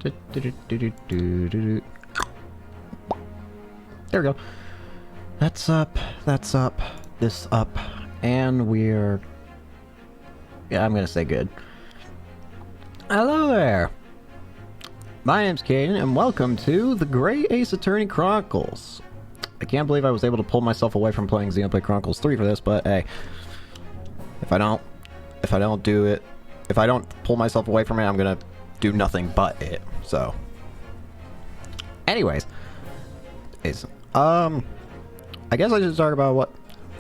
There we go. That's up, this up, and we're... Yeah, I'm gonna say good. Hello there! My name's Caden, and welcome to the Grey Ace Attorney Chronicles. I can't believe I was able to pull myself away from playing Xenoblade Chronicles 3 for this, but hey. If I don't pull myself away from it, I'm gonna do nothing but it, so... Anyways. I guess I should talk about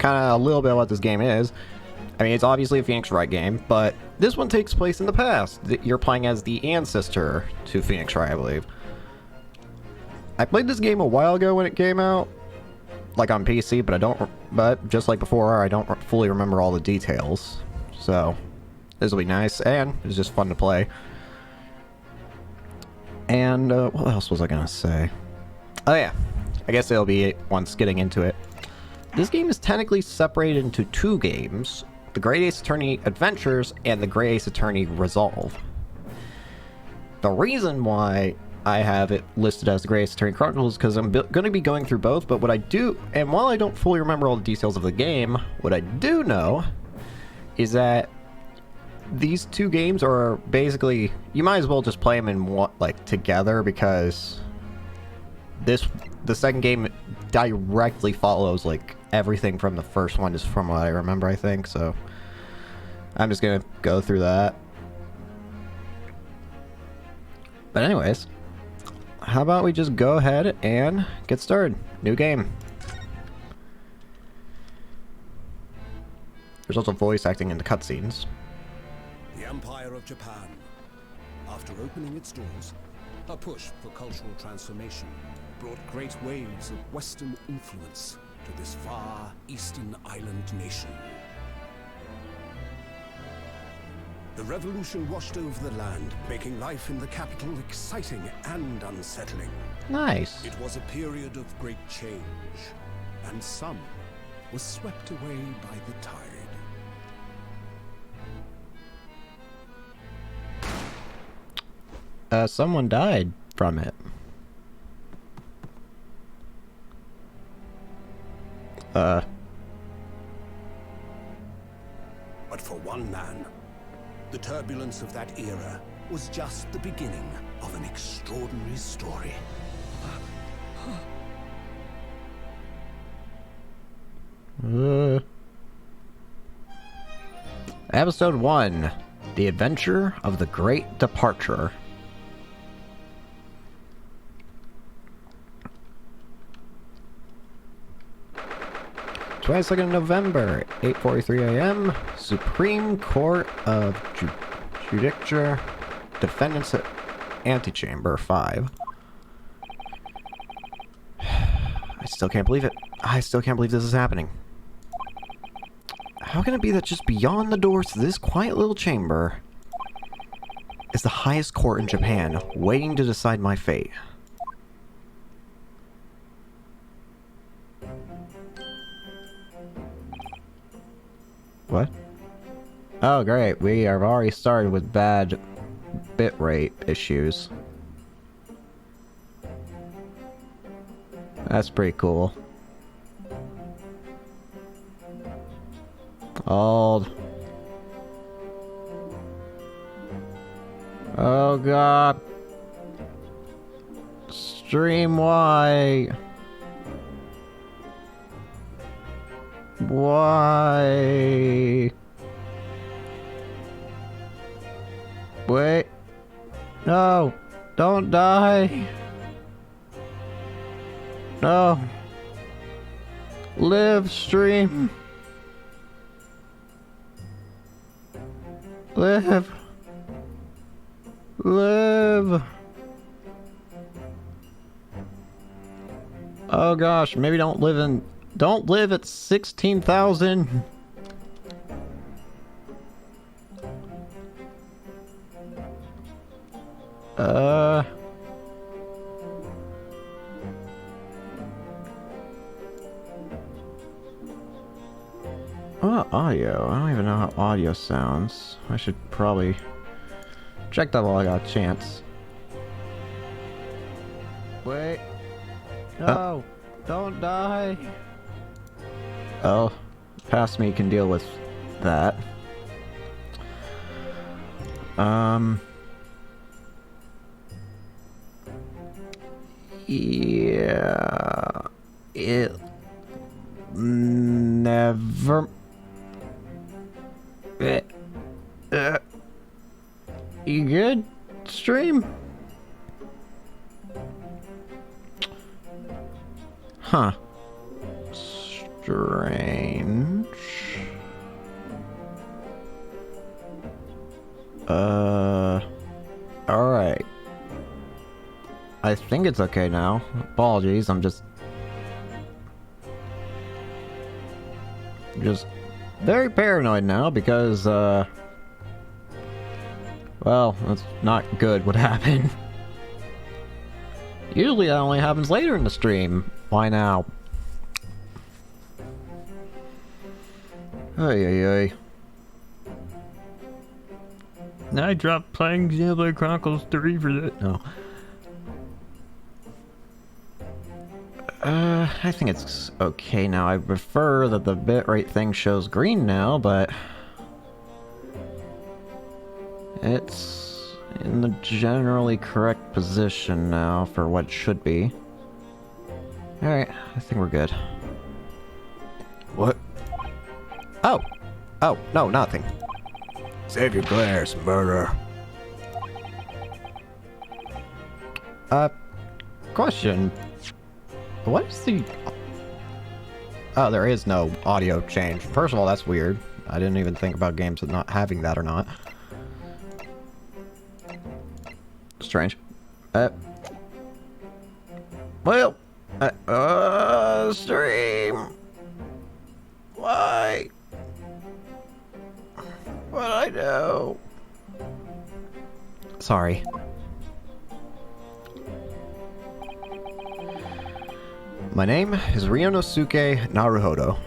a little bit of what this game is. I mean, it's obviously a Phoenix Wright game, but this one takes place in the past. You're playing as the ancestor to Phoenix Wright, I believe. I played this game a while ago when it came out, like on PC, but just like before, I don't fully remember all the details. So, this will be nice, and it's just fun to play. And, what else was I gonna say? Oh yeah, I guess it'll be once getting into it. This game is technically separated into two games, the Grey Ace Attorney Adventures and the Grey Ace Attorney Resolve. The reason why I have it listed as the Grey Ace Attorney Chronicles is because I'm going to be going through both, but what I do, and while I don't fully remember all the details of the game, what I do know is that these two games are basically, you might as well just play them in together, because the second game directly follows everything from the first one, just from what I remember, I think. So I'm just gonna go through that. But anyways, how about we just go ahead and get started. New game. There's also voice acting in the cutscenes. The Empire of Japan. After opening its doors, a push for cultural transformation brought great waves of Western influence to this far eastern island nation. The revolution washed over the land, making life in the capital exciting and unsettling. Nice. It was a period of great change, and some was swept away by the tide. Someone died from it. But for one man, the turbulence of that era was just the beginning of an extraordinary story. Episode 1. The Adventure of the Great Departure. 22nd November, 8:43 a.m. Supreme Court of Judicature, Defendants Antechamber 5. I still can't believe it. I still can't believe this is happening. How can it be that just beyond the doors to this quiet little chamber is the highest court in Japan, waiting to decide my fate? What? Oh, great. We have already started with bad bitrate issues. That's pretty cool. Hold. Oh god. Stream why? Why? Wait. No. Don't die. No. Live stream. Live. Live. Oh gosh, maybe don't live at 16,000. Audio. I don't even know how audio sounds. I should probably check that while I got a chance. Wait. No. Don't die. Oh. Past me can deal with that. Yeah. It never. You good, stream? Huh. Strange. Alright. I think it's okay now. Apologies, I'm just very paranoid now because, well, that's not good what happened. Usually that only happens later in the stream. Why now? Ay, ay, ay. I dropped playing Xenoblade Chronicles 3 for that. No. I think it's okay now. I prefer that the bitrate thing shows green now, but it's in the generally correct position now for what it should be. Alright, I think we're good. What? Oh! Oh, no, nothing. Save your glares, murderer. Question. What is the... Oh, there is no audio change. First of all, that's weird. I didn't even think about games with not having that or not. Strange. Well... stream... Why? What'd I do? Sorry. My name is Ryonosuke Naruhodo.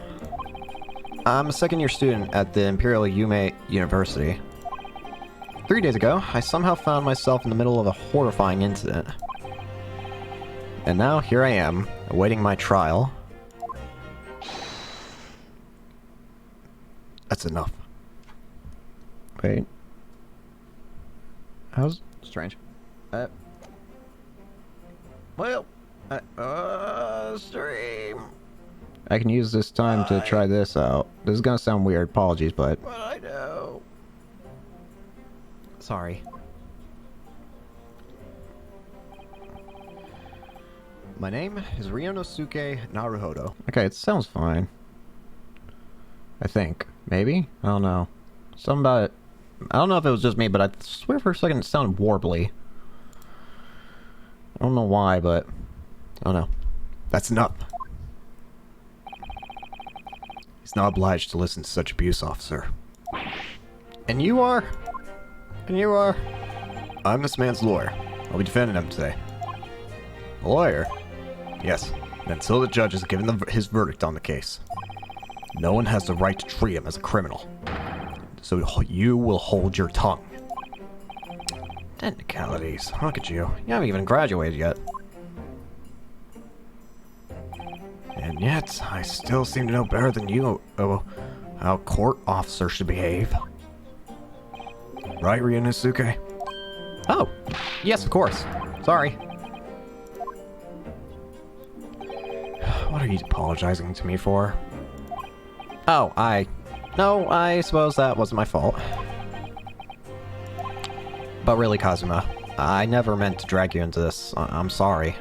I'm a second-year student at the Imperial Yume University. 3 days ago, I somehow found myself in the middle of a horrifying incident. And now, here I am, awaiting my trial. That's enough. Wait. How's... strange. Well... stream. I can use this time to try this out. This is gonna sound weird, apologies, but... What I know. Sorry. My name is Ryonosuke Naruhodo. Okay, it sounds fine. I think. Maybe? I don't know. Something about it... I don't know if it was just me, but I swear for a second it sounded warbly. I don't know why, but... oh no. That's enough. He's not obliged to listen to such abuse, officer. And you are? And you are? I'm this man's lawyer. I'll be defending him today. A lawyer? Yes. And until the judge has given his verdict on the case, no one has the right to treat him as a criminal. So you will hold your tongue. Technicalities. Look at you. You haven't even graduated yet. And yet, I still seem to know better than you how court officers should behave. Right, Ryonosuke? Oh, yes, of course. Sorry. What are you apologizing to me for? Oh, no, I suppose that wasn't my fault. But really, Kazuma, I never meant to drag you into this. I'm sorry.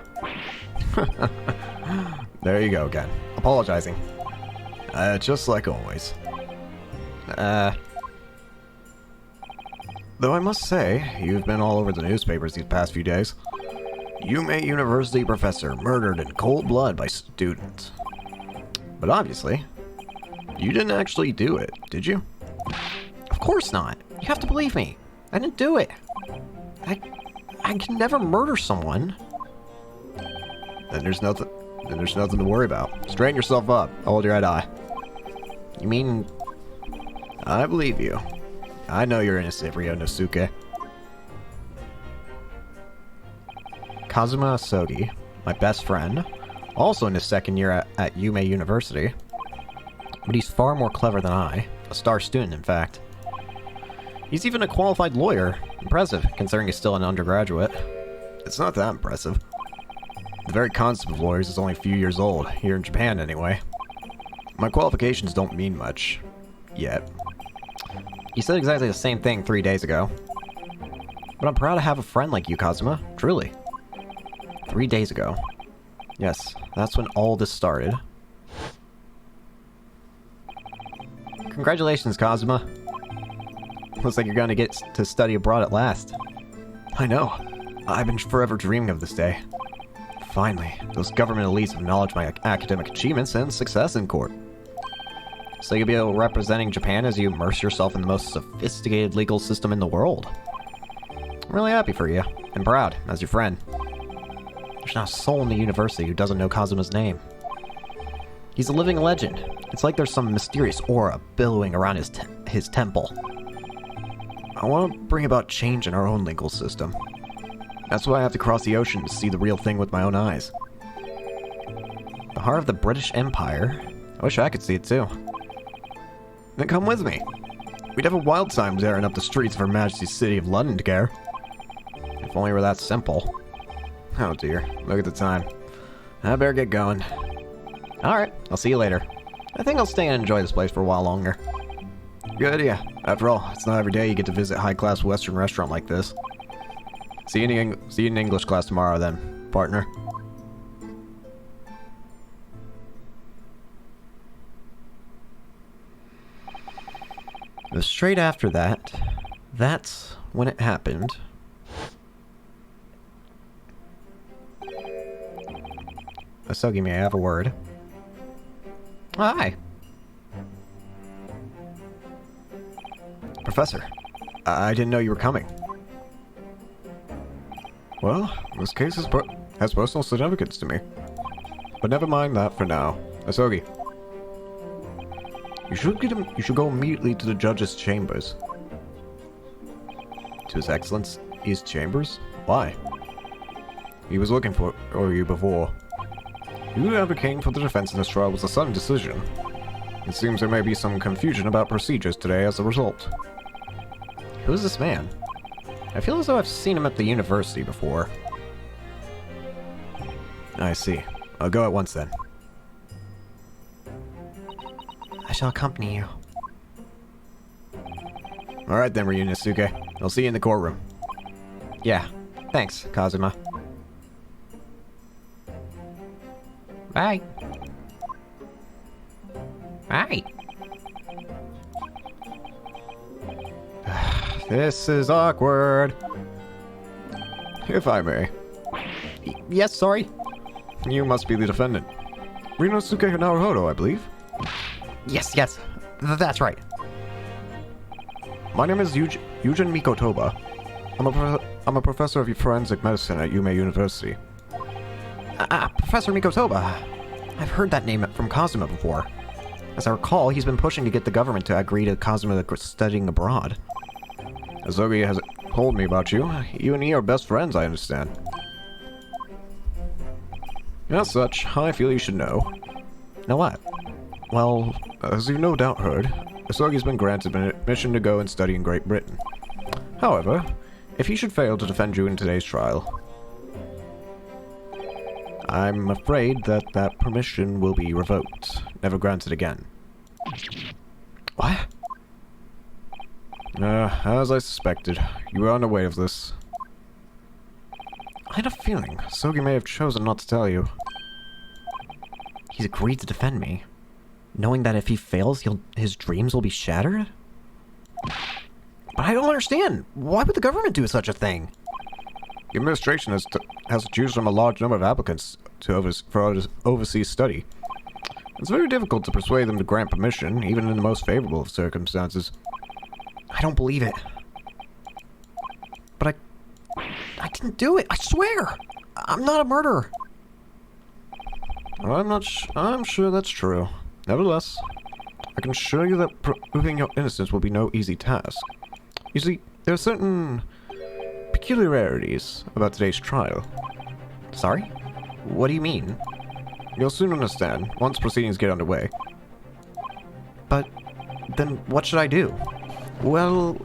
There you go again. Apologizing. Just like always. Though I must say, you've been all over the newspapers these past few days. Yume University professor murdered in cold blood by students. But obviously, you didn't actually do it, did you? Of course not. You have to believe me. I didn't do it. I can never murder someone. Then there's nothing to worry about. Straighten yourself up. Hold your head high. You mean... I believe you. I know you're innocent, Ryonosuke. Kazuma Asogi. my best friend, also in his second year at Yume University. But he's far more clever than I, a star student in fact. He's even a qualified lawyer. Impressive, considering he's still an undergraduate. It's not that impressive. The very concept of lawyers is only a few years old, here in Japan anyway. My qualifications don't mean much. Yet. He said exactly the same thing 3 days ago. But I'm proud to have a friend like you, Kazuma. Truly. 3 days ago. Yes, that's when all this started. Congratulations, Kazuma. Looks like you're gonna get to study abroad at last. I know. I've been forever dreaming of this day. Finally, those government elites acknowledge my academic achievements and success in court. So you'll be able representing Japan as you immerse yourself in the most sophisticated legal system in the world. I'm really happy for you, and proud, as your friend. There's not a soul in the university who doesn't know Kazuma's name. He's a living legend. It's like there's some mysterious aura billowing around his temple. I want to bring about change in our own legal system. That's why I have to cross the ocean to see the real thing with my own eyes. The heart of the British Empire? I wish I could see it too. Then come with me. We'd have a wild time tearing up the streets of Her Majesty's city of London together. If only it were that simple. Oh dear, look at the time. I better get going. Alright, I'll see you later. I think I'll stay and enjoy this place for a while longer. Good idea. After all, it's not every day you get to visit a high-class Western restaurant like this. See you in English class tomorrow then, partner. But straight after that, that's when it happened. Asogi, may I have a word? Hi. Professor, I didn't know you were coming. Well, this case has personal significance to me. But never mind that for now. Asogi, you should go immediately to the judge's chambers. To His Excellency's chambers? Why? He was looking for you before. You advocating for the defense in this trial was a sudden decision. It seems there may be some confusion about procedures today as a result. Who's this man? I feel as though I've seen him at the university before. I see. I'll go at once then. I shall accompany you. Alright then, Ryunosuke. I'll see you in the courtroom. Yeah. Thanks, Kazuma. Bye. Bye. This is awkward. If I may. Yes, sorry? You must be the defendant. Ryunosuke Naruhodo, I believe? Yes, that's right. My name is Eugen Mikotoba. I'm a professor of forensic medicine at Yume University. Professor Mikotoba. I've heard that name from Kazuma before. As I recall, he's been pushing to get the government to agree to Kazuma studying abroad. Asogi has told me about you. You and he are best friends, I understand. As such, I feel you should know. Know what? Well, as you've no doubt heard, Asogi's been granted admission to go and study in Great Britain. However, if he should fail to defend you in today's trial, I'm afraid that permission will be revoked, never granted again. What? As I suspected, you were unaware of this. I had a feeling Asogi may have chosen not to tell you. He's agreed to defend me, knowing that if he fails, his dreams will be shattered? But I don't understand. Why would the government do such a thing? The administration has to choose from a large number of applicants for overseas study. It's very difficult to persuade them to grant permission, even in the most favorable of circumstances. I don't believe it. But I didn't do it, I swear! I'm not a murderer. I'm sure that's true. Nevertheless, I can assure you that proving your innocence will be no easy task. You see, there are certain peculiarities about today's trial. Sorry? What do you mean? You'll soon understand, once proceedings get underway. But then what should I do? Well,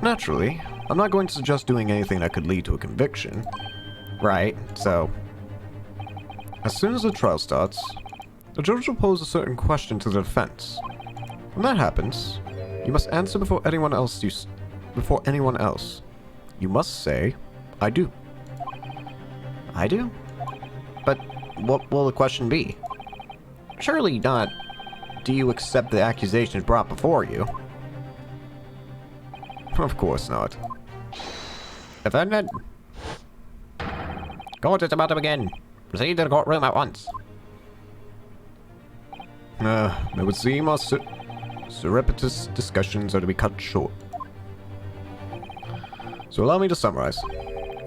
naturally, I'm not going to suggest doing anything that could lead to a conviction. Right, so as soon as the trial starts, the judge will pose a certain question to the defense. When that happens, you must answer before anyone else. You must say, "I do." I do? But what will the question be? Surely not, "Do you accept the accusations brought before you?" Of course not. Defendant! Court is about to begin. Proceed to the courtroom at once. It would seem our surreptitious discussions are to be cut short. So allow me to summarize.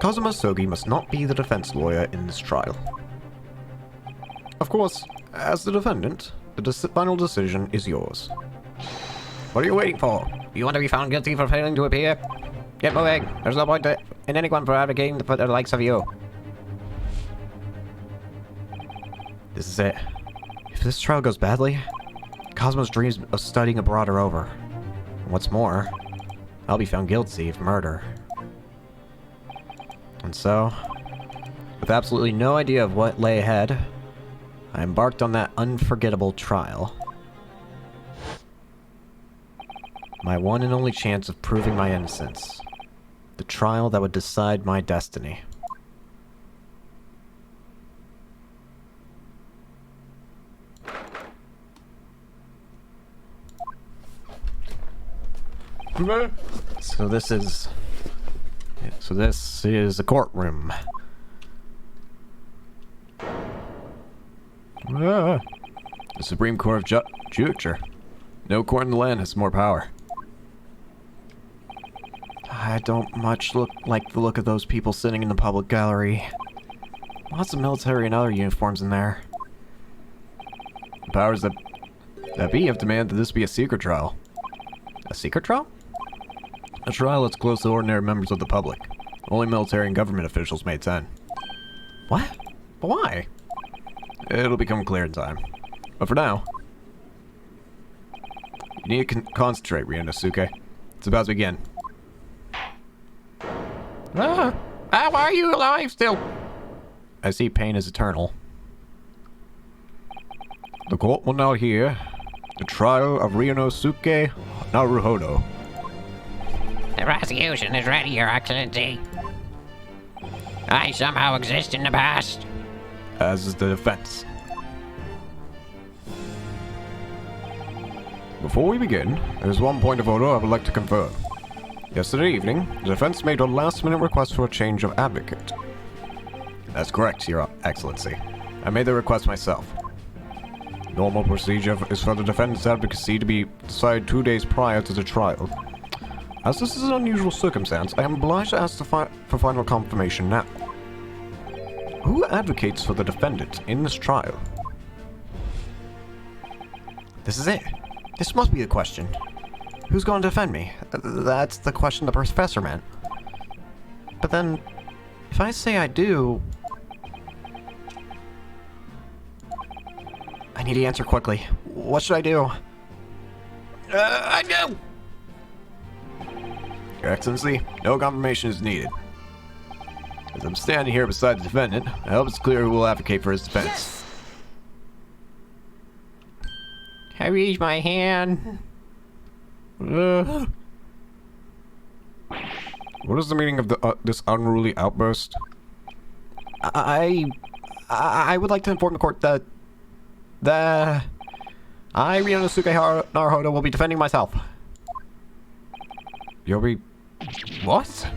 Kazuma Sogi must not be the defense lawyer in this trial. Of course, as the defendant, the final decision is yours. What are you waiting for? You want to be found guilty for failing to appear? Get moving. There's no point in anyone for advocating for the likes of you. This is it. If this trial goes badly, Kazuma's dreams of studying abroad are over. And what's more, I'll be found guilty of murder. And so, with absolutely no idea of what lay ahead, I embarked on that unforgettable trial. My one and only chance of proving my innocence. The trial that would decide my destiny. So this is the courtroom. The Supreme Court of Judicature. No court in the land has more power. I don't much like the look of those people sitting in the public gallery. Lots of military and other uniforms in there. The powers that be have demanded that this be a secret trial. A secret trial? A trial that's closed to ordinary members of the public. Only military and government officials may attend. What? But why? It'll become clear in time. But for now, you need to concentrate, Ryunosuke. It's about to begin. Why are you alive still? I see pain is eternal. The court will now hear the trial of Ryunosuke Naruhodo. The prosecution is ready, Your Excellency. I somehow exist in the past. As is the defense. Before we begin, there's one point of order I would like to confirm. Yesterday evening, the defense made a last-minute request for a change of advocate. That's correct, Your Excellency. I made the request myself. Normal procedure is for the defendant's advocacy to be decided 2 days prior to the trial. As this is an unusual circumstance, I am obliged to ask for final confirmation now. Who advocates for the defendant in this trial? This is it. This must be the question. Who's going to defend me? That's the question the professor meant. But then, if I say I do... I need to answer quickly. What should I do? I do! Your Excellency, no confirmation is needed. As I'm standing here beside the defendant, I hope it's clear who will advocate for his defense. Yes! I raise my hand. What is the meaning of this unruly outburst? I would like to inform the court that I, Ryunosuke Naruhodo, will be defending myself. You'll be... What?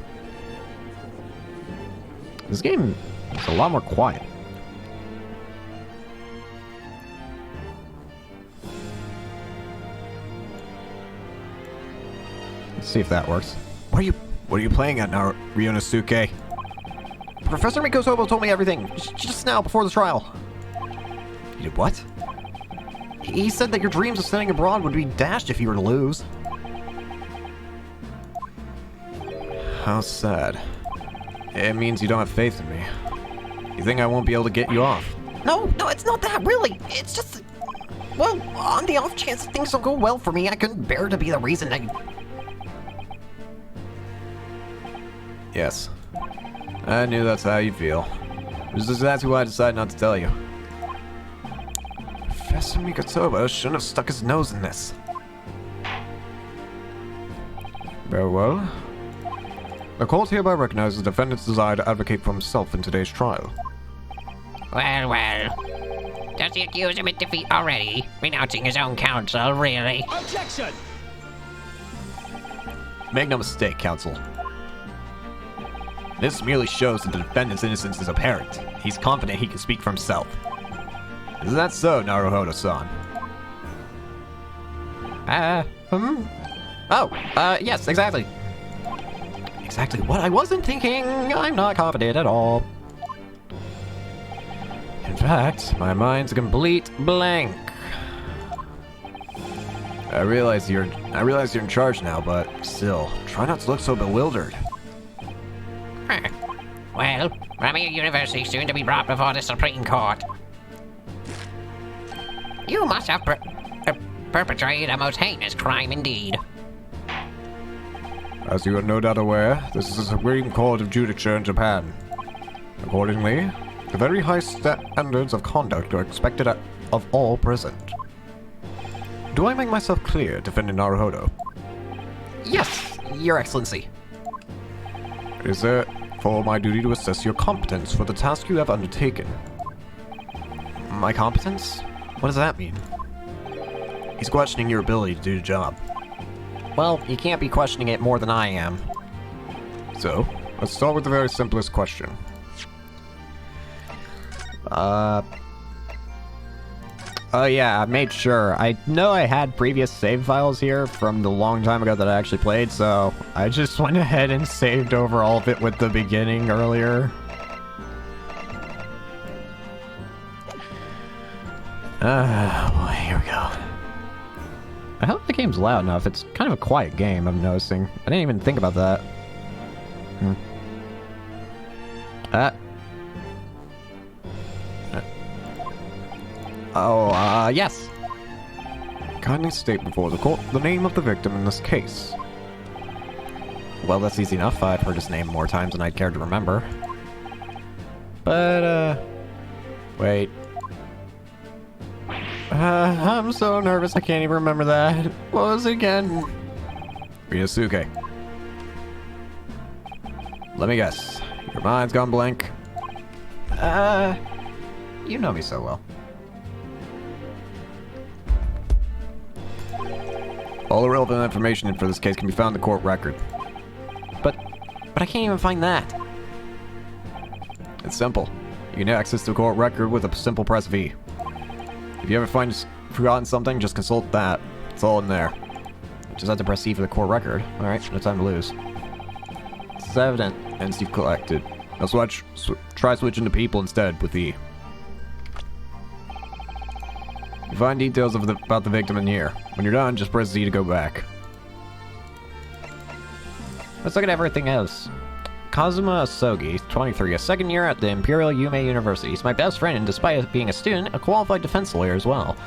This game is a lot more quiet. Let's see if that works. What are you playing at now, Ryunosuke? Professor Mikosobo told me everything, just now before the trial. You did what? He said that your dreams of studying abroad would be dashed if you were to lose. How sad. It means you don't have faith in me. You think I won't be able to get you off? No, it's not that, really. It's just... Well, on the off chance that things don't go well for me, I couldn't bear to be the reason I... Yes. I knew that's how you feel. This is exactly why I decided not to tell you. Professor Mikotoba shouldn't have stuck his nose in this. Very well. The court hereby recognizes the defendant's desire to advocate for himself in today's trial. Well. Does the accuser admit defeat already? Renouncing his own counsel, really? Objection! Make no mistake, counsel. This merely shows that the defendant's innocence is apparent. He's confident he can speak for himself. Is that so, Naruhodo-san? Yes, exactly. Exactly what I wasn't thinking. I'm not confident at all. In fact, my mind's a complete blank. I realize you're in charge now, but still, try not to look so bewildered. Well, Ramir University soon to be brought before the Supreme Court. You must have perpetrated a most heinous crime indeed. As you are no doubt aware, this is the Supreme Court of Judicature in Japan. Accordingly, the very high standards of conduct are expected of all present. Do I make myself clear, Defendant Naruhodo? Yes, Your Excellency. It is therefore my duty to assess your competence for the task you have undertaken. My competence? What does that mean? He's questioning your ability to do the job. Well, you can't be questioning it more than I am. So, let's start with the very simplest question. Yeah, I made sure. I know I had previous save files here from the long time ago that I actually played, so I just went ahead and saved over all of it with the beginning earlier. Boy, here we go. I hope the game's loud enough. It's kind of a quiet game, I'm noticing. I didn't even think about that. Yes. Kindly state before the court the name of the victim in this case. Well, that's easy enough. I've heard his name more times than I'd care to remember. But, wait. I'm so nervous I can't even remember that. What was it again? Ryusuke. Let me guess. Your mind's gone blank? You know me so well. All the relevant information for this case can be found in the court record. But I can't even find that. It's simple. You can access the court record with a simple press V. If you ever forgotten something, just consult that. It's all in there. Just have to press C for the court record. Alright, no time to lose. It's evident, and you've collected. Now try switching to people instead with E. You find details about the victim in here. When you're done, just press Z to go back. Let's look at everything else. Kazuma Asogi, 23, a second year at the Imperial Yume University. He's my best friend, and despite being a student, a qualified defense lawyer as well.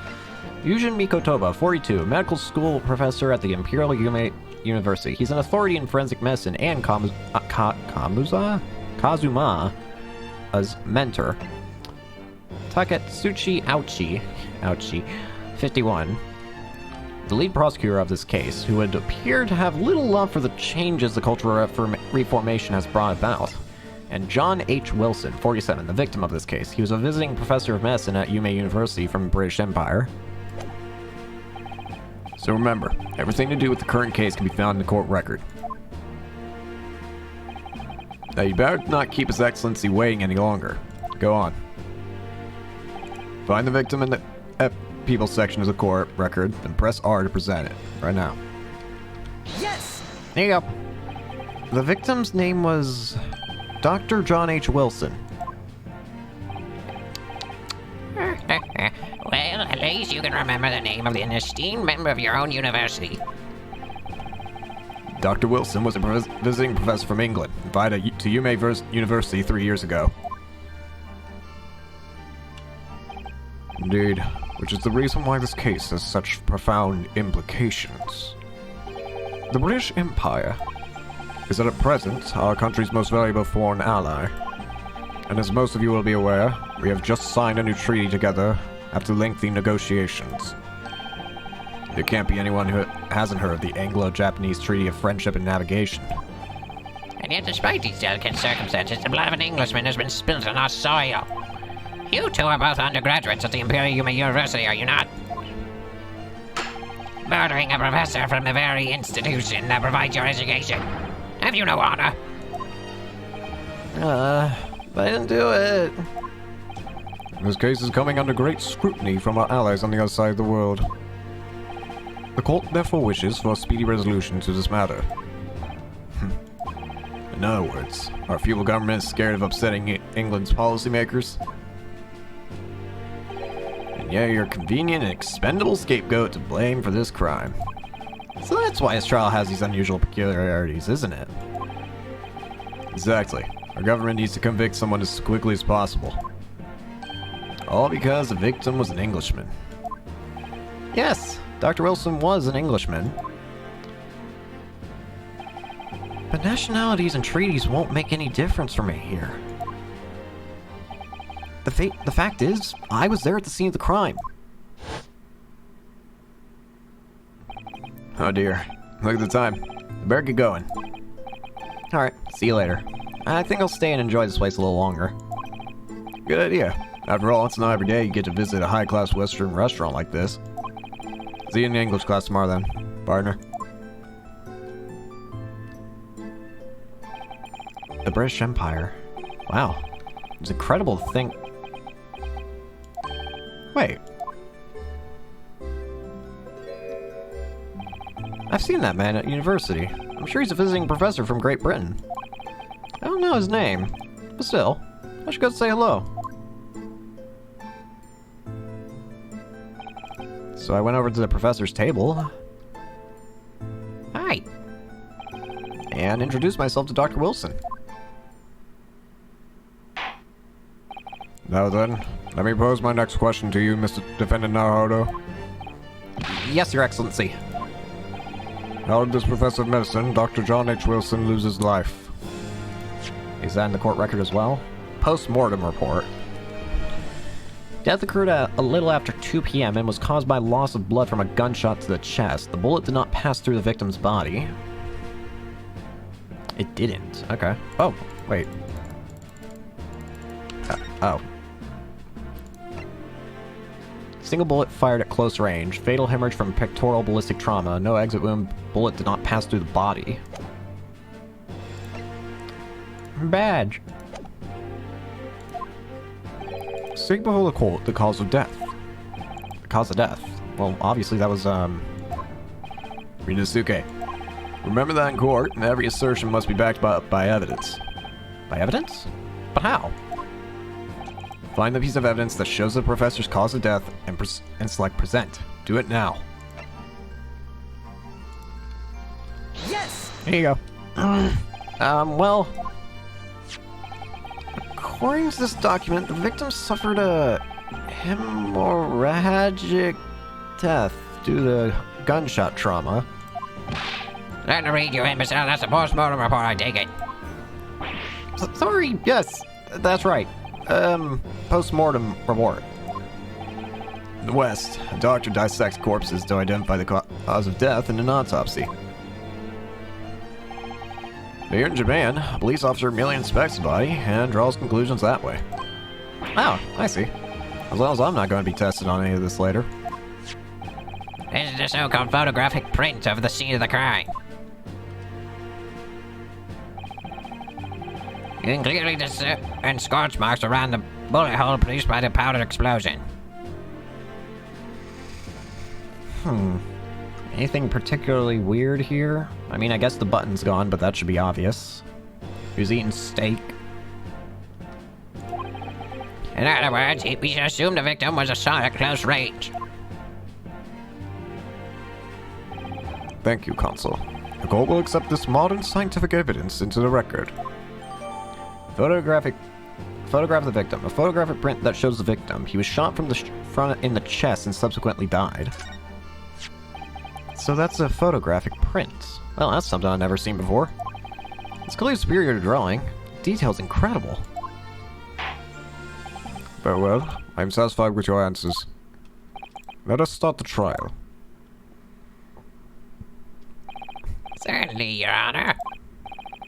Yujin Mikotoba, 42, medical school professor at the Imperial Yume University. He's an authority in forensic medicine and Kazuma as mentor. Taketsuchi Ouchi, 51. The lead prosecutor of this case, who would appear to have little love for the changes the cultural reformation has brought about. And John H. Wilson, 47, the victim of this case. He was a visiting professor of medicine at Yume University from the British Empire. So remember, everything to do with the current case can be found in the court record. Now you better not keep His Excellency waiting any longer. Go on. Find the victim in the people section of the court record, then press R to present it. Right now. Yes! There you go. The victim's name was Dr. John H. Wilson. Well, at least you can remember the name of an esteemed member of your own university. Dr. Wilson was a visiting professor from England, invited to Yume University 3 years ago. Indeed, which is the reason why this case has such profound implications. The British Empire is at present our country's most valuable foreign ally. And as most of you will be aware, we have just signed a new treaty together after lengthy negotiations. There can't be anyone who hasn't heard of the Anglo-Japanese Treaty of Friendship and Navigation. And yet, despite these delicate circumstances, the blood of an Englishman has been spilled on our soil. You two are both undergraduates at the Imperial University, are you not? Murdering a professor from the very institution that provides your education. Have you no honor? I didn't do it. This case is coming under great scrutiny from our allies on the other side of the world. The court therefore wishes for a speedy resolution to this matter. In other words, our feeble government is scared of upsetting England's policymakers. And yeah, you're a convenient and expendable scapegoat to blame for this crime. So that's why his trial has these unusual peculiarities, isn't it? Exactly. Our government needs to convict someone as quickly as possible. All because the victim was an Englishman. Yes, Dr. Wilson was an Englishman. But nationalities and treaties won't make any difference for me here. The fact is, I was there at the scene of the crime. Oh dear. Look at the time. Better get going. Alright, see you later. I think I'll stay and enjoy this place a little longer. Good idea. After all, it's not every day you get to visit a high-class Western restaurant like this. See you in the English class tomorrow then, partner. The British Empire. Wow. It's incredible to think... Wait. I've seen that man at university. I'm sure he's a visiting professor from Great Britain. I don't know his name, but still, I should go say hello. So I went over to the professor's table. Hi. And introduced myself to Dr. Wilson. Now then, let me pose my next question to you, Mr. Defendant Naruto. Yes, Your Excellency. How did this professor of medicine, Dr. John H. Wilson, lose his life? Is that in the court record as well? Post-mortem report. Death occurred at a little after 2 p.m. and was caused by loss of blood from a gunshot to the chest. The bullet did not pass through the victim's body. It didn't. Okay. Oh, wait. Oh. Single bullet fired at close range. Fatal hemorrhage from pectoral ballistic trauma. No exit wound. Bullet did not pass through the body. Badge. State before the court the cause of death. The cause of death. Well, obviously that was, Inosuke. Remember that in court, and every assertion must be backed by evidence. By evidence? But how? Find the piece of evidence that shows the professor's cause of death and select present. Do it now. Yes! Here you go. Well... According to this document, the victim suffered a hemorrhagic death due to gunshot trauma. Let me read you, imbecile. That's a post-mortem report, I take it. Sorry, yes, that's right. Post-mortem report. In the West, a doctor dissects corpses to identify the cause of death in an autopsy. Here in Japan, a police officer merely inspects the body and draws conclusions that way. Oh, I see. As long as I'm not going to be tested on any of this later. This is the so-called photographic print of the scene of the crime. You can clearly discern scorch marks around the bullet hole produced by the powder explosion. Anything particularly weird here? I mean, I guess the button's gone, but that should be obvious. He was eating steak. In other words, we should assume the victim was shot at close range. Thank you, Consul. The court will accept this modern scientific evidence into the record. Photograph of the victim. A photographic print that shows the victim. He was shot from the front in the chest and subsequently died. So that's a photographic print. Well, that's something I've never seen before. It's clearly superior to drawing. Detail's incredible. Very well. I'm satisfied with your answers. Let us start the trial. Certainly, Your Honor.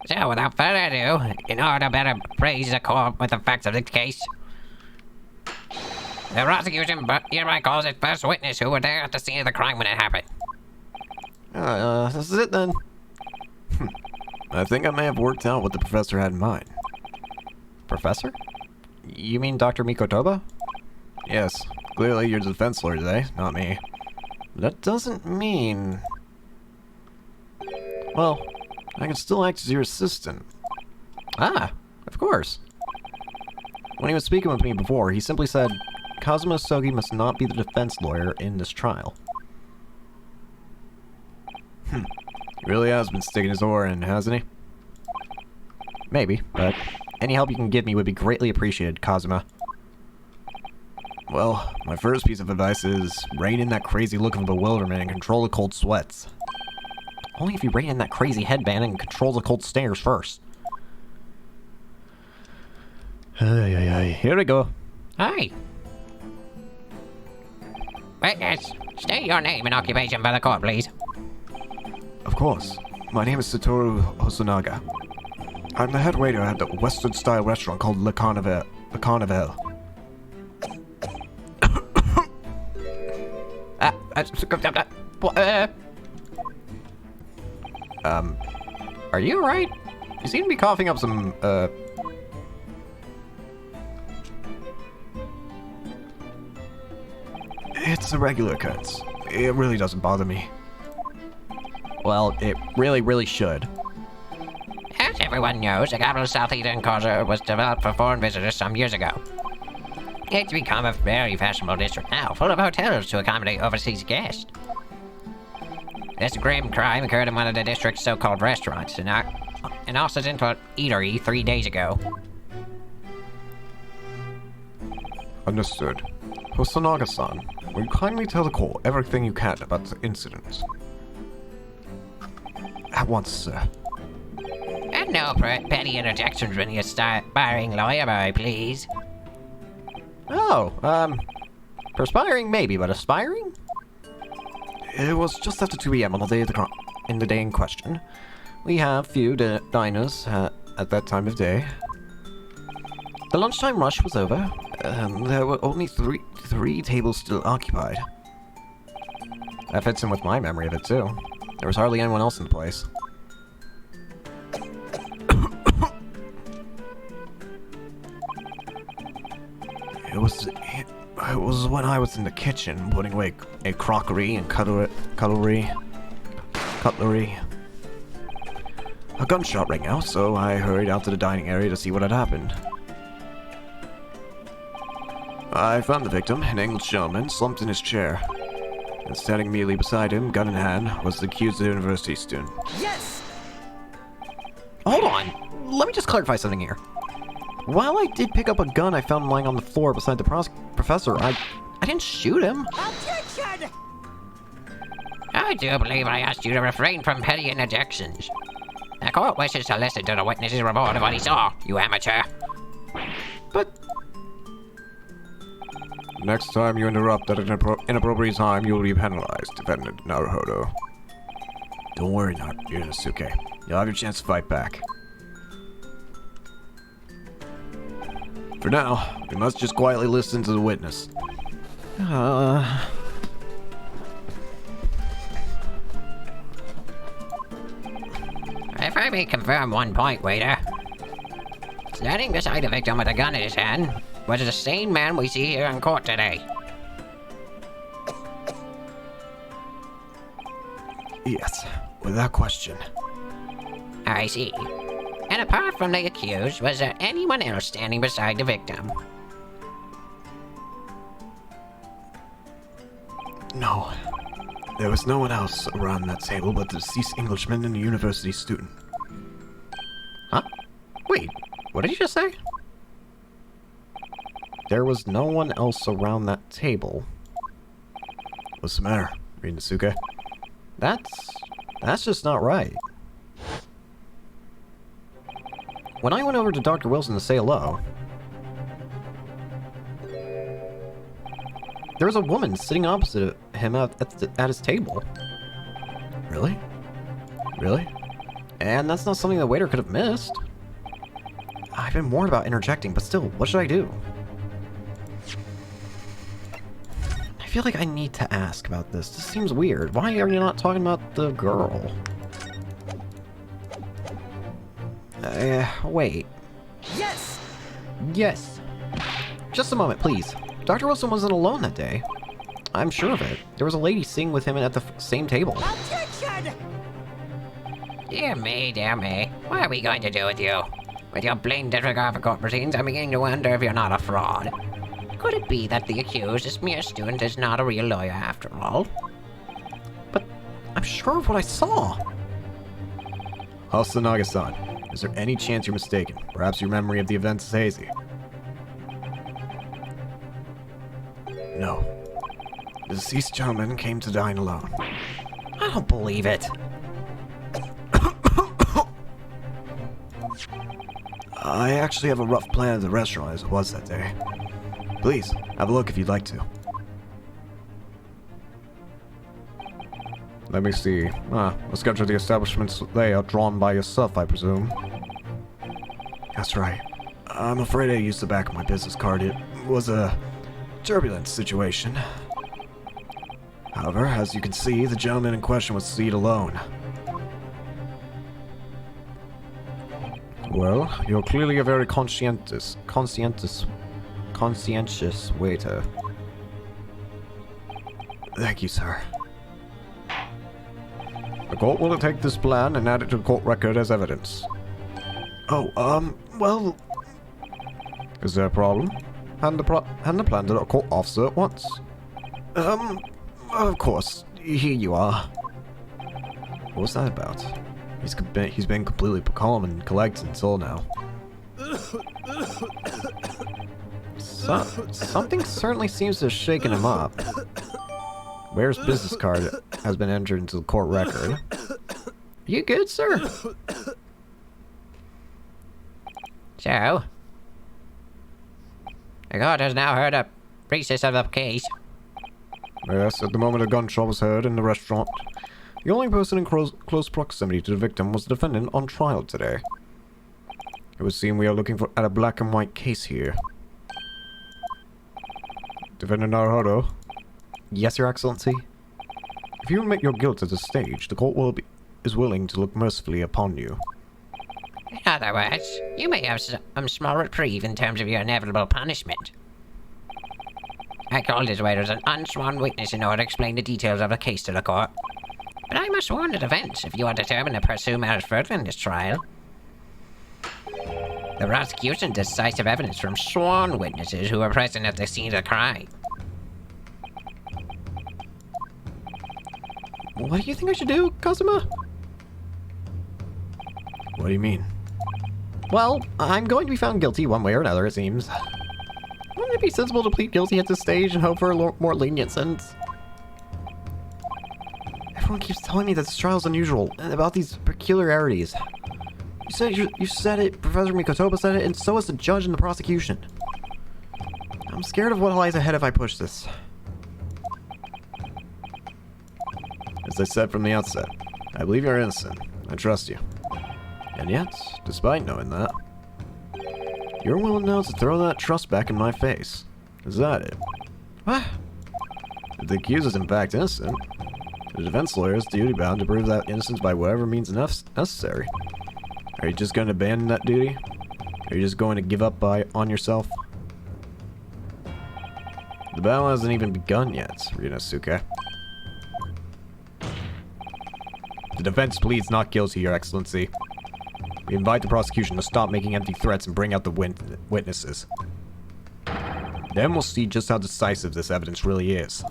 So, without further ado, in order to better praise the court with the facts of the case, the prosecution hereby calls its first witness who were there at the scene of the crime when it happened. This is it then. I think I may have worked out what the professor had in mind. Professor? You mean Dr. Mikotoba? Yes. Clearly you're the defense lawyer today, not me. That doesn't mean... Well, I can still act as your assistant. Ah, of course. When he was speaking with me before, he simply said, Kazuma Sogi must not be the defense lawyer in this trial. He really has been sticking his oar in, hasn't he? Maybe, but any help you can give me would be greatly appreciated, Kazuma. Well, my first piece of advice is rein in that crazy look of bewilderment and control the cold sweats. Only if you rein in that crazy headband and control the cold stares first. Here we go. Hi. Witness, state your name and occupation for the court, please. Of course. My name is Satoru Hosonaga. I'm the head waiter at the Western-style restaurant called Le Carnaval. Are you alright? You seem to be coughing up some, It's a regular occurrence. It really doesn't bother me. Well, it really should. As everyone knows, the capital Southeastern culture was developed for foreign visitors some years ago. It's become a very fashionable district now, full of hotels to accommodate overseas guests. This grim crime occurred in one of the district's so-called restaurants, an Occidental eatery 3 days ago. Understood. Hosonaga-san, will you kindly tell the court everything you can about the incident? At once, sir. And no petty interjections when you're aspiring lawyer boy, please. Oh, perspiring maybe, but aspiring? It was just after 2 p.m. on the day in question. We have few diners at that time of day. The lunchtime rush was over, and there were only three tables still occupied. That fits in with my memory of it, too. There was hardly anyone else in the place. It was when I was in the kitchen putting away a crockery and cutlery. A gunshot rang out, so I hurried out to the dining area to see what had happened. I found the victim, an English gentleman, slumped in his chair. And standing immediately beside him, gun in hand, was the accused university student. Yes! Hold on! Let me just clarify something here. While I did pick up a gun I found lying on the floor beside the professor, I didn't shoot him. Objection! I do believe I asked you to refrain from petty interjections. The court wishes to listen to the witness's report of what he saw, you amateur. But... Next time you interrupt at an inappropriate time, you will be penalized, Defendant Naruhodo. Don't worry, Yunosuke. You'll have your chance to fight back. For now, we must just quietly listen to the witness. If I may confirm one point, waiter. Standing beside the victim with a gun in his hand was the same man we see here in court today. Yes, without question. I see. And apart from the accused, was there anyone else standing beside the victim? No. There was no one else around that table but the deceased Englishman and the university student. Huh? Wait, what did you just say? there was no one else around that table. What's the matter, Rinasuke? That's just not right. When I went over to Dr. Wilson to say hello, there was a woman sitting opposite him at his table. Really? Really? And that's not something the waiter could have missed. I've been warned about interjecting, but still, what should I do? I feel like I need to ask about this. This seems weird. Why are you not talking about the girl? Wait. Yes! Yes. Just a moment, please. Dr. Wilson wasn't alone that day. I'm sure of it. There was a lady sitting with him at the same table. Objection! Dear me, dear me. What are we going to do with you? With your blatant disregard for court proceedings, I'm beginning to wonder if you're not a fraud. Could it be that the accused, this mere student, is not a real lawyer after all? But I'm sure of what I saw. Hasanaga-san, is there any chance you're mistaken? Perhaps your memory of the events is hazy. No. The deceased gentleman came to dine alone. I don't believe it. I actually have a rough plan of the restaurant as it was that day. Please, have a look if you'd like to. Let me see. A sketch of the establishment's layout drawn by yourself, I presume. That's right. I'm afraid I used the back of my business card. It was a turbulent situation. However, as you can see, the gentleman in question was seated alone. Well, you're clearly a very conscientious waiter. Thank you, sir. The court will take this plan and add it to the court record as evidence. Oh, well... Is there a problem? Hand the plan to the court officer at once. Of course. Here you are. What was that about? He's been completely calm and collected until now. Something certainly seems to have shaken him up. Ware's business card has been entered into the court record. You good, sir? So, the court has now heard a recess of the case. Yes, at the moment a gunshot was heard in the restaurant. The only person in close proximity to the victim was the defendant on trial today. It would seem we are looking at a black and white case here. Defendant Naruhodo? Yes, Your Excellency? If you admit your guilt at this stage, the court is willing to look mercifully upon you. In other words, you may have some small reprieve in terms of your inevitable punishment. I called his waiter as an unsworn witness in order to explain the details of the case to the court. But I must warn the defense if you are determined to pursue matters further in this trial. The prosecution decisive evidence from sworn witnesses who were present at the scene of the crime. What do you think I should do, Kazuma? What do you mean? Well, I'm going to be found guilty one way or another, it seems. Wouldn't it be sensible to plead guilty at this stage and hope for a more lenient sentence? Everyone keeps telling me that this trial's unusual, and about these peculiarities. You said it, Professor Mikotoba said it, and so has the judge and the prosecution. I'm scared of what lies ahead if I push this. As I said from the outset, I believe you're innocent. I trust you. And yet, despite knowing that, you're willing now to throw that trust back in my face. Is that it? What? If the accused is in fact innocent, the defense lawyer is duty-bound to prove that innocence by whatever means necessary. Are you just going to abandon that duty? Are you just going to give up on yourself? The battle hasn't even begun yet, Rinasuke. The defense pleads not guilty, Your Excellency. We invite the prosecution to stop making empty threats and bring out the witnesses. Then we'll see just how decisive this evidence really is.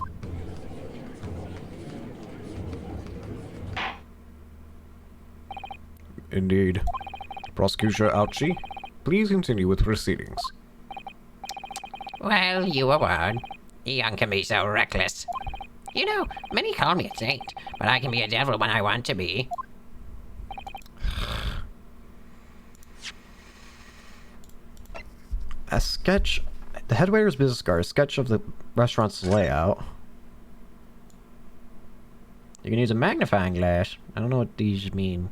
Indeed. Prosecutor Ouchi, please continue with proceedings. Well, you were one. Young can be so reckless. You know, many call me a saint, but I can be a devil when I want to be. A sketch. The head waiter's business card. A sketch of the restaurant's layout. You can use a magnifying glass. I don't know what these mean.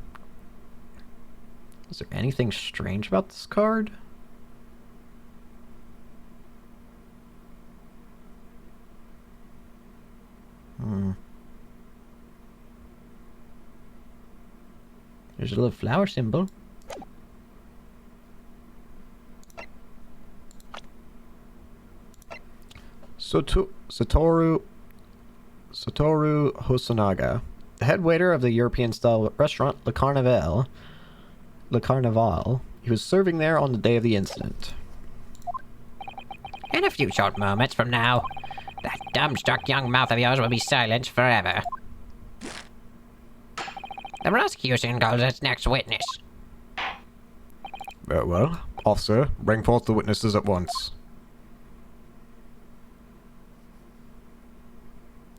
Is there anything strange about this card? There's a little flower symbol. Satoru Hosonaga, the head waiter of the European-style restaurant Le Carnaval. He was serving there on the day of the incident. In a few short moments from now, that dumbstruck young mouth of yours will be silent forever. The prosecution calls its next witness. Very well. Officer, bring forth the witnesses at once.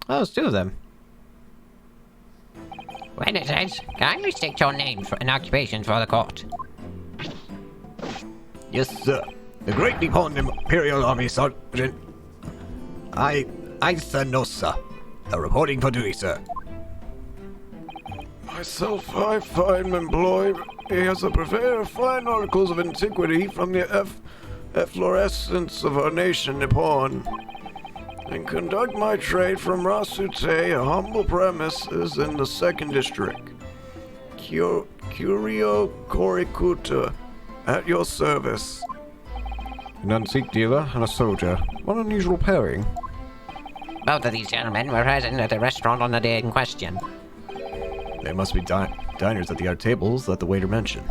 Oh, it's two of them. Witnesses, kindly state your names and occupations for the court. Yes, sir. The Great Nippon Imperial Army Sergeant. I, sir, no, sir. Reporting for duty, sir. Myself, I find employed as a purveyor of fine articles of antiquity from the efflorescence of our nation, Nippon, and conduct my trade from Rasute, a humble premises in the 2nd District. Curio Korikuta, at your service. An antique dealer and a soldier. What an unusual pairing. Both of these gentlemen were present at the restaurant on the day in question. They must be diners at the other tables that the waiter mentioned.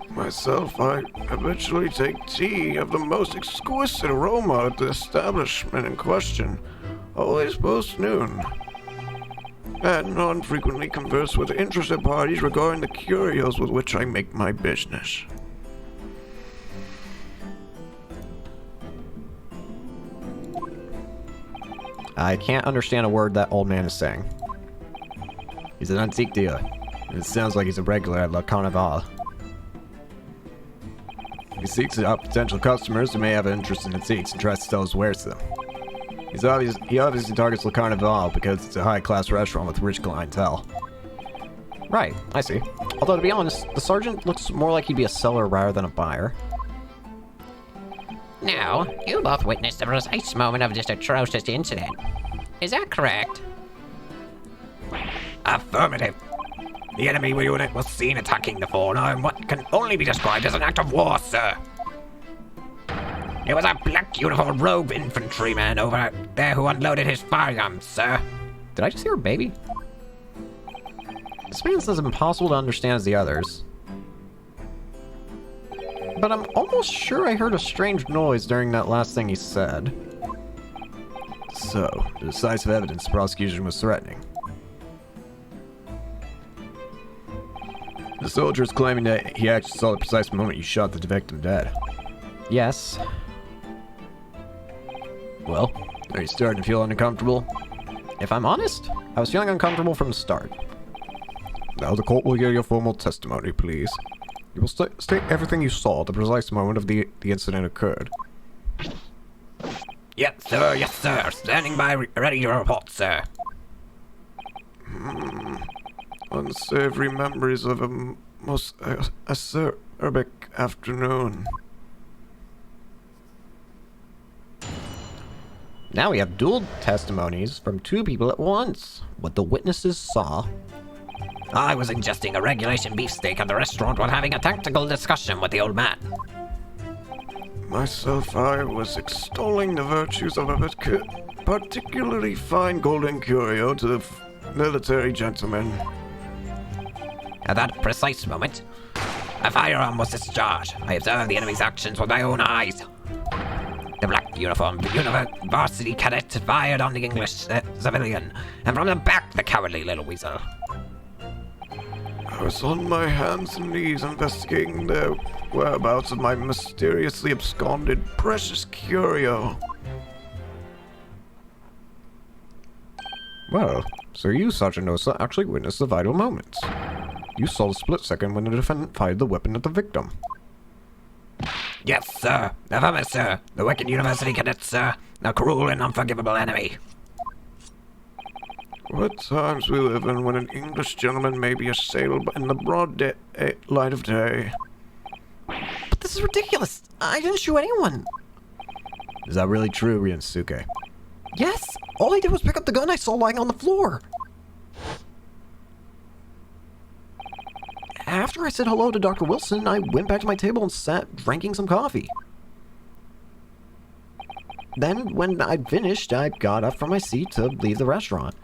Myself, I habitually take tea of the most exquisite aroma at the establishment in question, always post-noon, and non-frequently converse with interested parties regarding the curios with which I make my business. I can't understand a word that old man is saying. He's an antique dealer. It sounds like he's a regular at La Carnaval. He seeks out potential customers who may have an interest in antiques and tries to sell his wares to them. He obviously targets Le Carnaval because it's a high-class restaurant with rich clientele. Right, I see. Although, to be honest, the sergeant looks more like he'd be a seller rather than a buyer. Now, you both witnessed the precise moment of this atrocious incident. Is that correct? Affirmative. The enemy unit was seen attacking the fauna in what can only be described as an act of war, sir. It was a black uniformed rogue infantryman over there who unloaded his firearms, sir. Did I just hear a baby? This man's as impossible to understand as the others. But I'm almost sure I heard a strange noise during that last thing he said. So, the decisive evidence the prosecution was threatening. The soldier is claiming that he actually saw the precise moment you shot the victim dead. Yes. Well, are you starting to feel uncomfortable? If I'm honest, I was feeling uncomfortable from the start. Now the court will hear your formal testimony, please. You will state everything you saw at the precise moment of the incident occurred. Yes, sir. Standing by, ready to report, sir. Unsavory memories of a most acerbic afternoon. Now we have dual testimonies from two people at once. What the witnesses saw. I was ingesting a regulation beefsteak at the restaurant while having a tactical discussion with the old man. Myself, I was extolling the virtues of a particularly fine golden curio to the military gentleman. At that precise moment, a firearm was discharged. I observed the enemy's actions with my own eyes. The black uniformed varsity cadet fired on the English civilian, and from the back, the cowardly little weasel. I was on my hands and knees investigating their whereabouts of my mysteriously absconded precious curio. Well, so you, Sergeant Osa, actually witnessed the vital moments. You saw the split second when the defendant fired the weapon at the victim. Yes, sir. Infamous, sir. The wicked university cadets, sir. A cruel and unforgivable enemy. What times we live in when an English gentleman may be assailed in the broad light of day. But this is ridiculous! I didn't shoot anyone! Is that really true, Ryunosuke? Yes! All I did was pick up the gun I saw lying on the floor! After I said hello to Dr. Wilson, I went back to my table and sat drinking some coffee. Then, when I'd finished, I got up from my seat to leave the restaurant,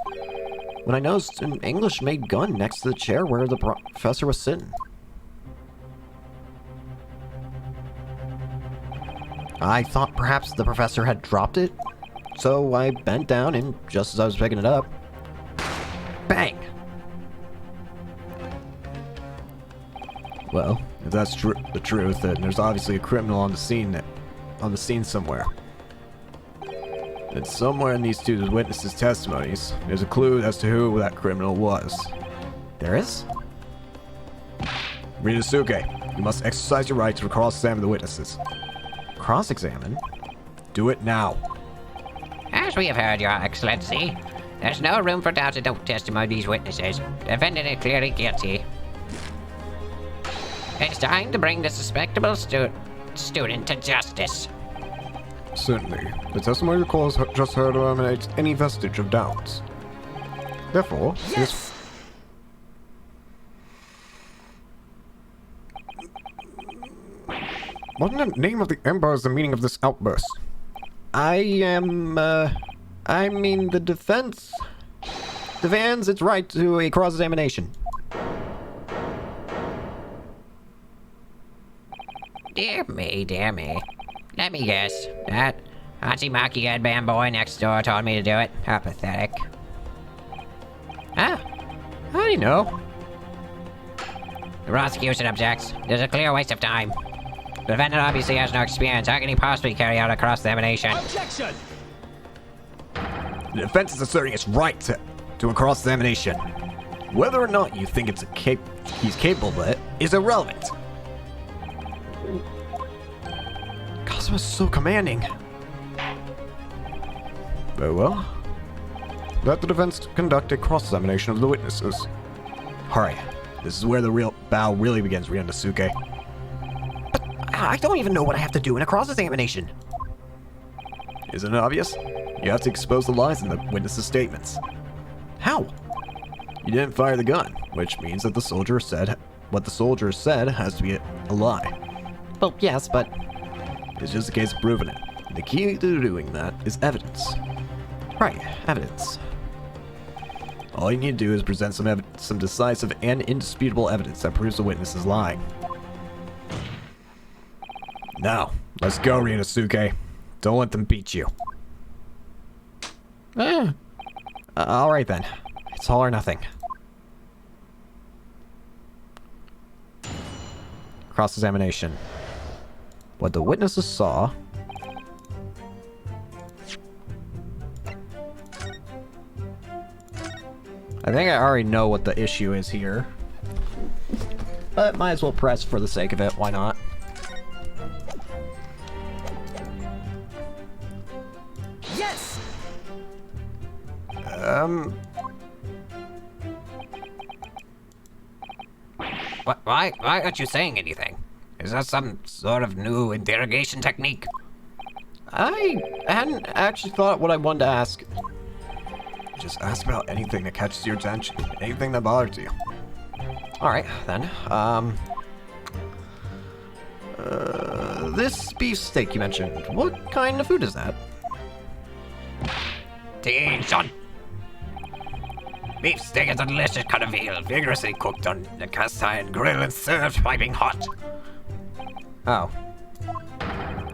when I noticed an English-made gun next to the chair where the professor was sitting. I thought perhaps the professor had dropped it, so I bent down and just as I was picking it up, bang! Well, if that's the truth, then there's obviously a criminal on the scene somewhere. And somewhere in these two witnesses' testimonies, there's a clue as to who that criminal was. There is? Ryunosuke, you must exercise your right to cross-examine the witnesses. Cross-examine? Do it now. As we have heard, Your Excellency, there's no room for doubt in the testimony of these witnesses. The defendant is clearly guilty. It's time to bring the suspectable student to justice. Certainly. The testimony recalls just heard eliminates any vestige of doubts. Therefore, Yes! what in the name of the Emperor is the meaning of this outburst? I mean the defense demands its right to a cross-examination. Dear me, dear me. Let me guess. That Hachi-Maki headband boy next door told me to do it. How pathetic. Ah, How do you know? the prosecution objects. There's a clear waste of time. The defendant obviously has no experience. How can he possibly carry out a cross-examination? Objection! The defense is asserting its right to a cross-examination. Whether or not you think he's capable of it is irrelevant. Kazuma's so commanding. Very well. Let the defense conduct a cross-examination of the witnesses. Hurry. This is where the real bow really begins, Ryunosuke. But I don't even know what I have to do in a cross-examination. Isn't it obvious? You have to expose the lies in the witnesses' statements. How? You didn't fire the gun, which means that what the soldier said has to be a lie. Well, yes, but it's just a case of proving it. The key to doing that is evidence. Right, evidence. All you need to do is present some decisive and indisputable evidence that proves the witness is lying. Now, let's go, Ryunosuke. Don't let them beat you. Alright then. It's all or nothing. Cross-examination. What the witnesses saw... I think I already know what the issue is here. But might as well press for the sake of it, why not? Yes! Why aren't you saying anything? Is that some sort of new interrogation technique? I hadn't actually thought what I wanted to ask. Just ask about anything that catches your attention, anything that bothers you. Alright, then. This beef steak you mentioned, what kind of food is that? Attention! Beef steak is a delicious cut of veal, vigorously cooked on the cast iron grill and served piping hot. Oh.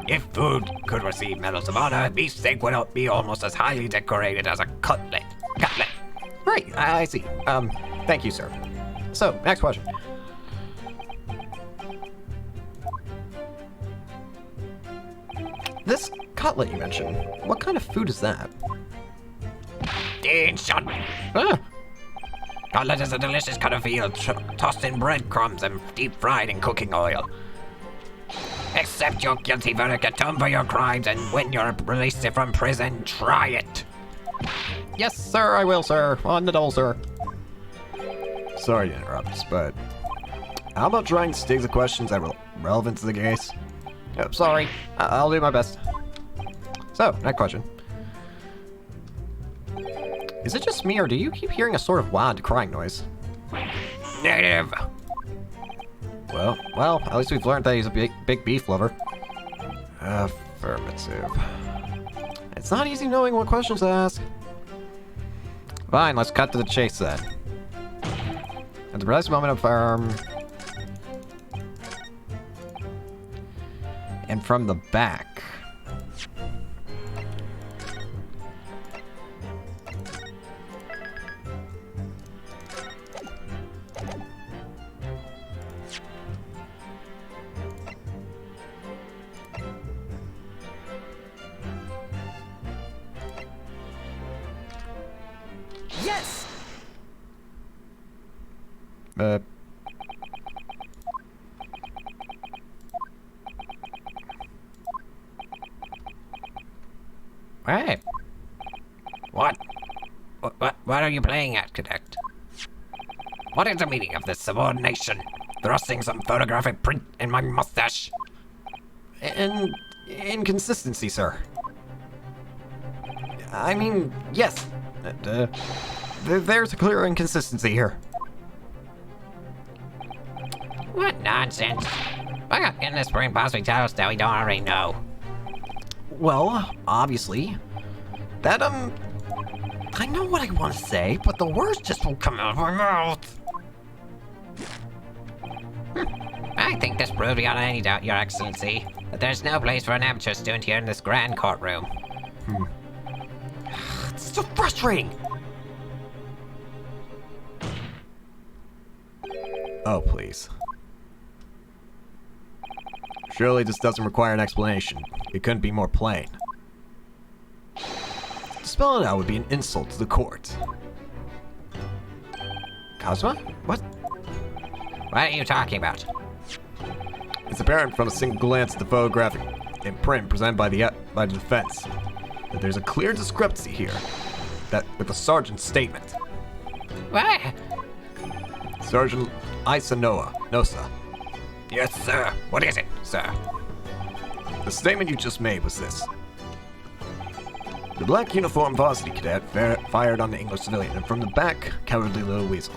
If food could receive medals of honor, beef steak would be almost as highly decorated as a cutlet. Right, I see. Thank you, sir. So, next question. This cutlet you mentioned, what kind of food is that? Dean, shut. Ah, Cutlet is a delicious cut of veal tossed in breadcrumbs and deep fried in cooking oil. Accept your guilty verdict, atone for your crimes, and when you're released from prison, try it. yes, sir, I will, sir. On the double, sir. Sorry to interrupt, but how about trying to stick the questions that are relevant to the case? Oh, sorry, I'll do my best. So, next question. Is it just me, or do you keep hearing a sort of wild crying noise? Negative. Well, at least we've learned that he's a big beef lover. Affirmative. It's not easy knowing what questions to ask. Fine, let's cut to the chase then. At the precise moment of and from the back. Yes! Hey, What? What are you playing at, Cadet? What is the meaning of this subordination? Thrusting some photographic print in my mustache? An inconsistency, sir. I mean, yes. There's a clear inconsistency here. what nonsense. What can this brain possibly tell us that we don't already know? Well, obviously, that, I know what I want to say, but the words just won't come out of my mouth. I think this proves beyond any doubt, Your Excellency, that there's no place for an amateur student here in this grand courtroom. It's so frustrating. Oh, please. Surely this doesn't require an explanation. It couldn't be more plain. To spell it out would be an insult to the court. Cosma? What? What are you talking about? It's apparent from a single glance at the photographic imprint presented by the defense that there's a clear discrepancy here with the sergeant's statement. What? Sergeant Nosa. Yes, sir. What is it, sir? The statement you just made was this. The black uniformed varsity cadet fired on the English civilian, and from the back, cowardly little weasel.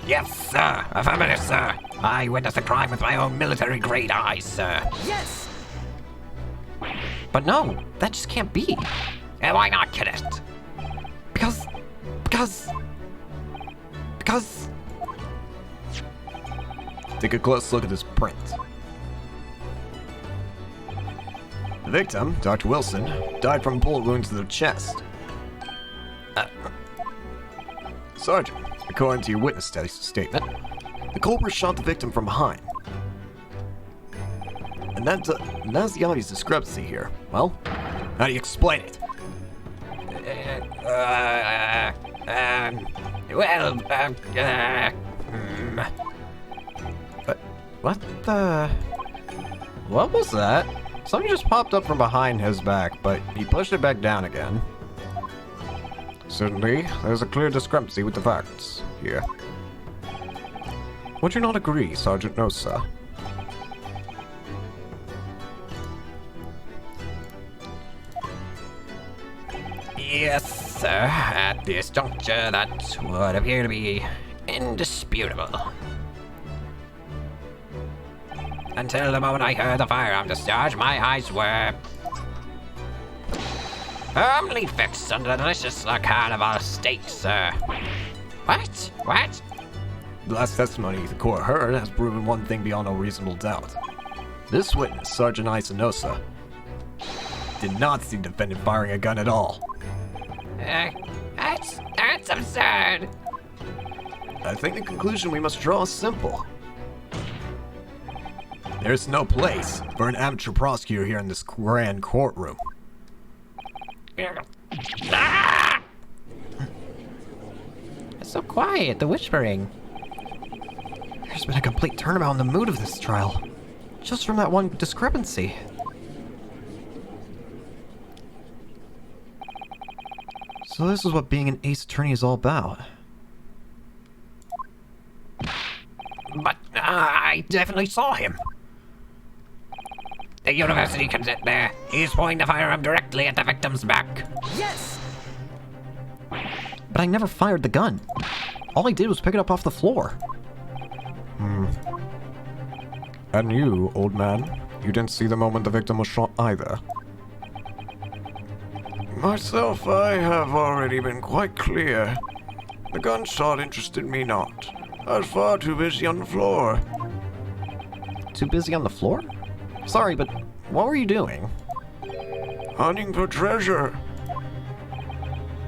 Yes, sir. Affirmative, sir. I witnessed the crime with my own military-grade eyes, sir. Yes! But no, that just can't be. And why not, Cadet? Because... Take a close look at this print. The victim, Dr. Wilson, died from bullet wounds to the chest. Sergeant, according to your witness statement, the culprit shot the victim from behind. And that's the obvious discrepancy here. Well, how do you explain it? What the... What was that? Something just popped up from behind his back, but he pushed it back down again. Certainly, there's a clear discrepancy with the facts here. Would you not agree, Sergeant Nosa? Yes, sir. At this juncture, that would appear to be indisputable. Until the moment I heard the firearm discharge, my eyes were firmly fixed on the delicious carnival steak, sir. What? What? The last testimony the court heard has proven one thing beyond all reasonable doubt. This witness, Sergeant Nosa, did not see the defendant firing a gun at all. That's absurd. I think the conclusion we must draw is simple. There's no place for an amateur prosecutor here in this grand courtroom. It's so quiet, the whispering. There's been a complete turnabout in the mood of this trial. Just from that one discrepancy. So this is what being an ace attorney is all about. But I definitely saw him. The university can sit there. He's pointing the firearm directly at the victim's back. Yes! But I never fired the gun. All I did was pick it up off the floor. And you, old man, you didn't see the moment the victim was shot either. Myself, I have already been quite clear. The gunshot interested me not. I was far too busy on the floor. Too busy on the floor? Sorry, but what were you doing? Hunting for treasure.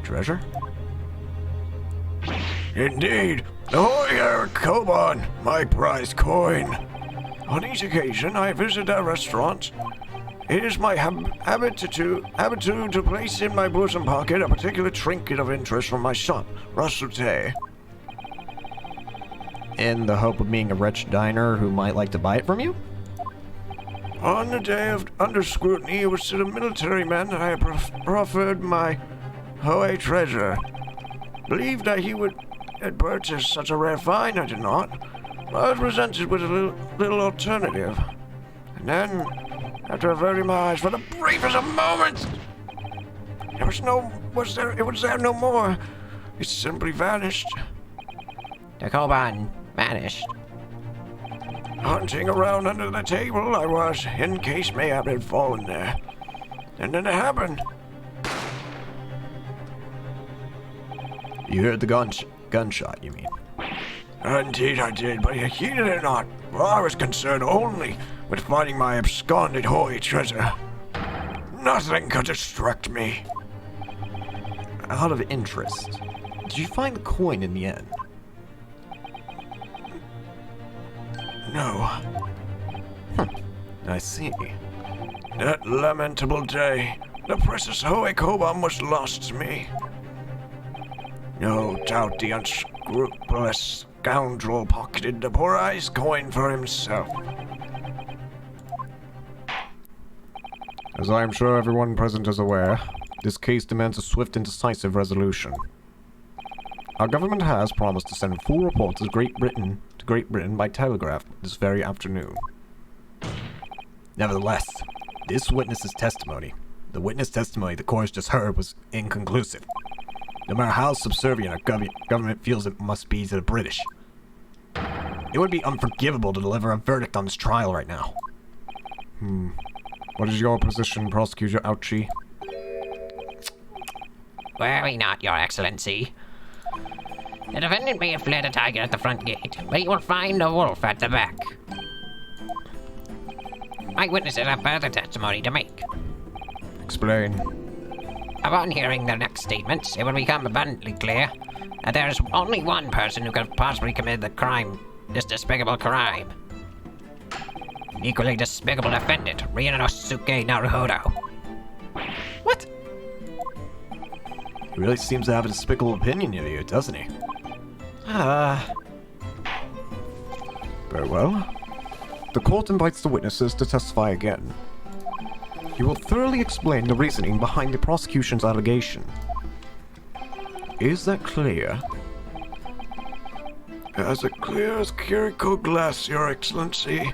Treasure? Indeed, the Hoyer Koban, my prized coin. On each occasion I visit a restaurant, it is my habit to place in my bosom pocket a particular trinket of interest from my shop, Rasute. In the hope of being a rich diner who might like to buy it from you? On the day of under scrutiny, it was to the military men that I proffered my Hoey treasure. Believed that he would purchase such a rare find, I did not. I was presented with a little alternative. And then, after averting my eyes for the briefest of moments, it was there no more. It simply vanished. The Koban vanished. Hunting around under the table I was, in case mayhap it had fallen there. And then it happened. You heard the gunshot, you mean? Indeed I did, but I heeded it not, for I was concerned only with finding my absconded holy treasure. Nothing could distract me. Out of interest, did you find the coin in the end? No. I see. That lamentable day, the precious Hoey Koban was lost to me. No doubt the unscrupulous scoundrel pocketed the poor ice coin for himself. As I am sure everyone present is aware, this case demands a swift and decisive resolution. Our government has promised to send full reports to Great Britain by telegraph this very afternoon. Nevertheless, this witness's testimony, the witness testimony the court just heard, was inconclusive. No matter how subservient our government feels it must be to the British, it would be unforgivable to deliver a verdict on this trial right now. What is your position, Prosecutor Ouchie? Worry not, Your Excellency. The defendant may have fled a tiger at the front gate, but you will find a wolf at the back. Eyewitnesses have further testimony to make. Explain. Upon hearing their next statements, it will become abundantly clear that there is only one person who could possibly commit this despicable crime. Equally despicable defendant, Ryanosuke Naruhodo. What? He really seems to have a despicable opinion of you, doesn't he? Very well. The court invites the witnesses to testify again. He will thoroughly explain the reasoning behind the prosecution's allegation. Is that clear? As clear as Kiriko glass, Your Excellency.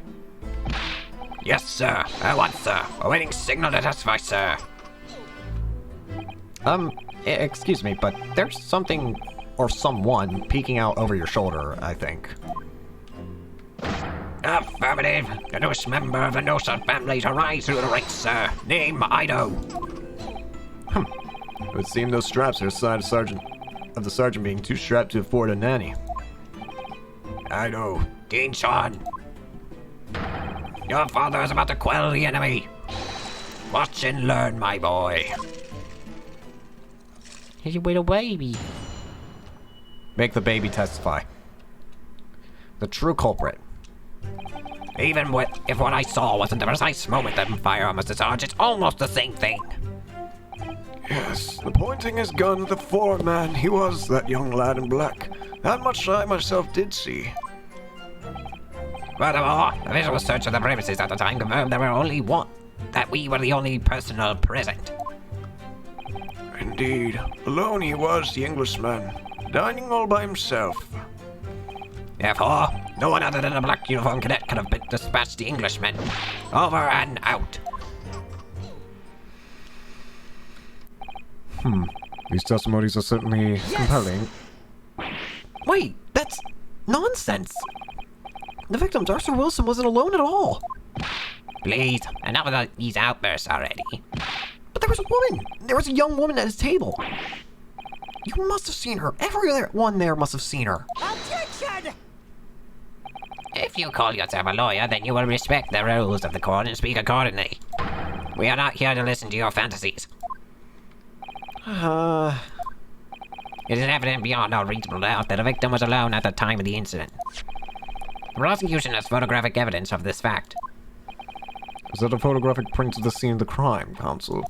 Yes, sir. At once, sir. Awaiting signal to testify, sir. Excuse me, but there's something or someone peeking out over your shoulder, I think. Affirmative. The newest member of the Nosa family to rise through the ranks, sir. Name Ido. It would seem those straps are a sign of the sergeant being too strapped to afford a nanny. Ido. Dean Sean. Your father is about to quell the enemy. Watch and learn, my boy. He's a little baby. Make the baby testify. The true culprit Even if what I saw wasn't the precise moment the firearm was discharged, it's almost the same thing. Yes, the pointing his gun at the foreman, he was that young lad in black. That much I myself did see. Furthermore, a visual search of the premises at the time confirmed that we were the only personnel present. Indeed, alone he was, the Englishman, dining all by himself. Therefore, no one other than a black uniform cadet could have dispatched the Englishman. Over and out. These testimonies are certainly compelling. Wait, that's nonsense! The victim, Arthur Wilson, wasn't alone at all! Please, enough of these outbursts already. But there was a woman! There was a young woman at his table! You must have seen her! Everyone there must have seen her! Objection! If you call yourself a lawyer, then you will respect the rules of the court and speak accordingly. We are not here to listen to your fantasies. It is evident beyond all reasonable doubt that the victim was alone at the time of the incident. The prosecution has photographic evidence of this fact. Is that a photographic print of the scene of the crime, counsel?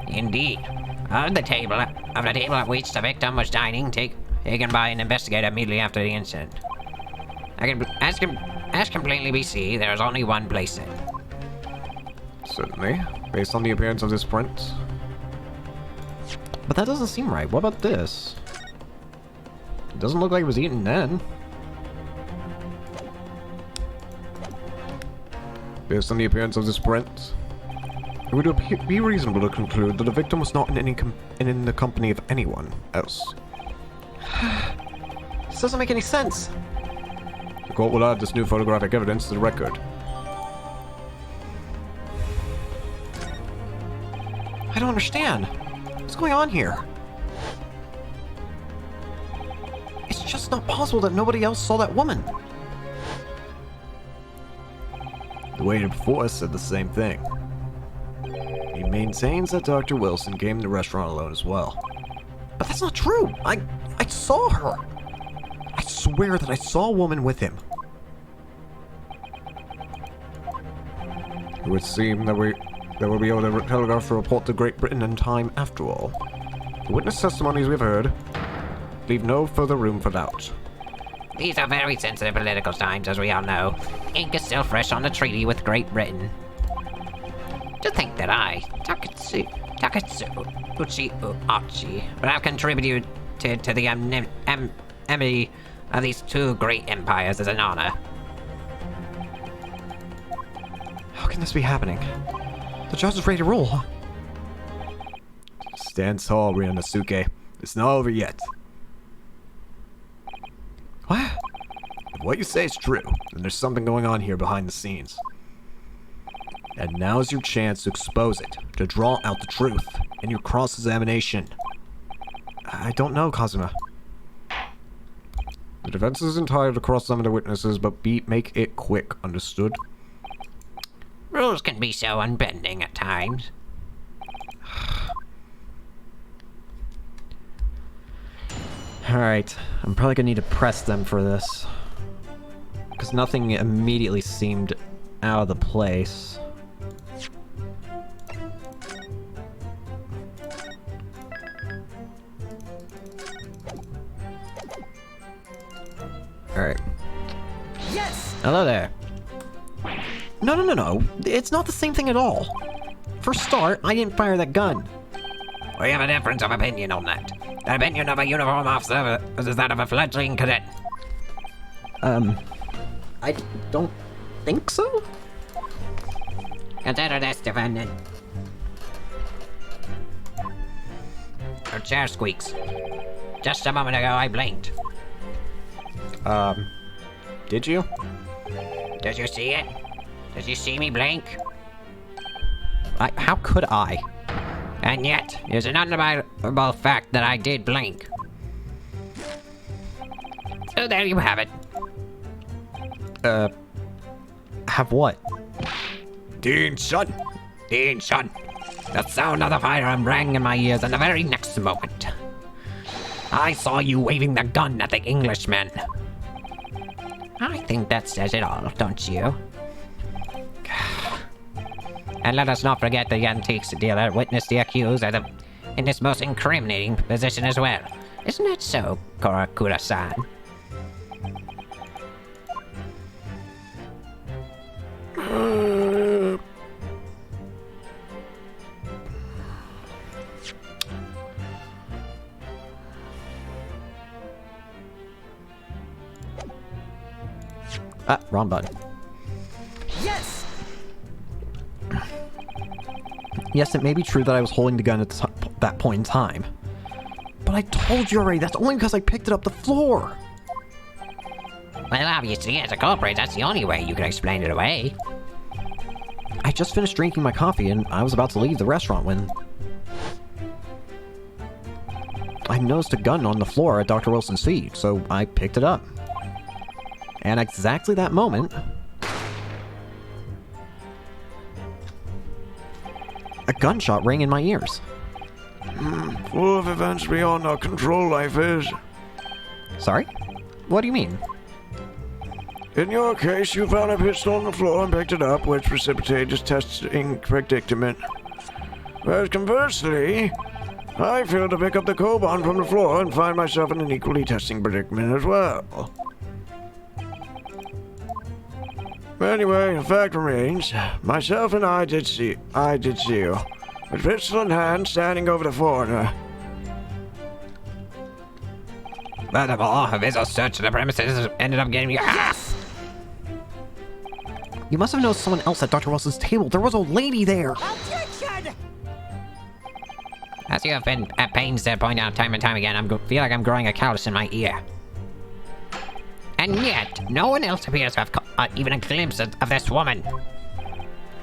Indeed. Of the table at which the victim was dining, taken by an investigator immediately after the incident. As can plainly be seen, there is only one place set. Certainly, based on the appearance of this print. But that doesn't seem right. What about this? It doesn't look like it was eaten then. Based on the appearance of this print, it would be reasonable to conclude that the victim was not in the company of anyone else. This doesn't make any sense. The court will add this new photographic evidence to the record. I don't understand. What's going on here? It's just not possible that nobody else saw that woman. The waiter before us said the same thing. He maintains that Dr. Wilson came to the restaurant alone as well. But that's not true! I saw her! I swear that I saw a woman with him. It would seem that we'll be able to telegraph a report to Great Britain in time after all. The witness testimonies we've heard leave no further room for doubt. These are very sensitive political times, as we all know. Ink is still fresh on the treaty with Great Britain. To think that I, Takatsu Uchi, would have contributed to the enmity of these two great empires is an honor. How can this be happening? The judge is ready to rule. Stand tall, Ryanosuke. It's not over yet. What? If what you say is true, then there's something going on here behind the scenes. And now's your chance to expose it, to draw out the truth in your cross-examination. I don't know, Kazuma. The defense is entitled to cross-examine the witnesses, but make it quick, understood? Rules can be so unbending at times. Alright, I'm probably gonna need to press them for this. Because nothing immediately seemed out of the place. Alright. Yes! Hello there. No. It's not the same thing at all. For start, I didn't fire that gun. We have a difference of opinion on that. The opinion of a uniform officer is that of a fledgling cadet. I don't think so? Consider this, defendant. Her chair squeaks. Just a moment ago, I blinked. Did you? Did you see it? Did you see me blink? How could I? And yet, it's an undeniable fact that I did blink. So there you have it. Have what? Dean, son! Dean, son! The sound of the firearm rang in my ears, and the very next moment, I saw you waving the gun at the Englishman. I think that says it all, don't you? And let us not forget the antiques dealer witnessed the accused in this most incriminating position as well. Isn't that so, Korakura-san? Ah, wrong button. Yes! Yes, it may be true that I was holding the gun at that point in time. But I told you already, that's only because I picked it up the floor. Well, obviously, as a culprit, that's the only way you can explain it away. I just finished drinking my coffee and I was about to leave the restaurant when I noticed a gun on the floor at Dr. Wilson's feet, so I picked it up. And at exactly that moment, a gunshot rang in my ears. Full of events beyond our control, life is. Sorry? What do you mean? In your case, you found a pistol on the floor and picked it up, which precipitated a testing predicament. Whereas conversely, I failed to pick up the Koban from the floor and find myself in an equally testing predicament as well. Anyway, the fact remains, myself and I did see you, with pistol in hand, standing over the foreigner. Furthermore, a visual search of the premises ended up getting me. You must have noticed someone else at Dr. Wilson's table. There was a lady there. Objection! As you have been at pains to point out time and time again, I feel like I'm growing a callus in my ear. And yet, no one else appears to have even a glimpse of this woman.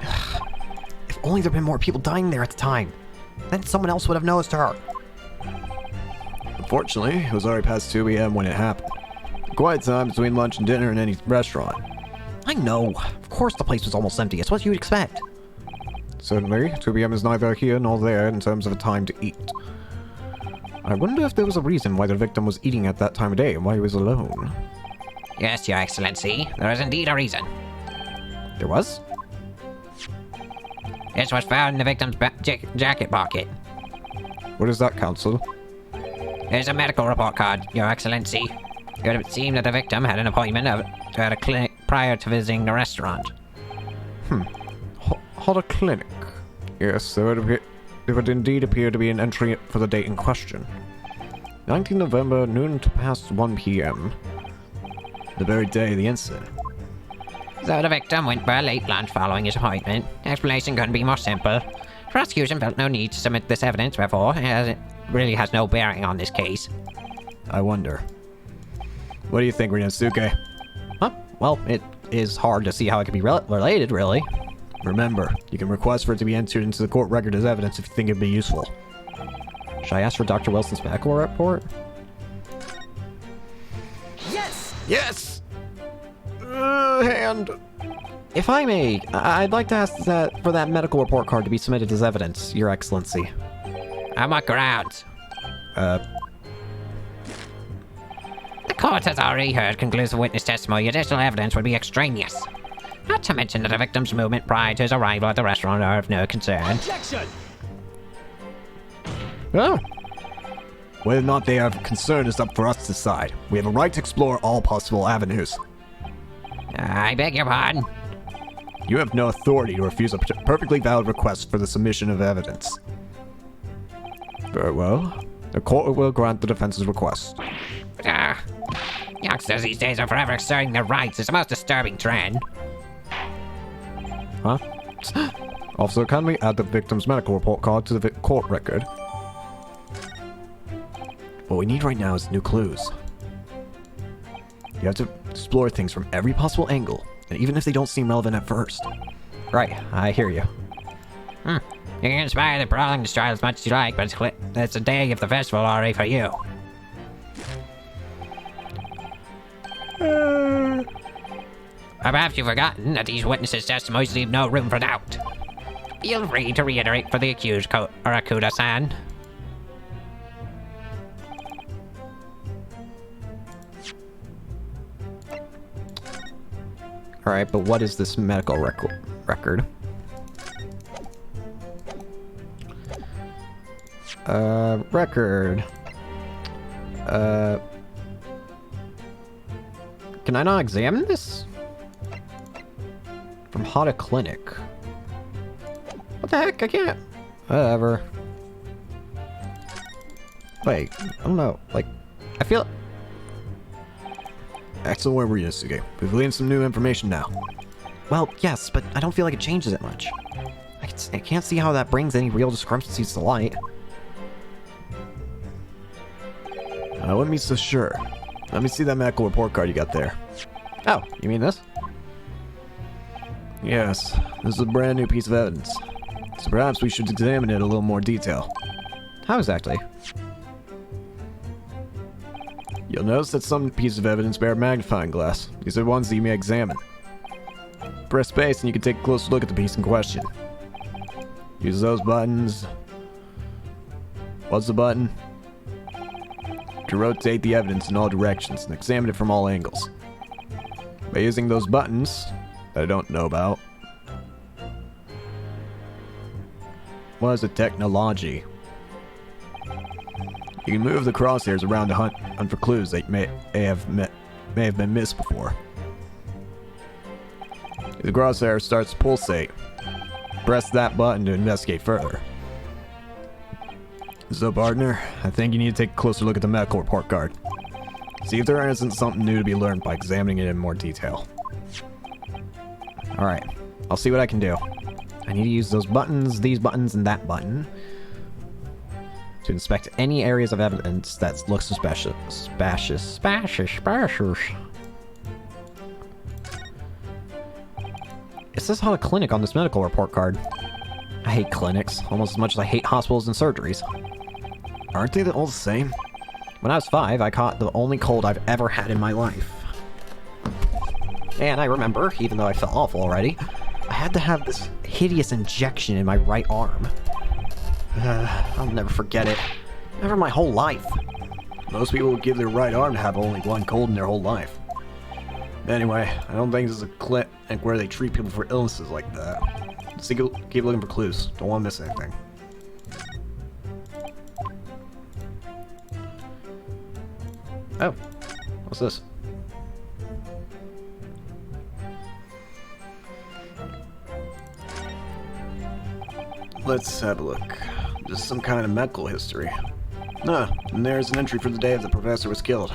If only there'd been more people dying there at the time. Then someone else would have noticed her. Unfortunately, it was already past 2 a.m. when it happened. Quiet time between lunch and dinner in any restaurant. I know. Of course the place was almost empty. It's what you'd expect. Certainly, 2 p.m. is neither here nor there in terms of a time to eat. I wonder if there was a reason why the victim was eating at that time of day and why he was alone. Yes, Your Excellency, there is indeed a reason. There was? This was found in the victim's jacket pocket. What is that, Counsel? Here's a medical report card, Your Excellency. It would seem that the victim had an appointment at a clinic prior to visiting the restaurant. Had a clinic? Yes, there would indeed appear to be an entry for the date in question. 19 November, noon to past 1 p.m. The very day of the incident. So the victim went for a late lunch following his appointment. The explanation couldn't be more simple. The prosecution felt no need to submit this evidence, therefore, as it really has no bearing on this case. I wonder. What do you think, Rinosuke? Huh? Well, it is hard to see how it could be related, really. Remember, you can request for it to be entered into the court record as evidence if you think it'd be useful. Should I ask for Dr. Wilson's medical report? Yes! Yes! Hand. If I may, I'd like to ask for that medical report card to be submitted as evidence, Your Excellency. On what grounds? Uh, The court has already heard conclusive witness testimony. Additional evidence would be extraneous. Not to mention that the victim's movement prior to his arrival at the restaurant are of no concern. Objection! Oh. Whether or not they have concern is up for us to decide. We have a right to explore all possible avenues. I beg your pardon? You have no authority to refuse a perfectly valid request for the submission of evidence. Very well. The court will grant the defense's request. Youngsters these days are forever asserting their rights. It's a most disturbing trend. Huh? Officer, kindly add the victim's medical report card to the court record. What we need right now is new clues. You have to explore things from every possible angle, and even if they don't seem relevant at first. Right, I hear you. You can inspire the prowling destroyer as much as you like, but it's a day of the festival already for you. Or perhaps you've forgotten that these witnesses' testimonies leave no room for doubt. Feel free to reiterate for the accused, Arakuda-san. Alright, but what is this medical record? Record. Can I not examine this? From Hada Clinic. What the heck? I can't. Whatever. Wait, I don't know. Like, I feel... Excellent work, Ryusuke. We've gleaned some new information now. Well, yes, but I don't feel like it changes it much. I can't see how that brings any real discrepancies to light. I wouldn't be so sure. Let me see that medical report card you got there. Oh, you mean this? Yes, this is a brand new piece of evidence. So perhaps we should examine it in a little more detail. How exactly? You'll notice that some pieces of evidence bear a magnifying glass. These are the ones that you may examine. Press space and you can take a closer look at the piece in question. Use those buttons. What's the button? To rotate the evidence in all directions and examine it from all angles. By using those buttons, that I don't know about. What is a technology? You can move the crosshairs around to hunt for clues that may have been missed before. If the crosshair starts to pulsate, press that button to investigate further. So, partner, I think you need to take a closer look at the medical report card. See if there isn't something new to be learned by examining it in more detail. Alright, I'll see what I can do. I need to use those buttons, these buttons, and that button to inspect any areas of evidence that look suspicious. It says Hada Clinic on this medical report card. I hate clinics, almost as much as I hate hospitals and surgeries. Aren't they all the same? When I was 5, I caught the only cold I've ever had in my life. And I remember, even though I felt awful already, I had to have this hideous injection in my right arm. I'll never forget it. Never my whole life. Most people would give their right arm to have only one cold in their whole life. Anyway, I don't think this is a clinic where they treat people for illnesses like that. Just keep looking for clues. Don't want to miss anything. Oh, what's this? Let's have a look. This is some kind of medical history. Ah, and there's an entry for the day the professor was killed.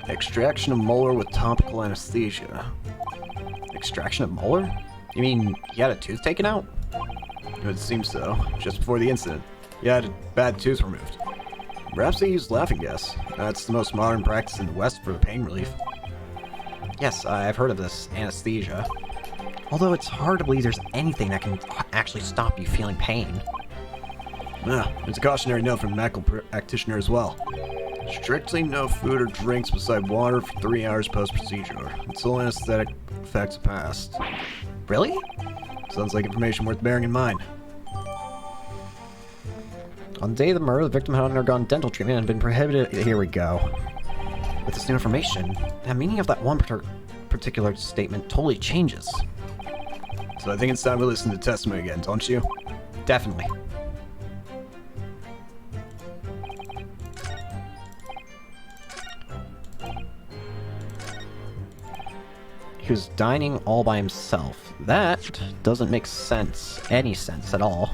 Extraction of molar with topical anesthesia. Extraction of molar? You mean he had a tooth taken out? It would seem so. Just before the incident, he had a bad tooth removed. Perhaps they used laughing gas. That's the most modern practice in the West for pain relief. Yes, I've heard of this anesthesia. Although it's hard to believe there's anything that can actually stop you feeling pain. Ah, there's a cautionary note from a medical practitioner as well. Strictly no food or drinks beside water for 3 hours post-procedure, until anesthetic effects passed. Really? Sounds like information worth bearing in mind. On the day of the murder, the victim had undergone dental treatment and been prohibited. Here we go. With this new information, the meaning of that one particular statement totally changes. So I think it's time we listen to the testimony again, don't you? Definitely. He was dining all by himself. That doesn't make sense. Any sense at all.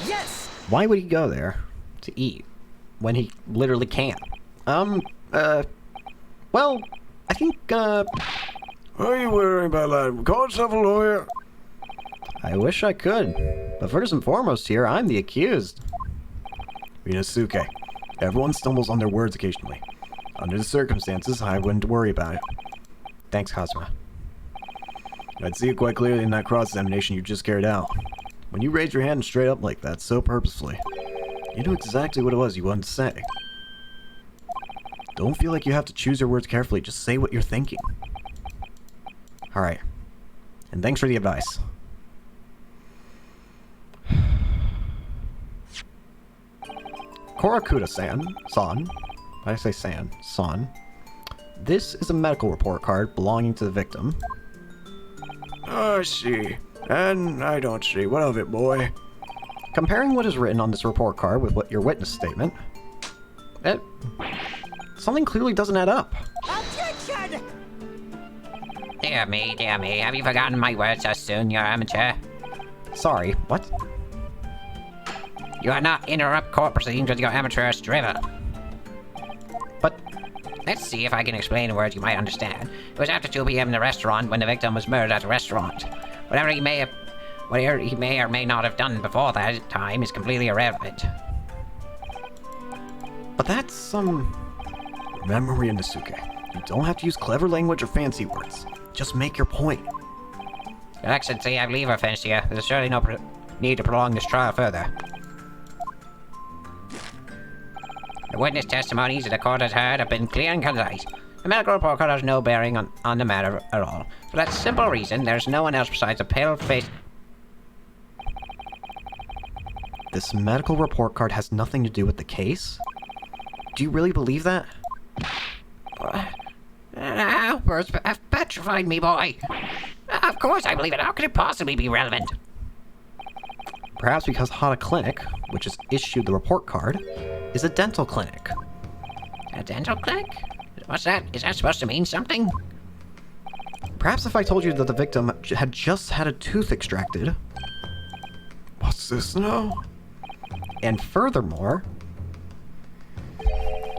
Yes! Why would he go there to eat when he literally can't? Well, I think, Why are you worrying about that? Call yourself a lawyer. I wish I could. But first and foremost here, I'm the accused. Ryusuke, everyone stumbles on their words occasionally. Under the circumstances, I wouldn't worry about it. Thanks, Kazuma. I'd see it quite clearly in that cross-examination you just carried out. When you raised your hand straight up like that, so purposefully, you knew exactly what it was you wanted to say. Don't feel like you have to choose your words carefully, just say what you're thinking. Alright. And thanks for the advice. Korakuda-san, I say san, this is a medical report card belonging to the victim. I see. And I don't see. What of it, boy? Comparing what is written on this report card with what your witness statement, something clearly doesn't add up. Objection! Dear me, have you forgotten my words so soon, you amateur? Sorry, what? You are not interrupt court proceedings with your amateurish drivel. But Let's see if I can explain in words you might understand. It was after 2 p.m. in the restaurant when the victim was murdered at the restaurant. Whatever he may or may not have done before that time is completely irrelevant. But that's, Remember, Ryunosuke, you don't have to use clever language or fancy words. Just make your point. Your Excellency, I believe I've finished here. There's surely no need to prolong this trial further. The witness testimonies that the court has heard have been clear and concise. The medical report card has no bearing on the matter at all. For that simple reason, there's no one else besides a pale-faced... This medical report card has nothing to do with the case? Do you really believe that? Outbursts have petrified me, boy. Of course I believe it. How could it possibly be relevant? Perhaps because Hana Clinic, which has issued the report card, is a dental clinic. A dental clinic? What's that? Is that supposed to mean something? Perhaps if I told you that the victim had just had a tooth extracted, What's this now? and furthermore,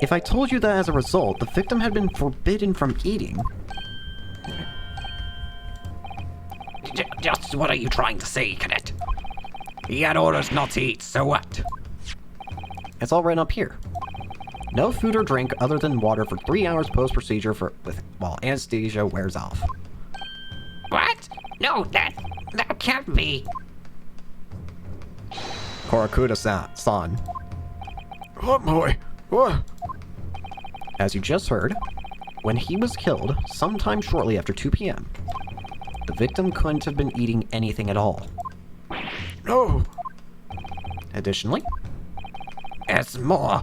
if I told you that as a result, the victim had been forbidden from eating, Just what are you trying to say, Cadet? He had orders not to eat, so what? it's all written up here. No food or drink other than water for 3 hours post-procedure while anesthesia wears off. What? No, that can't be. Korakuda-san, What, boy? What? as you just heard, when he was killed sometime shortly after 2 p.m., the victim couldn't have been eating anything at all. No. Additionally, There's more.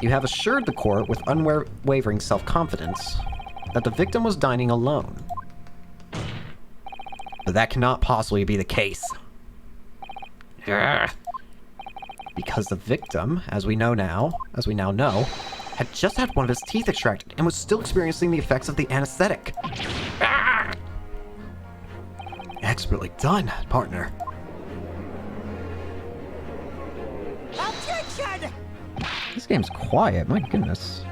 you have assured the court with unwavering self-confidence that the victim was dining alone. But that cannot possibly be the case, Ugh. because the victim, as we now know, had just had one of his teeth extracted and was still experiencing the effects of the anesthetic. Ah! Expertly done, partner. Objection! This game's quiet, my goodness.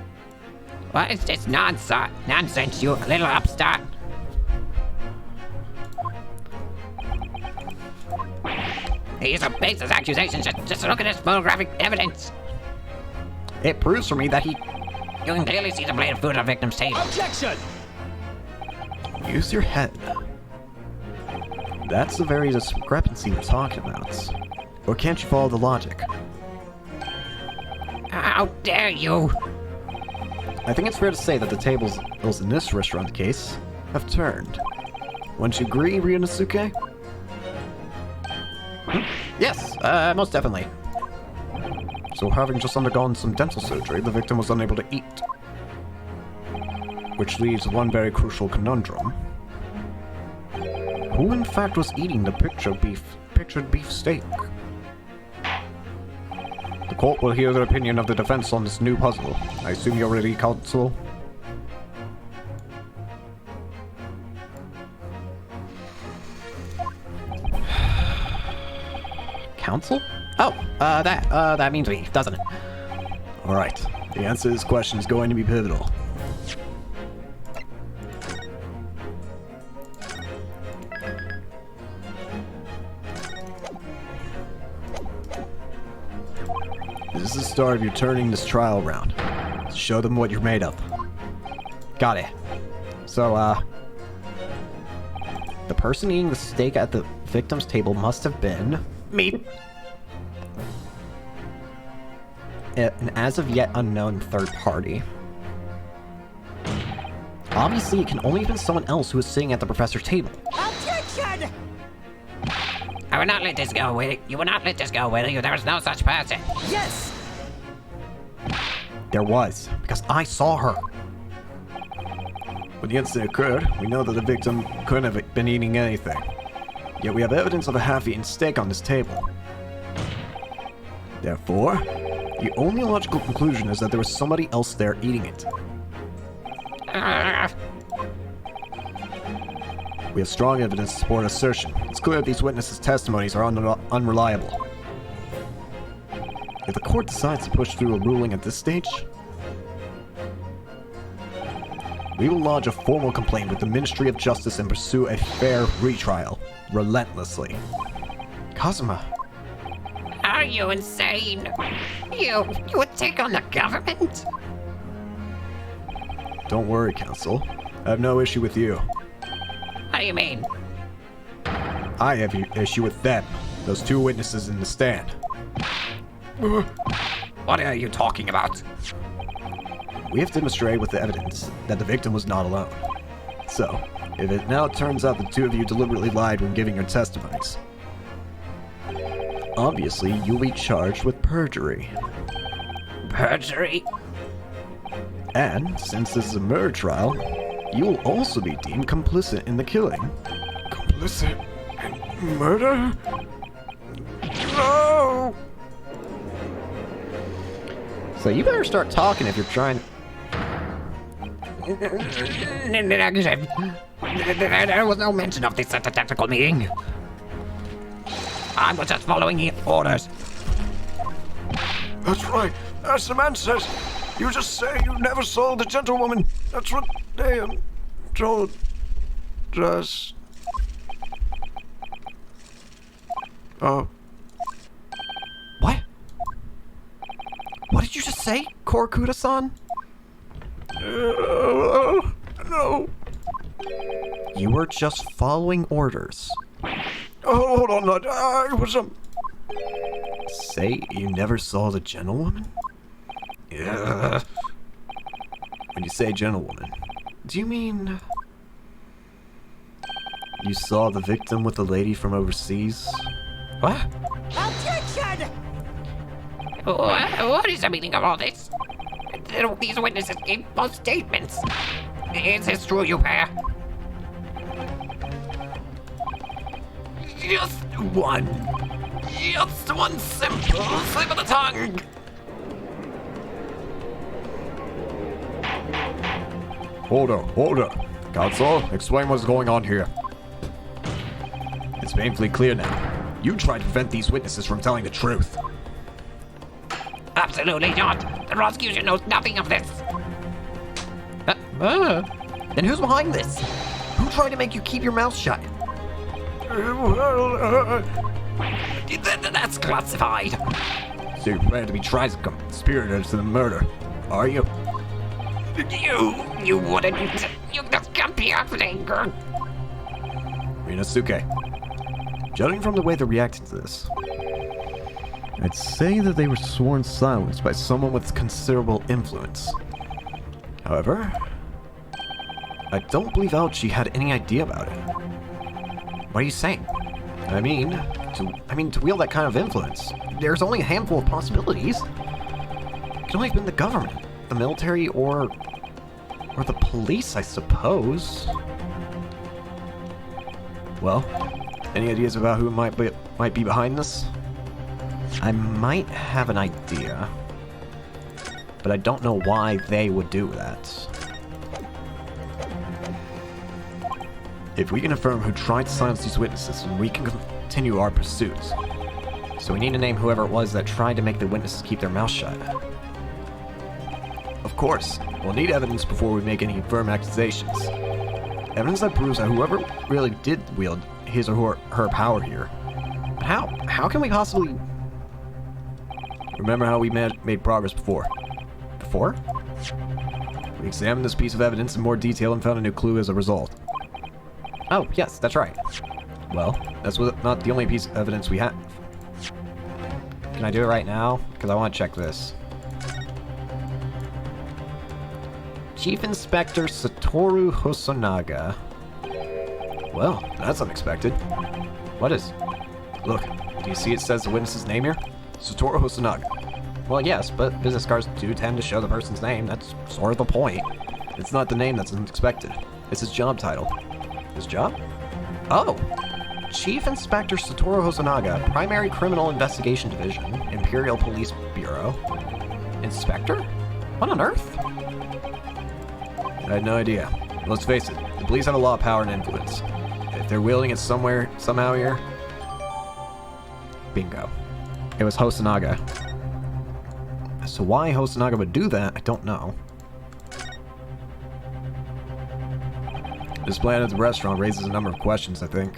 What is this nonsense, you little upstart? These are baseless accusations. Just look at this photographic evidence. It proves for me that he... You can clearly see the plate of food on the victim's table. Objection! Use your head. That's the very discrepancy we're talking about. Or can't you follow the logic? How dare you? I think it's fair to say that the tables in this restaurant case have turned. Wouldn't you agree, Ryunosuke? Yes, most definitely. So having just undergone some dental surgery, the victim was unable to eat. Which leaves one very crucial conundrum. Who in fact was eating the pictured beef steak? The court will hear the opinion of the defense on this new puzzle. I assume you're ready, counsel? Counsel? Oh, that means me, doesn't it? Alright, the answer to this question is going to be pivotal. This is the start of you turning this trial around. Show them what you're made of. Got it. So, the person eating the steak at the victim's table must have been... Me. an as of yet unknown third party. Obviously, it can only have been someone else who was sitting at the professor's table. Objection! I will not let this go, will you? You will not let this go, will you? There is no such person. Yes! There was, because I saw her. When the incident occurred, we know that the victim couldn't have been eating anything. Yet we have evidence of a half-eaten steak on this table. Therefore, The only logical conclusion is that there was somebody else there eating it. We have strong evidence to support assertion. It's clear that these witnesses' testimonies are unreliable. If the court decides to push through a ruling at this stage, we will lodge a formal complaint with the Ministry of Justice and pursue a fair retrial, relentlessly. Kazuma. Are you insane? You would take on the government? Don't worry, Counsel. I have no issue with you. What do you mean? I have an issue with them, those two witnesses in the stand. What are you talking about? We have demonstrated with the evidence that the victim was not alone. So, if it now turns out the two of you deliberately lied when giving your testimonies, obviously you'll be charged with perjury. Perjury? And, since this is a murder trial, you will also be deemed complicit in the killing. complicit in murder? No! So you better start talking if you're trying... Negative. There was no mention of this at the tactical meeting. I was just following orders. That's right. As the man says, you just say you never saw the gentlewoman. That's what they told us. Oh. What? What did you just say, Korakuda-san? No. You were just following orders. Oh, hold on, no, I was, Say you never saw the gentlewoman? Yeah. When you say gentlewoman, do you mean... you saw the victim with the lady from overseas? What? Objection! What is the meaning of all this? These witnesses gave false statements. Is this true, you pair? Just one simple slip of the tongue. Hold up. Counsel, explain what's going on here. It's painfully clear now. You tried to prevent these witnesses from telling the truth. Absolutely not. The prosecution knows nothing of this. Then who's behind this? Who tried to make you keep your mouth shut? That's classified. So you plan to be tried as conspirators to the murder, are you? You wouldn't. You just can't be happening. Rinasuke, judging from the way they reacted to this, I'd say that they were sworn silence by someone with considerable influence. However, I don't believe Ouchi had any idea about it. What are you saying? I mean, to wield that kind of influence, there's only a handful of possibilities. It could only have been the government, the military, or the police, I suppose. Well, any ideas about who might be behind this? I might have an idea, but I don't know why they would do that. If we can affirm who tried to silence these witnesses, then we can continue our pursuits. So we need to name whoever it was that tried to make the witnesses keep their mouths shut. Of course, we'll need evidence before we make any firm accusations. Evidence that proves that whoever really did wield his or her power here. But how? How can we possibly... Remember how we made progress before? Before? We examined this piece of evidence in more detail and found a new clue as a result. Oh, yes, that's right. Well, that's not the only piece of evidence we have. Can I do it right now? Because I want to check this. Chief Inspector Satoru Hosonaga. Well, that's unexpected. What is? Look, do you see it says the witness's name here? Satoru Hosonaga. Well, yes, but business cards do tend to show the person's name. That's sort of the point. It's not the name that's unexpected. It's his job title. His job? Oh! Chief Inspector Satoru Hosonaga, Primary Criminal Investigation Division, Imperial Police Bureau. Inspector? What on earth? I had no idea. Let's face it, the police have a lot of power and influence. If they're wielding it somehow here... Bingo. It was Hosonaga. As to why Hosonaga would do that, I don't know. This plan at the restaurant raises a number of questions, I think.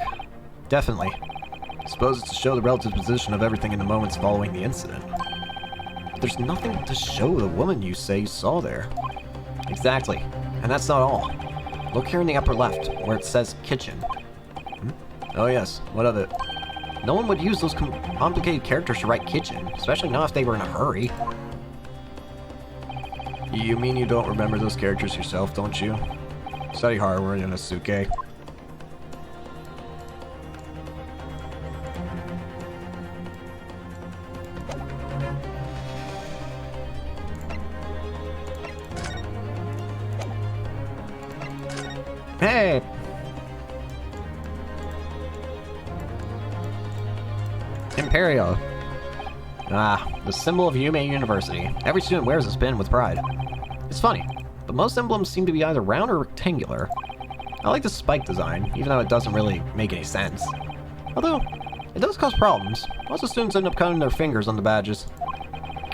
Definitely. I suppose it's to show the relative position of everything in the moments following the incident. But there's nothing to show the woman you say you saw there. Exactly. And that's not all. Look here in the upper left, where it says kitchen. Oh yes, what of it? No one would use those complicated characters to write kitchen, especially not if they were in a hurry. You mean you don't remember those characters yourself, don't you? Study hard, we're in a Suke. Hey! Imperial. Ah, the symbol of Yume University. Every student wears this pin with pride. It's funny, but most emblems seem to be either round or rectangular. I like the spike design, even though it doesn't really make any sense. Although, it does cause problems. Lots of students end up cutting their fingers on the badges.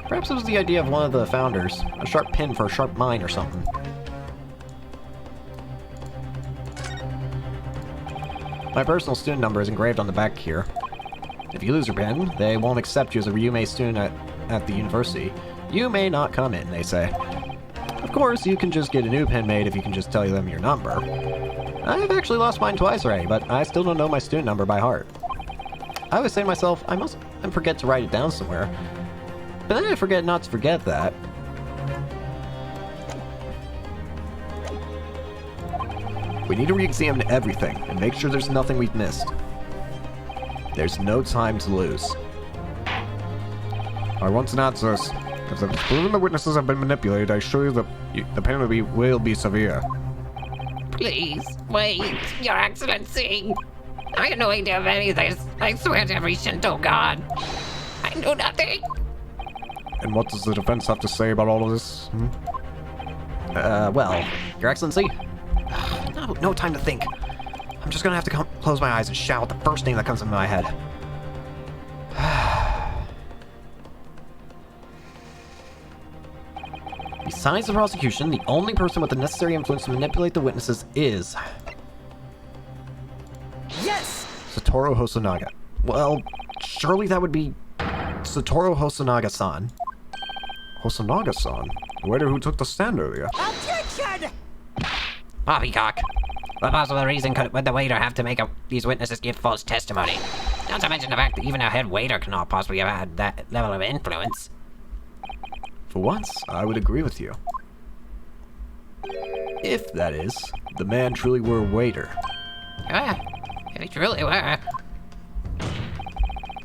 Perhaps it was the idea of one of the founders. A sharp pin for a sharp mind or something. My personal student number is engraved on the back here. If you lose your pin, they won't accept you as a Yume student at the university. You may not come in, they say. Of course, you can just get a new pin made if you can just tell them your number. I've actually lost mine twice already, but I still don't know my student number by heart. I always say to myself, I forget to write it down somewhere. But then I forget not to forget that. We need to re-examine everything and make sure there's nothing we've missed. There's no time to lose. I want an answers. If it's proven the witnesses have been manipulated, I assure you that the penalty will be severe. Please, wait, Your Excellency. I had no idea of any of this. I swear to every Shinto god. I knew nothing. And what does the defense have to say about all of this? Well, Your Excellency? No time to think. I'm just gonna have to close my eyes and shout the first name that comes into my head. Besides the prosecution, the only person with the necessary influence to manipulate the witnesses is... Yes! Satoru Hosonaga. Well, surely that would be... Satoru Hosonaga-san. Hosonaga-san? The waiter who took the stand earlier. Objection! Poppycock. What possible reason would the waiter have to make these witnesses give false testimony? Not to mention the fact that even a head waiter cannot possibly have had that level of influence. For once, I would agree with you. If, that is, the man truly were a waiter. Ah, if he truly were.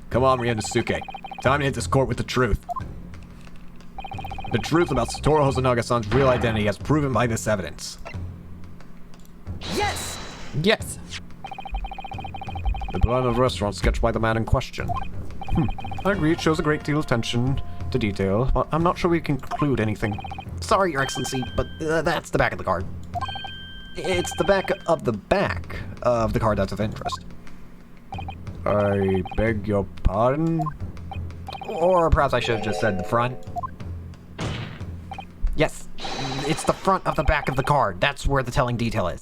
Come on, Ryunosuke. Time to hit this court with the truth. The truth about Satoru Hosonaga-san's real identity as proven by this evidence. Yes! Yes! The plan of the restaurant sketched by the man in question. I agree, it shows a great deal of attention to detail, but I'm not sure we can conclude anything. Sorry, Your Excellency, but that's the back of the card. It's the back of the card that's of interest. I beg your pardon? Or perhaps I should have just said the front. Yes, it's the front of the back of the card. That's where the telling detail is.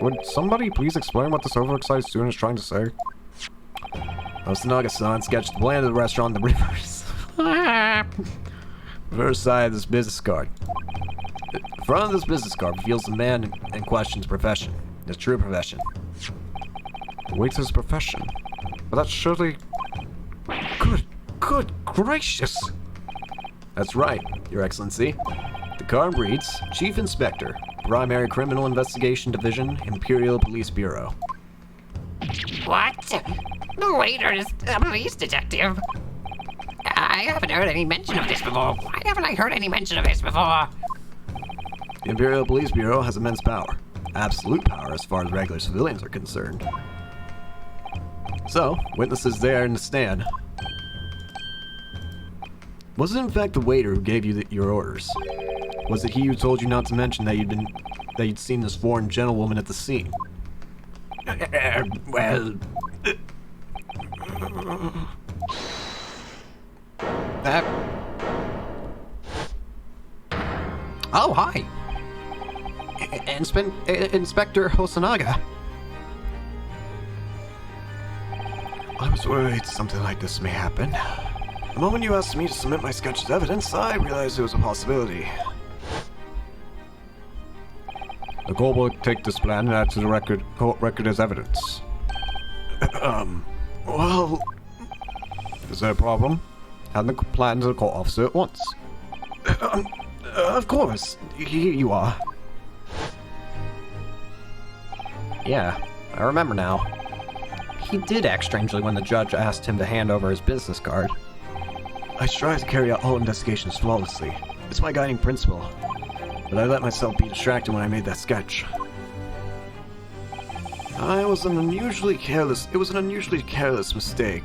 Would somebody please explain what this overexcited student is trying to say? Hosonaga-san sketched the plan of the restaurant in the reverse side of this business card. The front of this business card reveals the man in question's profession, his true profession. The waiter's profession? But that's surely... Good gracious! That's right, Your Excellency. The card reads, Chief Inspector, Primary Criminal Investigation Division, Imperial Police Bureau. What? The waiter is a police detective. I haven't heard any mention of this before. Why haven't I heard any mention of this before? The Imperial Police Bureau has immense power. Absolute power as far as regular civilians are concerned. So, witnesses there in the stand. Was it in fact the waiter who gave you your orders? Was it he who told you not to mention that you'd seen this foreign gentlewoman at the scene? Well, Oh, hi! Inspector Hosanaga. I was worried something like this may happen. The moment you asked me to submit my sketch as evidence, I realized it was a possibility. The court will take this plan and add to the court record as evidence. Well, Is there a problem? Hand the plan to the court officer at once. of course, here you are. Yeah, I remember now. He did act strangely when the judge asked him to hand over his business card. I strive to carry out all investigations flawlessly. It's my guiding principle. But I let myself be distracted when I made that sketch. It was an unusually careless mistake.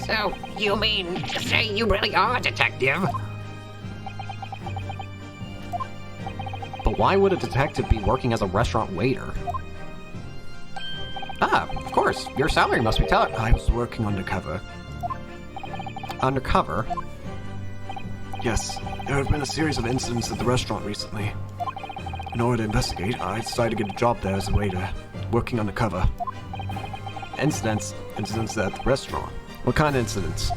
So, you mean to say you really are a detective? But why would a detective be working as a restaurant waiter? Ah, of course. Your salary must be telling. I was working undercover. Undercover? Yes, there have been a series of incidents at the restaurant recently. In order to investigate, I decided to get a job there as a waiter, working undercover. Incidents at the restaurant. What kind of incidents?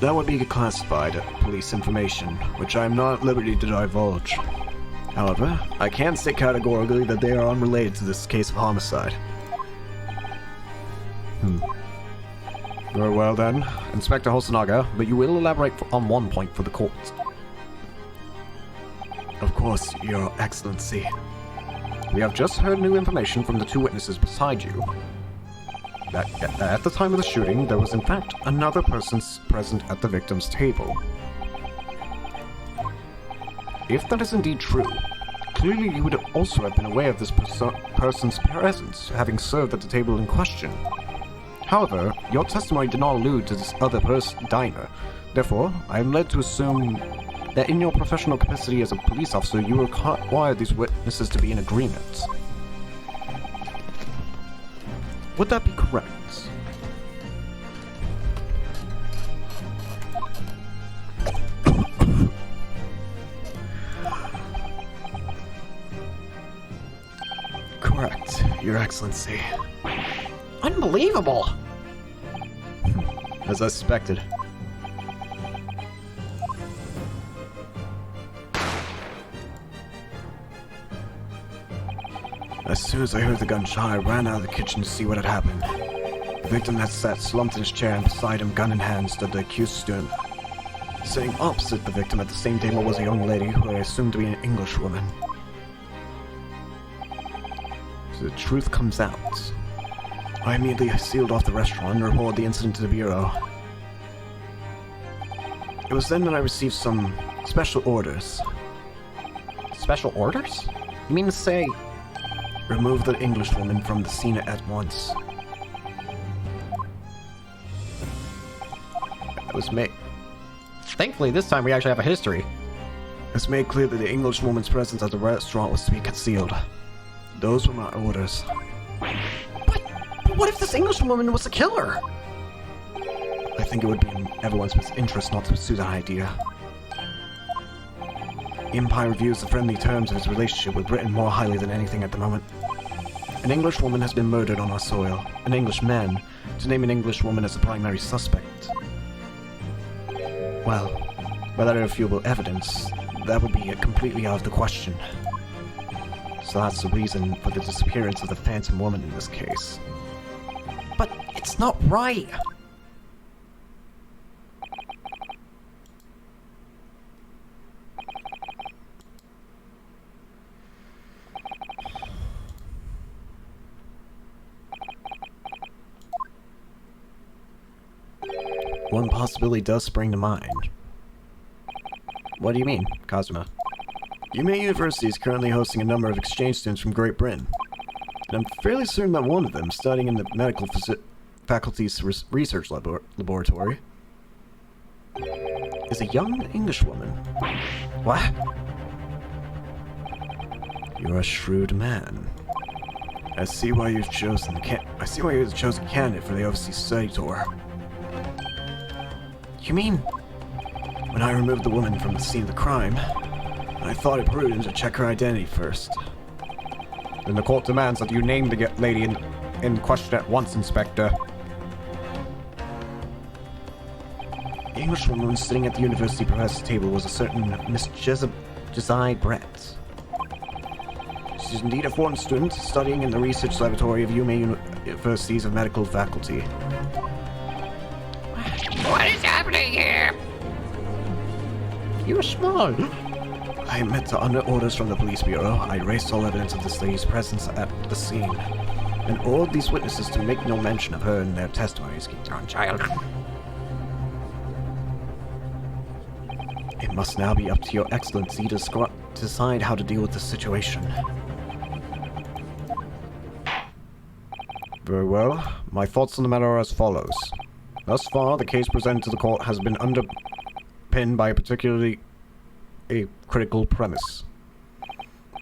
That would be classified police information, which I am not at liberty to divulge. However, I can say categorically that they are unrelated to this case of homicide. Very well then, Inspector Hosanaga, but you will elaborate on one point for the court. Of course, Your Excellency. We have just heard new information from the two witnesses beside you. That at the time of the shooting, there was in fact another person present at the victim's table. If that is indeed true, clearly you would also have been aware of this person's presence, having served at the table in question. However, your testimony did not allude to this other person, diner. Therefore, I am led to assume that in your professional capacity as a police officer, you require these witnesses to be in agreement. Would that be correct? Correct, Your Excellency. Unbelievable! As I suspected. As soon as I heard the gunshot, I ran out of the kitchen to see what had happened. The victim had sat slumped in his chair, and beside him, gun in hand, stood the accused student. Sitting opposite the victim at the same table was a young lady who I assumed to be an Englishwoman. So the truth comes out. I immediately sealed off the restaurant and reported the incident to the Bureau. It was then that I received some special orders. Special orders? You mean to say... Remove the Englishwoman from the scene at once. It was made... Thankfully, this time we actually have a history. It was made clear that the Englishwoman's presence at the restaurant was to be concealed. Those were my orders. But what if this Englishwoman was the killer? I think it would be in everyone's best interest not to pursue that idea. The Empire views the friendly terms of its relationship with Britain more highly than anything at the moment. An Englishwoman has been murdered on our soil. An Englishman, to name an Englishwoman as the primary suspect. Well, without irrefutable evidence, that would be completely out of the question. So that's the reason for the disappearance of the Phantom Woman in this case. But it's not right! One possibility does spring to mind. What do you mean, Kazuma? Yume University is currently hosting a number of exchange students from Great Britain. And I'm fairly certain that one of them, studying in the medical faculty's research laboratory, is a young Englishwoman. What? You're a shrewd man. I see why you've chosen you're the chosen candidate for the overseas study tour. You mean? When I removed the woman from the scene of the crime, I thought it prudent to check her identity first. Then the court demands that you name the lady in question at once, Inspector. The Englishwoman sitting at the university professor's table was a certain Miss Josiah Brett. She's indeed a foreign student studying in the research laboratory of Yume University's medical faculty. What is happening here? You're small. I meant to, under orders from the police bureau, I erased all evidence of this lady's presence at the scene, and ordered these witnesses to make no mention of her in their testimonies. Keep down, child. It must now be up to your excellency to decide how to deal with the situation. Very well. My thoughts on the matter are as follows. Thus far, the case presented to the court has been underpinned by a critical premise.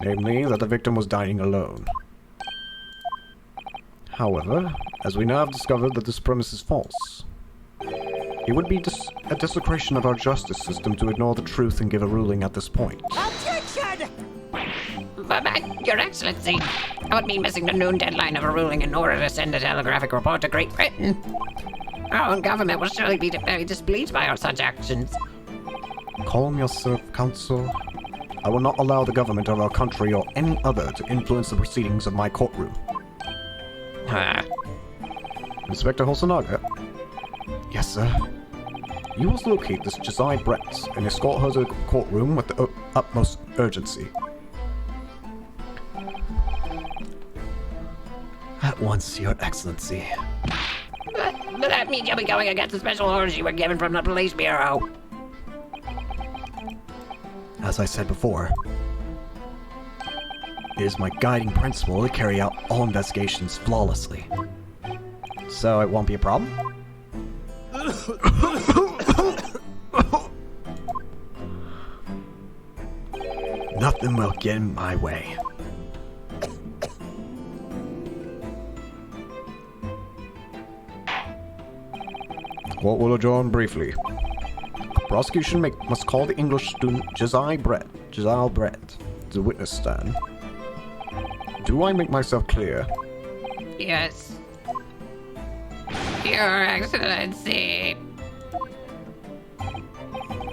Namely, that the victim was dining alone. However, as we now have discovered that this premise is false, it would be a desecration of our justice system to ignore the truth and give a ruling at this point. Objection! But, Your Excellency, I would be missing the noon deadline of a ruling in order to send a telegraphic report to Great Britain. Our own government will surely be very displeased by our such actions. Calm yourself, counsel. I will not allow the government of our country or any other to influence the proceedings of my courtroom. Inspector Hosonaga? Yes, sir. You must locate this Josiah Brett and escort her to the courtroom with the utmost urgency. At once, Your Excellency. But that means you'll be going against the special orders you were given from the police bureau. As I said before, it is my guiding principle to carry out all investigations flawlessly. So it won't be a problem? Nothing will get in my way. Court will adjourn briefly. Prosecution must call the English student Josiah Brett to the witness stand. Do I make myself clear? Yes. Your Excellency.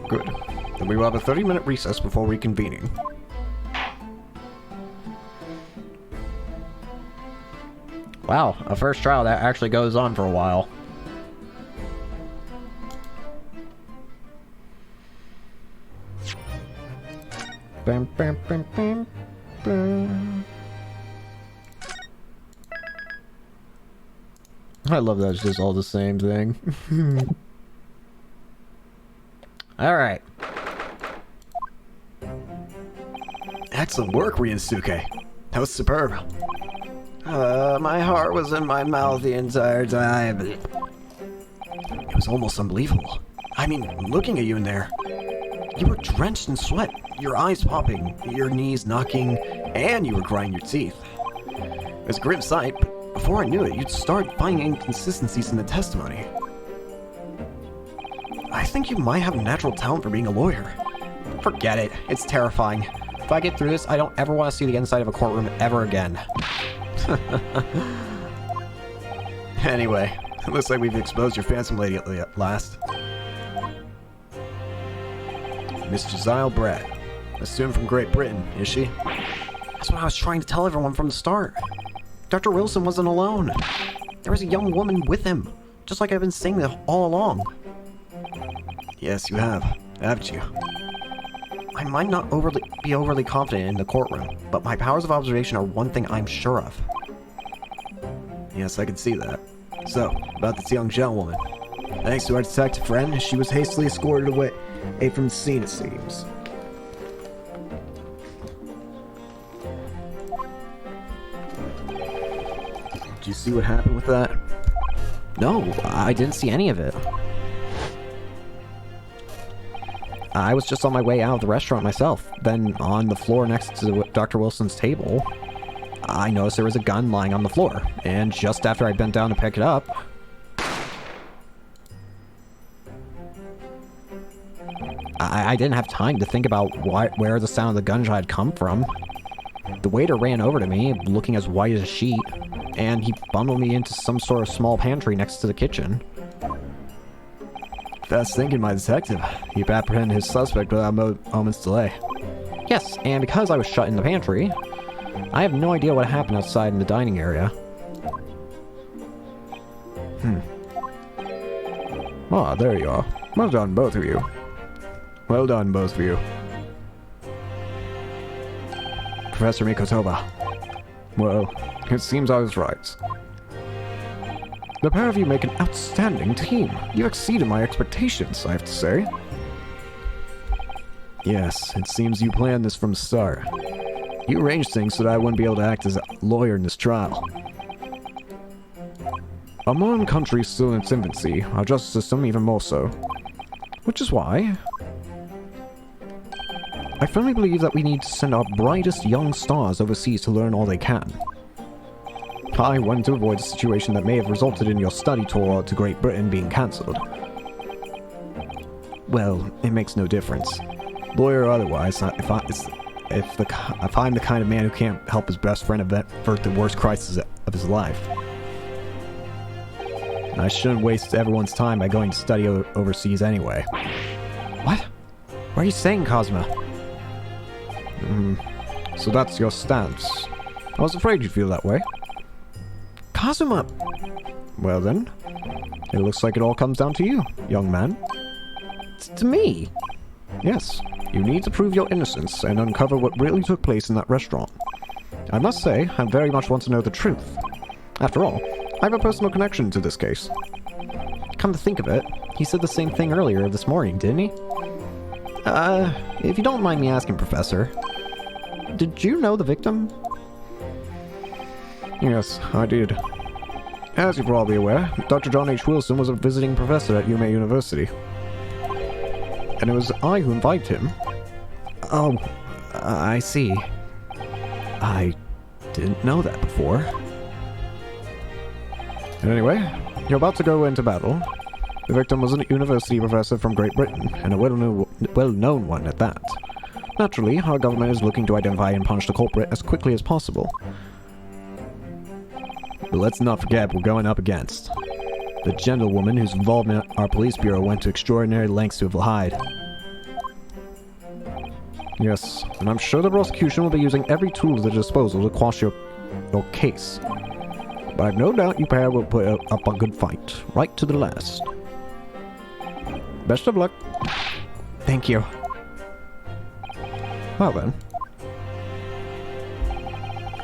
Good. Then we will have a 30-minute recess before reconvening. Wow, a first trial that actually goes on for a while. Bam, bam, bam, bam, bam. I love that it's just all the same thing. Alright. Excellent work, Ryusuke. That was superb. My heart was in my mouth the entire time. It was almost unbelievable. I mean, looking at you in there, you were drenched in sweat, your eyes popping, your knees knocking, and you were grinding your teeth. It was a grim sight, but before I knew it, you'd start finding inconsistencies in the testimony. I think you might have a natural talent for being a lawyer. Forget it. It's terrifying. If I get through this, I don't ever want to see the inside of a courtroom ever again. Anyway, it looks like we've exposed your phantom lady at last. Miss Josiah Brett, a student from Great Britain, is she? That's what I was trying to tell everyone from the start. Dr. Wilson wasn't alone. There was a young woman with him, just like I've been saying all along. Yes, you have, haven't you? I might not be overly confident in the courtroom, but my powers of observation are one thing I'm sure of. Yes, I can see that. So, about this young gentlewoman. Thanks to our detective friend, she was hastily escorted away from the scene, it seems. Did you see what happened with that? No, I didn't see any of it. I was just on my way out of the restaurant myself. Then, on the floor next to Dr. Wilson's table, I noticed there was a gun lying on the floor. And just after I bent down to pick it up, I didn't have time to think about where the sound of the gunshot had come from. The waiter ran over to me, looking as white as a sheet, and he bundled me into some sort of small pantry next to the kitchen. Fast thinking, my detective. He apprehended his suspect without a moment's delay. Yes, and because I was shut in the pantry, I have no idea what happened outside in the dining area. Ah, there you are. Well done, both of you. Well done, both of you. Professor Mikotova. Well, it seems I was right. The pair of you make an outstanding team. You exceeded my expectations, I have to say. Yes, it seems you planned this from the start. You arranged things so that I wouldn't be able to act as a lawyer in this trial. Our modern country is still in its infancy, our justice system even more so. Which is why I firmly believe that we need to send our brightest young stars overseas to learn all they can. I wanted to avoid a situation that may have resulted in your study tour to Great Britain being cancelled. Well, it makes no difference. Lawyer or otherwise, if I'm the kind of man who can't help his best friend avert the worst crisis of his life. I shouldn't waste everyone's time by going to study overseas anyway. What? What are you saying, Cosmo? So that's your stance. I was afraid you'd feel that way. Cosmo! Well then, it looks like it all comes down to you, young man. To me? Yes, you need to prove your innocence and uncover what really took place in that restaurant. I must say, I very much want to know the truth. After all, I have a personal connection to this case. Come to think of it, he said the same thing earlier this morning, didn't he? If you don't mind me asking, Professor, did you know the victim? Yes, I did. As you're probably aware, Dr. John H. Wilson was a visiting professor at UMA University. And it was I who invited him. Oh, I see. I didn't know that before. Anyway, you're about to go into battle. The victim was a university professor from Great Britain, and a well-known one at that. Naturally, our government is looking to identify and punish the culprit as quickly as possible. But let's not forget we're going up against the gentlewoman whose involvement our police bureau went to extraordinary lengths to hide. Yes, and I'm sure the prosecution will be using every tool at their disposal to quash your case. But I've no doubt you pair will put up a good fight, right to the last. Best of luck. Thank you. Well then.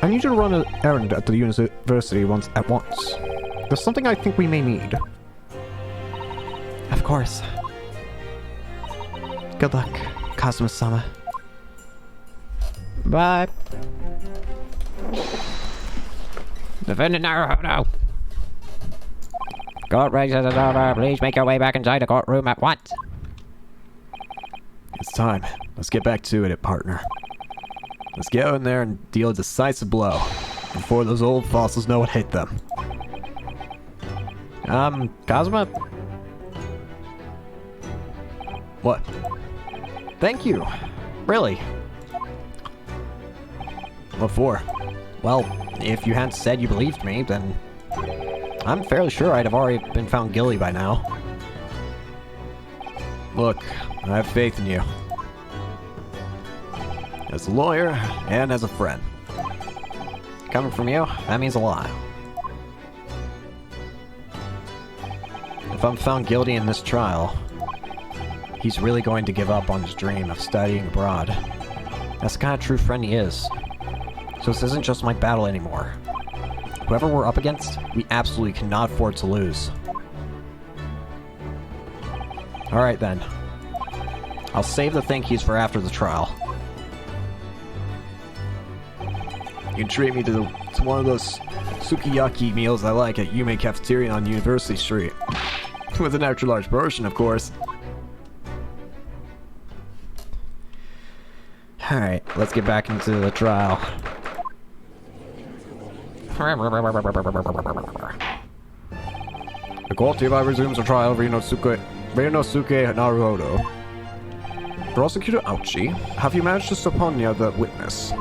I need you to run an errand at the university at once. There's something I think we may need. Of course. Good luck, Cosmo-sama. Bye. Defendant Naruhodo. Court races is over. Please make your way back inside the courtroom at once. It's time. Let's get back to it, partner. Let's get in there and deal a decisive blow before those old fossils know what hit them. Cosmo? What? Thank you. Really. What for? Well, if you hadn't said you believed me, then I'm fairly sure I'd have already been found guilty by now. Look, I have faith in you. As a lawyer and as a friend. Coming from you, that means a lot. If I'm found guilty in this trial, he's really going to give up on his dream of studying abroad. That's the kind of true friend he is. So this isn't just my battle anymore. Whoever we're up against, we absolutely cannot afford to lose. Alright then. I'll save the thank yous for after the trial. You can treat me to one of those sukiyaki meals I like at Yume Cafeteria on University Street. With an extra large portion, of course. Alright, let's get back into the trial. The court hereby resumes the trial of Rinosuke Naruhodo. Prosecutor Ouchi, have you managed to subpoena the witness?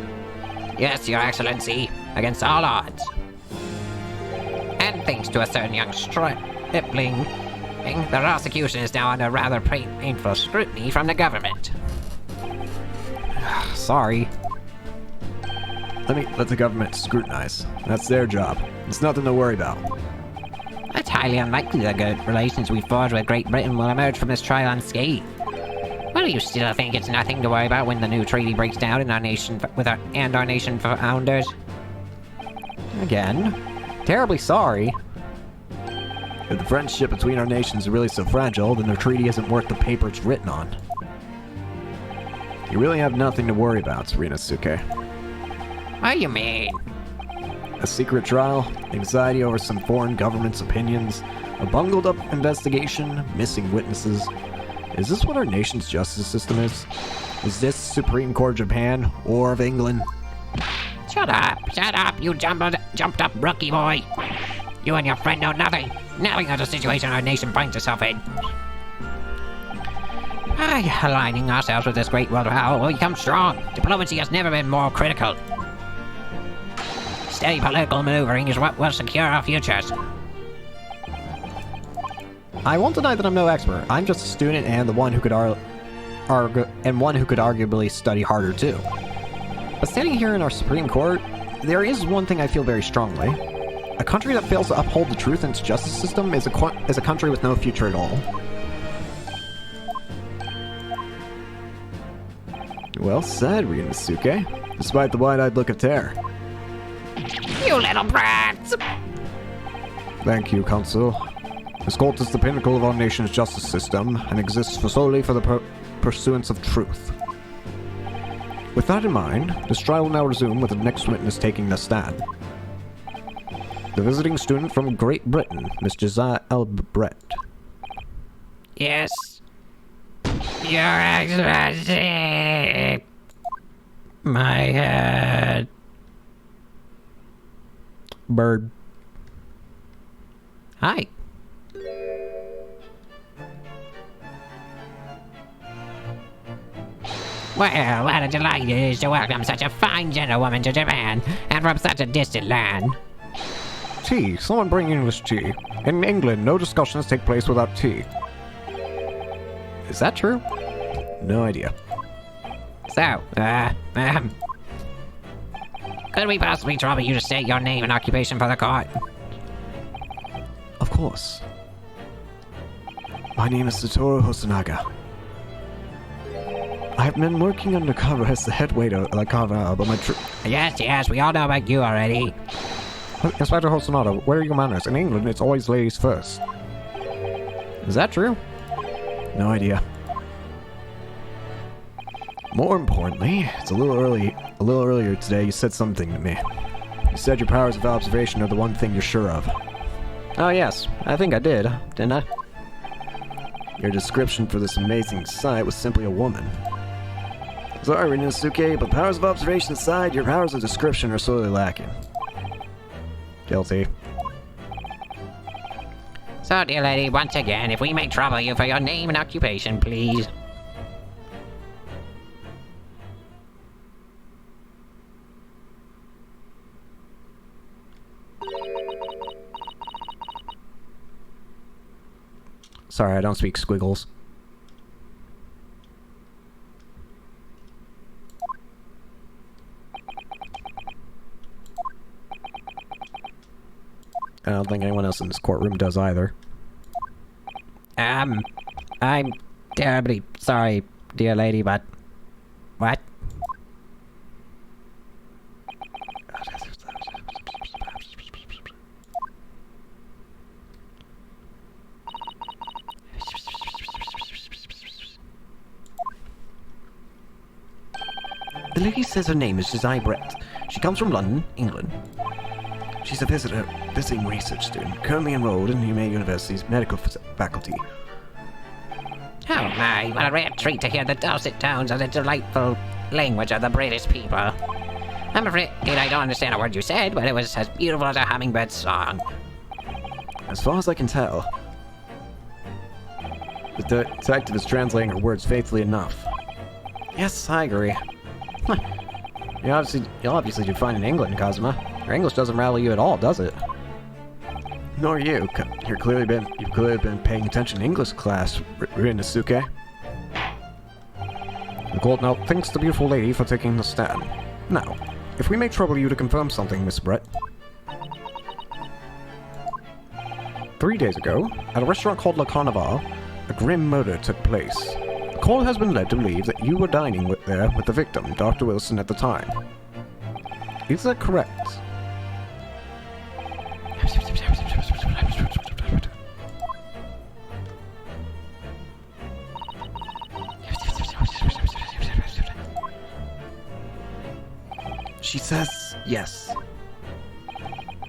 Yes, Your Excellency, against all odds. And thanks to a certain young stripling, the prosecution is now under rather painful scrutiny from the government. Sorry. Let the government scrutinize. That's their job. It's nothing to worry about. It's highly unlikely the good relations we forge with Great Britain will emerge from this trial unscathed. But you still think it's nothing to worry about when the new treaty breaks down in our nation our nation founders? Again, terribly sorry. If the friendship between our nations is really so fragile, then the treaty isn't worth the paper it's written on. You really have nothing to worry about, Rinosuke. What do you mean? A secret trial, anxiety over some foreign government's opinions, a bungled up investigation, missing witnesses. Is this what our nation's justice system is? Is this Supreme Court of Japan or of England? Shut up, you jumped up rookie boy. You and your friend know nothing of the situation our nation finds itself in. By aligning ourselves with this great world power, we'll become strong. Diplomacy has never been more critical. Steady political maneuvering is what will secure our futures. I won't deny that I'm no expert. I'm just a student and the one who could arguably study harder too. But standing here in our Supreme Court, there is one thing I feel very strongly. A country that fails to uphold the truth in its justice system is a country with no future at all. Well said, Rinosuke. Despite the wide-eyed look of terror. You little brats! Thank you, Counsel. This court is the pinnacle of our nation's justice system and exists solely for the pursuance of truth. With that in mind, this trial will now resume with the next witness taking the stand. The visiting student from Great Britain, Miss Josiah L. Brett. Yes. Your Excellency. My head. Bird. Hi. Well, what a delight it is to welcome such a fine gentlewoman to Japan, and from such a distant land. Tea. Someone bring English tea. In England, no discussions take place without tea. Is that true? No idea. So, could we possibly trouble you to state your name and occupation for the court? Of course. My name is Satoru Hosonaga. I have been working undercover as the head waiter at La Cava, but my Yes, we all know about you already. Inspector Hosonaga, where are your manners? In England, it's always ladies first. Is that true? No idea. More importantly, it's a little earlier today you said something to me. You said your powers of observation are the one thing you're sure of. Oh yes, I think I did, didn't I? Your description for this amazing sight was simply a woman. Sorry, Rinosuke, but powers of observation aside, your powers of description are sorely lacking. Guilty. So, dear lady, once again, if we may trouble you for your name and occupation, please. Sorry, I don't speak squiggles. I don't think anyone else in this courtroom does either. I'm terribly sorry, dear lady, but... What? The lady says her name is Josiah Brett. She comes from London, England. She's a visiting research student, currently enrolled in the University's medical faculty. Oh my, what a rare treat to hear the dulcet tones of the delightful language of the British people. I'm afraid I don't understand a word you said, but it was as beautiful as a hummingbird's song. As far as I can tell, the detective is translating her words faithfully enough. Yes, I agree. You'll obviously do fine in England, Cosma. Your English doesn't rattle you at all, does it? Nor you. You've clearly been paying attention in English class, Rinasuke. The court now thanks the beautiful lady for taking the stand. Now, if we may trouble you to confirm something, Miss Brett. 3 days ago, at a restaurant called Le Carnival, a grim murder took place. The court has been led to believe that you were dining there with the victim, Dr. Wilson, at the time. Is that correct? She says yes.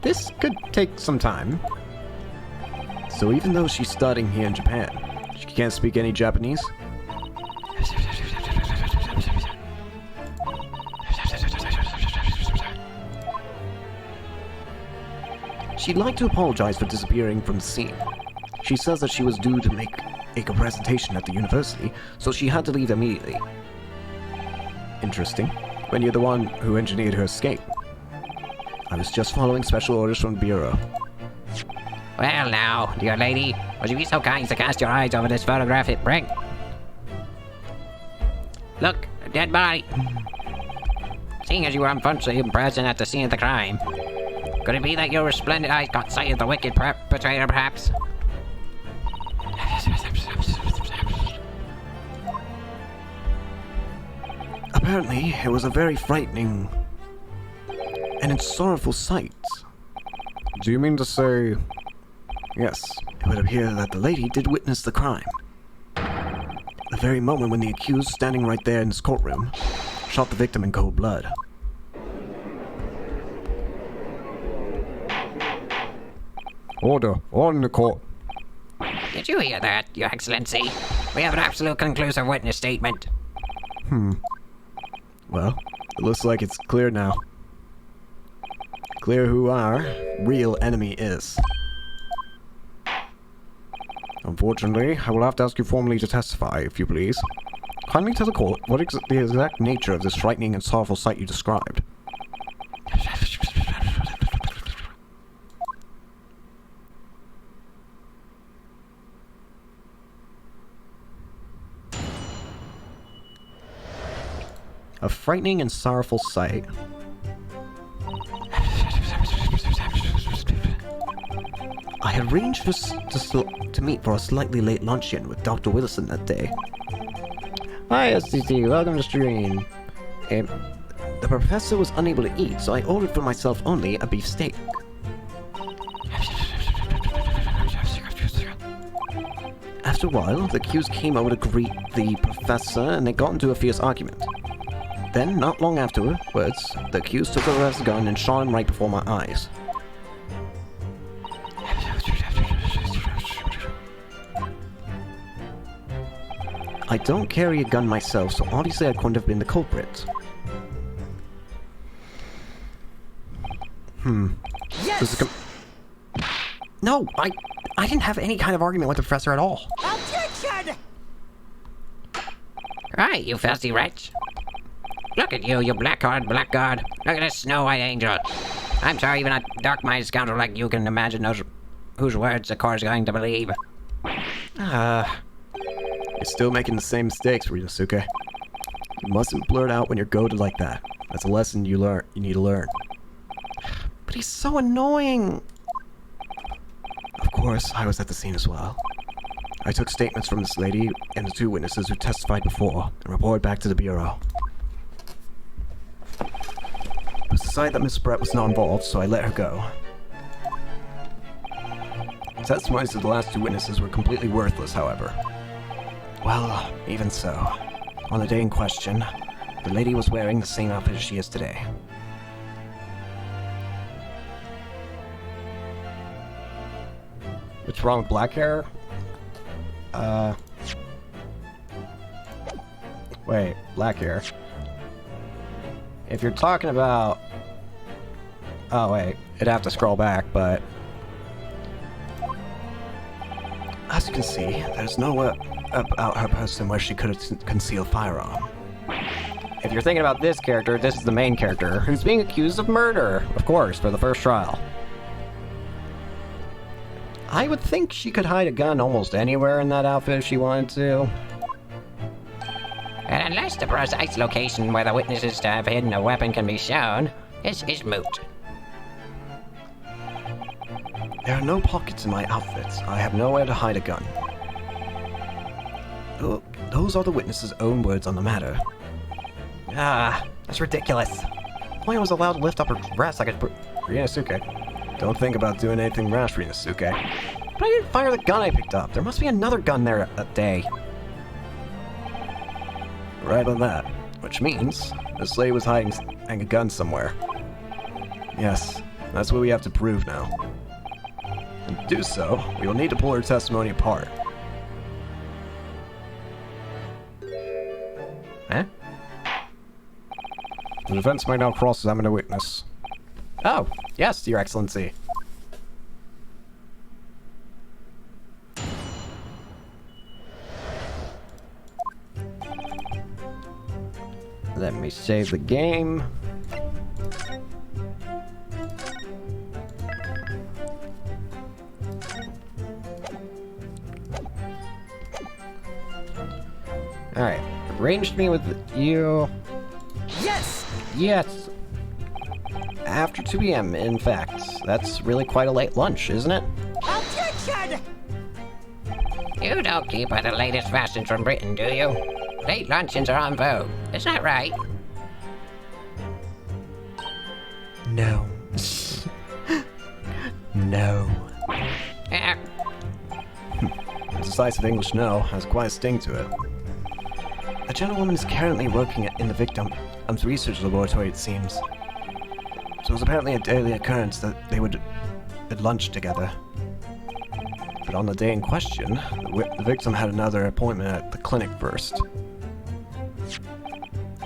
This could take some time. So even though she's studying here in Japan, she can't speak any Japanese? She'd like to apologize for disappearing from the scene. She says that she was due to make a presentation at the university, so she had to leave immediately. Interesting. When you're the one who engineered her escape. I was just following special orders from the Bureau. Well now, dear lady, would you be so kind to cast your eyes over this photograph it brings? Look, a dead body. Seeing as you were unfortunately present at the scene of the crime, could it be that your resplendent eyes caught sight of the wicked perpetrator, perhaps? Apparently, it was a very frightening and sorrowful sight. Do you mean to say... Yes, it would appear that the lady did witness the crime. The very moment when the accused, standing right there in this courtroom, shot the victim in cold blood. Order in the court. Did you hear that, Your Excellency? We have an absolute conclusive witness statement. Well, it looks like it's clear now. Clear who our real enemy is. Unfortunately, I will have to ask you formally to testify, if you please. Kindly tell the court what the exact nature of this frightening and sorrowful sight you described. A frightening and sorrowful sight. I had arranged to meet for a slightly late luncheon with Dr. Wilson that day. Hi, SCC, welcome to stream. The professor was unable to eat, so I ordered for myself only a beef steak. After a while, the accused came over to greet the professor, and they got into a fierce argument. Then, not long afterwards, the accused took over his gun and shot him right before my eyes. I don't carry a gun myself, so obviously I couldn't have been the culprit. Yes! No, I didn't have any kind of argument with the professor at all. Objection! Right, you filthy wretch. Look at you, you black-haired blackguard. Look at this snow-white angel. I'm sorry even a dark-minded scoundrel like you can imagine whose words the court's going to believe. You're still making the same mistakes, Ryunosuke. You mustn't blurt out when you're goaded like that. That's a lesson you need to learn. But he's so annoying. Of course, I was at the scene as well. I took statements from this lady and the two witnesses who testified before and reported back to the Bureau. It was decided that Miss Brett was not involved, so I let her go. The testimonies of the last two witnesses were completely worthless, however. Well, even so, on the day in question, The lady was wearing the same outfit as she is today. What's wrong with black hair? Wait, black hair. If you're talking about... Oh, wait. I'd have to scroll back, but... As you can see, there's nowhere about her person where she could have concealed a firearm. If you're thinking about this character, this is the main character, who's being accused of murder, of course, for the first trial. I would think she could hide a gun almost anywhere in that outfit if she wanted to. And unless the precise location where the witnesses to have hidden a weapon can be shown, this is moot. There are no pockets in my outfits. I have nowhere to hide a gun. Those are the witness's own words on the matter. Ah, that's ridiculous. Only was allowed to lift up her dress like a... Ryunosuke. Don't think about doing anything rash, Ryunosuke. But I didn't fire the gun I picked up. There must be another gun there that day. Right on that. Which means this lady was hiding a gun somewhere. Yes, that's what we have to prove now. And to do so, we will need to pull her testimony apart. Huh? The defense may now cross-examine a witness. Oh, yes, Your Excellency. Let me save the game. Alright, arranged me with you. Yes! Yes. After 2 p.m., in fact. That's really quite a late lunch, isn't it? Objection! You don't keep by the latest fashions from Britain, do you? Late luncheons are on vogue. Is that right? No. No. Uh, The decisive English no has quite a sting to it. A gentlewoman is currently working in the victim's research laboratory, it seems. So it was apparently a daily occurrence that they would at lunch together. But on the day in question, the victim had another appointment at the clinic first.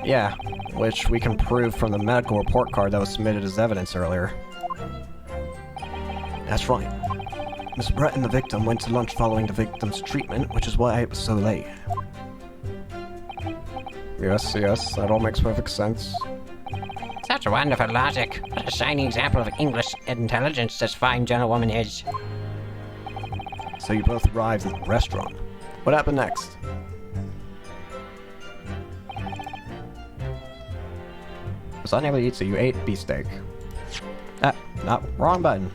Yeah, which we can prove from the medical report card that was submitted as evidence earlier. That's right. Miss Brett and the victim went to lunch following the victim's treatment, which is why it was so late. Yes, that all makes perfect sense. such wonderful logic. What a shining example of English intelligence this fine gentlewoman is. So you both arrived at the restaurant. What happened next? Was unable to eat, so you ate beefsteak. Not wrong button.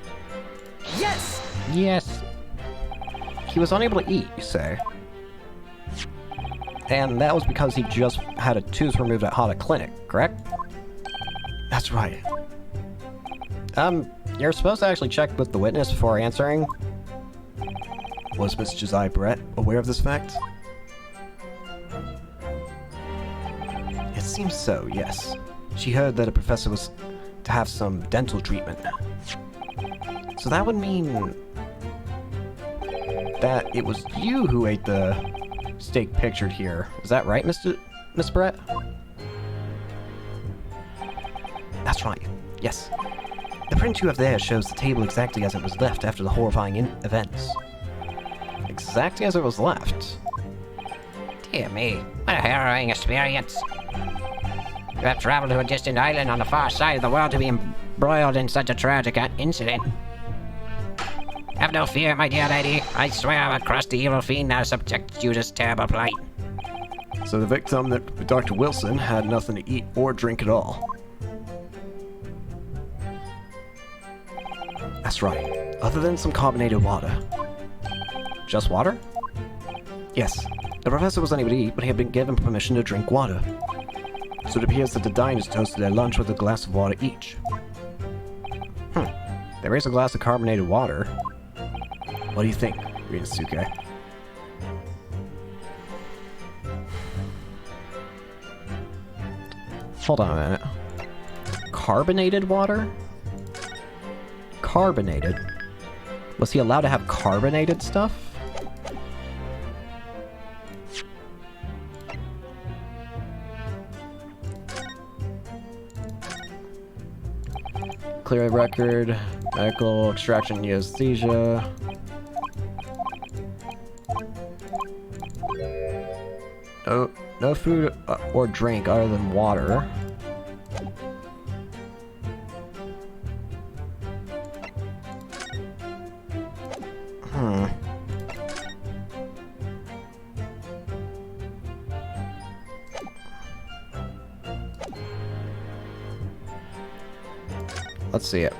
Yes! Yes. He was unable to eat, you say. And that was because he just had a tooth removed at Hada Clinic, correct? That's right. You're supposed to actually check with the witness before answering. Was Miss Josiah Brett aware of this fact? It seems so, yes. She heard that a professor was to have some dental treatment. So that would mean that it was you who ate the steak pictured here. Is that right, Miss Brett? That's right, yes. The print you have there shows the table exactly as it was left after the horrifying events. Exactly as it was left. Dear me, what a harrowing experience. You have traveled to a distant island on the far side of the world to be embroiled in such a tragic incident. Have no fear, my dear lady. I swear I'm a crusty evil fiend now subject you to this terrible plight. So the victim, Dr. Wilson, had nothing to eat or drink at all. That's right, other than some carbonated water. Just water? Yes, the professor was unable to eat, but he had been given permission to drink water. So it appears that the diners toasted their lunch with a glass of water each. They raised a glass of carbonated water. What do you think, Ryunosuke? Hold on a minute. Carbonated water? Carbonated? Was he allowed to have carbonated stuff? Clear record, medical extraction anesthesia. No food or drink other than water. Let's see it.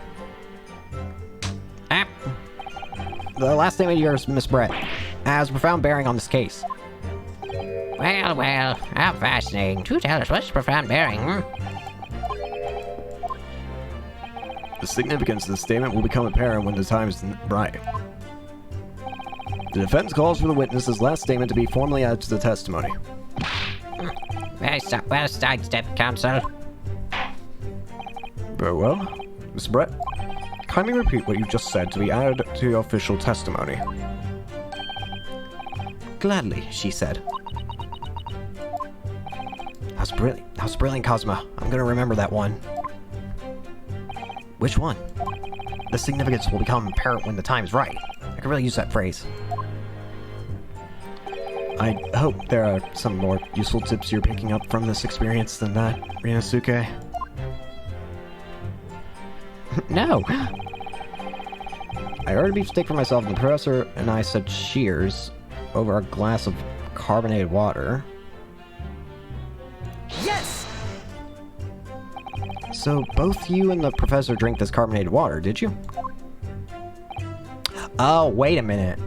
The last statement of yours, Miss Brett, has profound bearing on this case. Well, how fascinating. Do tell us, what's the profound bearing, The significance of this statement will become apparent when the time is right. The defense calls for the witness's last statement to be formally added to the testimony. Well sidestepped, counsel. Very well. Miss Brett, kindly repeat what you just said to be added to your official testimony. Gladly, she said. That was brilliant, Cosmo. I'm gonna remember that one. Which one? The significance will become apparent when the time is right. I could really use that phrase. I hope there are some more useful tips you're picking up from this experience than that, Rinosuke. No! I ordered a beefsteak for myself, and the professor and I said cheers over a glass of carbonated water. Yes! So both you and the professor drink this carbonated water, did you? Oh, wait a minute.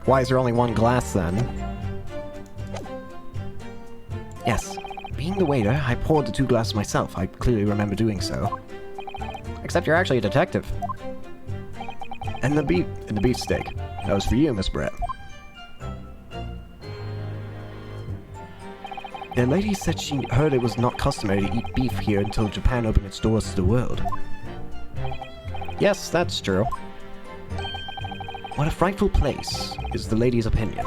Why is there only one glass then? Yes. Being the waiter, I poured the 2 glasses myself. I clearly remember doing so. Except you're actually a detective. And the beefsteak. That was for you, Miss Brett. The lady said she heard it was not customary to eat beef here until Japan opened its doors to the world. Yes, that's true. What a frightful place, is the lady's opinion.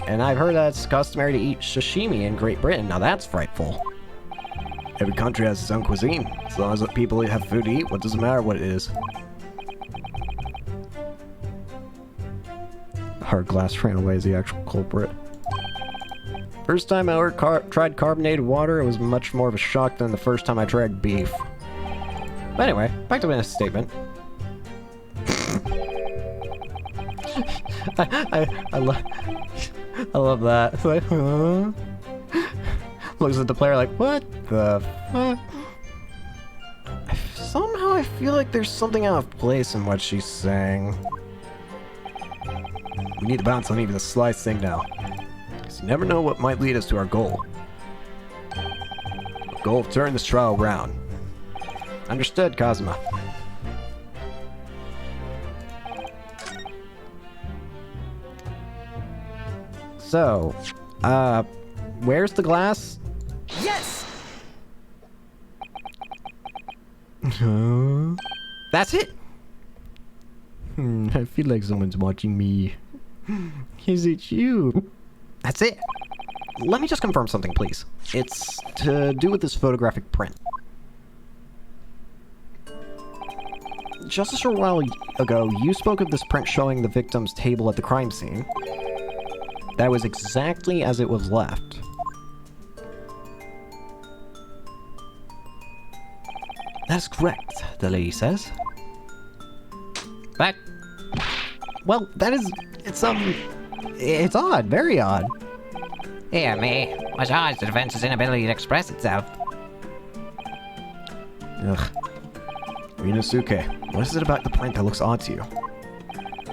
And I've heard that it's customary to eat sashimi in Great Britain. Now that's frightful. Every country has its own cuisine. As long as people have food to eat, what does it matter what it is? Our glass ran away is the actual culprit. First time I ever tried carbonated water, it was much more of a shock than the first time I tried beef. But anyway, back to my statement. I love that. It's like, huh? Looks at the player like, what the fuck? Somehow I feel like there's something out of place in what she's saying. We need to bounce on even the slightest thing now. Because you never know what might lead us to our goal. The goal of turning this trial around. Understood, Kazuma. So, where's the glass? Yes! That's it! I feel like someone's watching me. Is it you? That's it. Let me just confirm something, please. It's to do with this photographic print. Just a short while ago, you spoke of this print showing the victim's table at the crime scene. That was exactly as it was left. That's correct, the lady says. But, Well, that is... It's odd, very odd. dear me, what's odd is the defense's inability to express itself. Ugh. Rinosuke, what is it about the print that looks odd to you?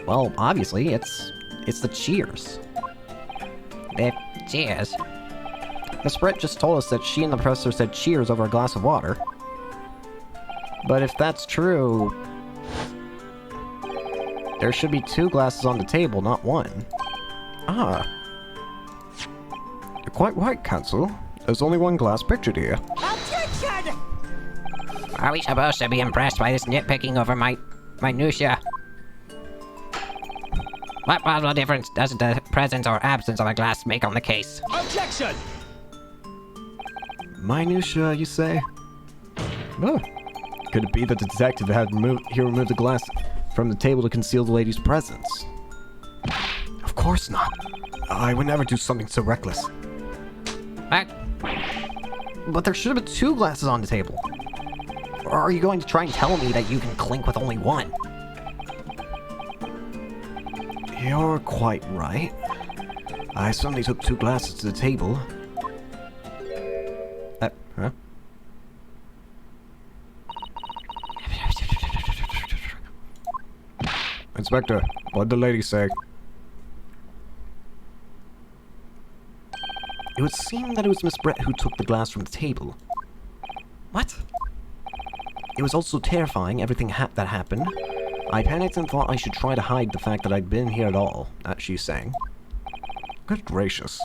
Well, obviously, it's the cheers. Cheers. Miss Brett just told us that she and the professor said cheers over a glass of water. But if that's true... there should be 2 glasses on the table, not 1. Ah. You're quite right, Counsel. There's only one glass pictured here. Objection! Are we supposed to be impressed by this nitpicking over minutia? What possible difference does the presence or absence of a glass make on the case? Objection! Minutia, you say? Oh. Could it be that the detective had removed the glass from the table to conceal the lady's presence? Of course not. I would never do something so reckless. What? But there should have been 2 glasses on the table. Or are you going to try and tell me that you can clink with only one? You're quite right. I certainly took 2 glasses to the table. Huh? Inspector, what'd the lady say? It would seem that it was Miss Brett who took the glass from the table. What? It was also terrifying, everything that happened. I panicked and thought I should try to hide the fact that I'd been here at all, she's saying. Good gracious.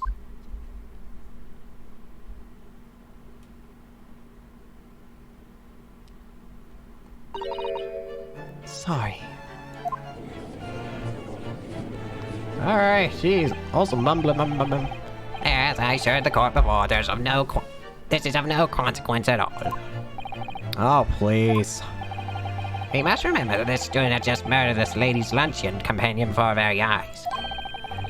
Sorry. Alright, jeez. Also mumbling. As I assured the court before, this is of no consequence at all. Oh, please. We must remember that this student had just murdered this lady's luncheon companion before our very eyes.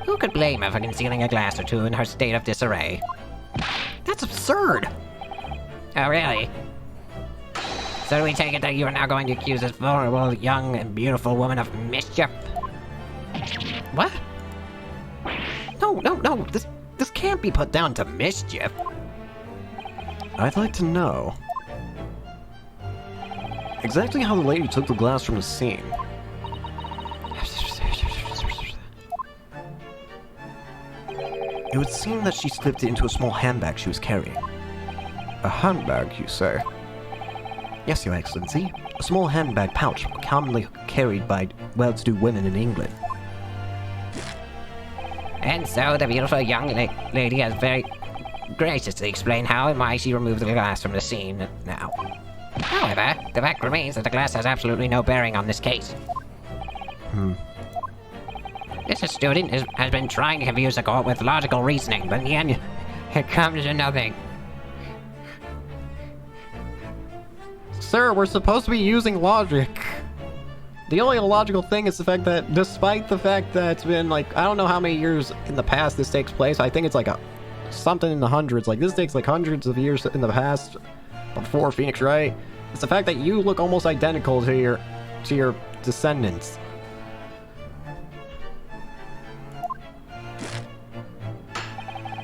Who could blame her for concealing a glass or 2 in her state of disarray? That's absurd! Oh, really? So do we take it that you are now going to accuse this vulnerable, young, and beautiful woman of mischief? What? No, this can't be put down to mischief. I'd like to know exactly how the lady took the glass from the scene. It would seem that she slipped it into a small handbag she was carrying. A handbag, you say? Yes, Your Excellency. A small handbag pouch commonly carried by well-to-do women in England. And so the beautiful young lady has very graciously explained how and why she removed the glass from the scene now. However, the fact remains that the glass has absolutely no bearing on this case. This student has been trying to confuse the court with logical reasoning, but in the end, it comes to nothing. Sir, we're supposed to be using logic. The only illogical thing is the fact that, despite the fact that it's been, like, I don't know how many years in the past this takes place, I think it's like something in the hundreds, like this takes like hundreds of years in the past, before Phoenix Wright. It's the fact that you look almost identical to your descendants.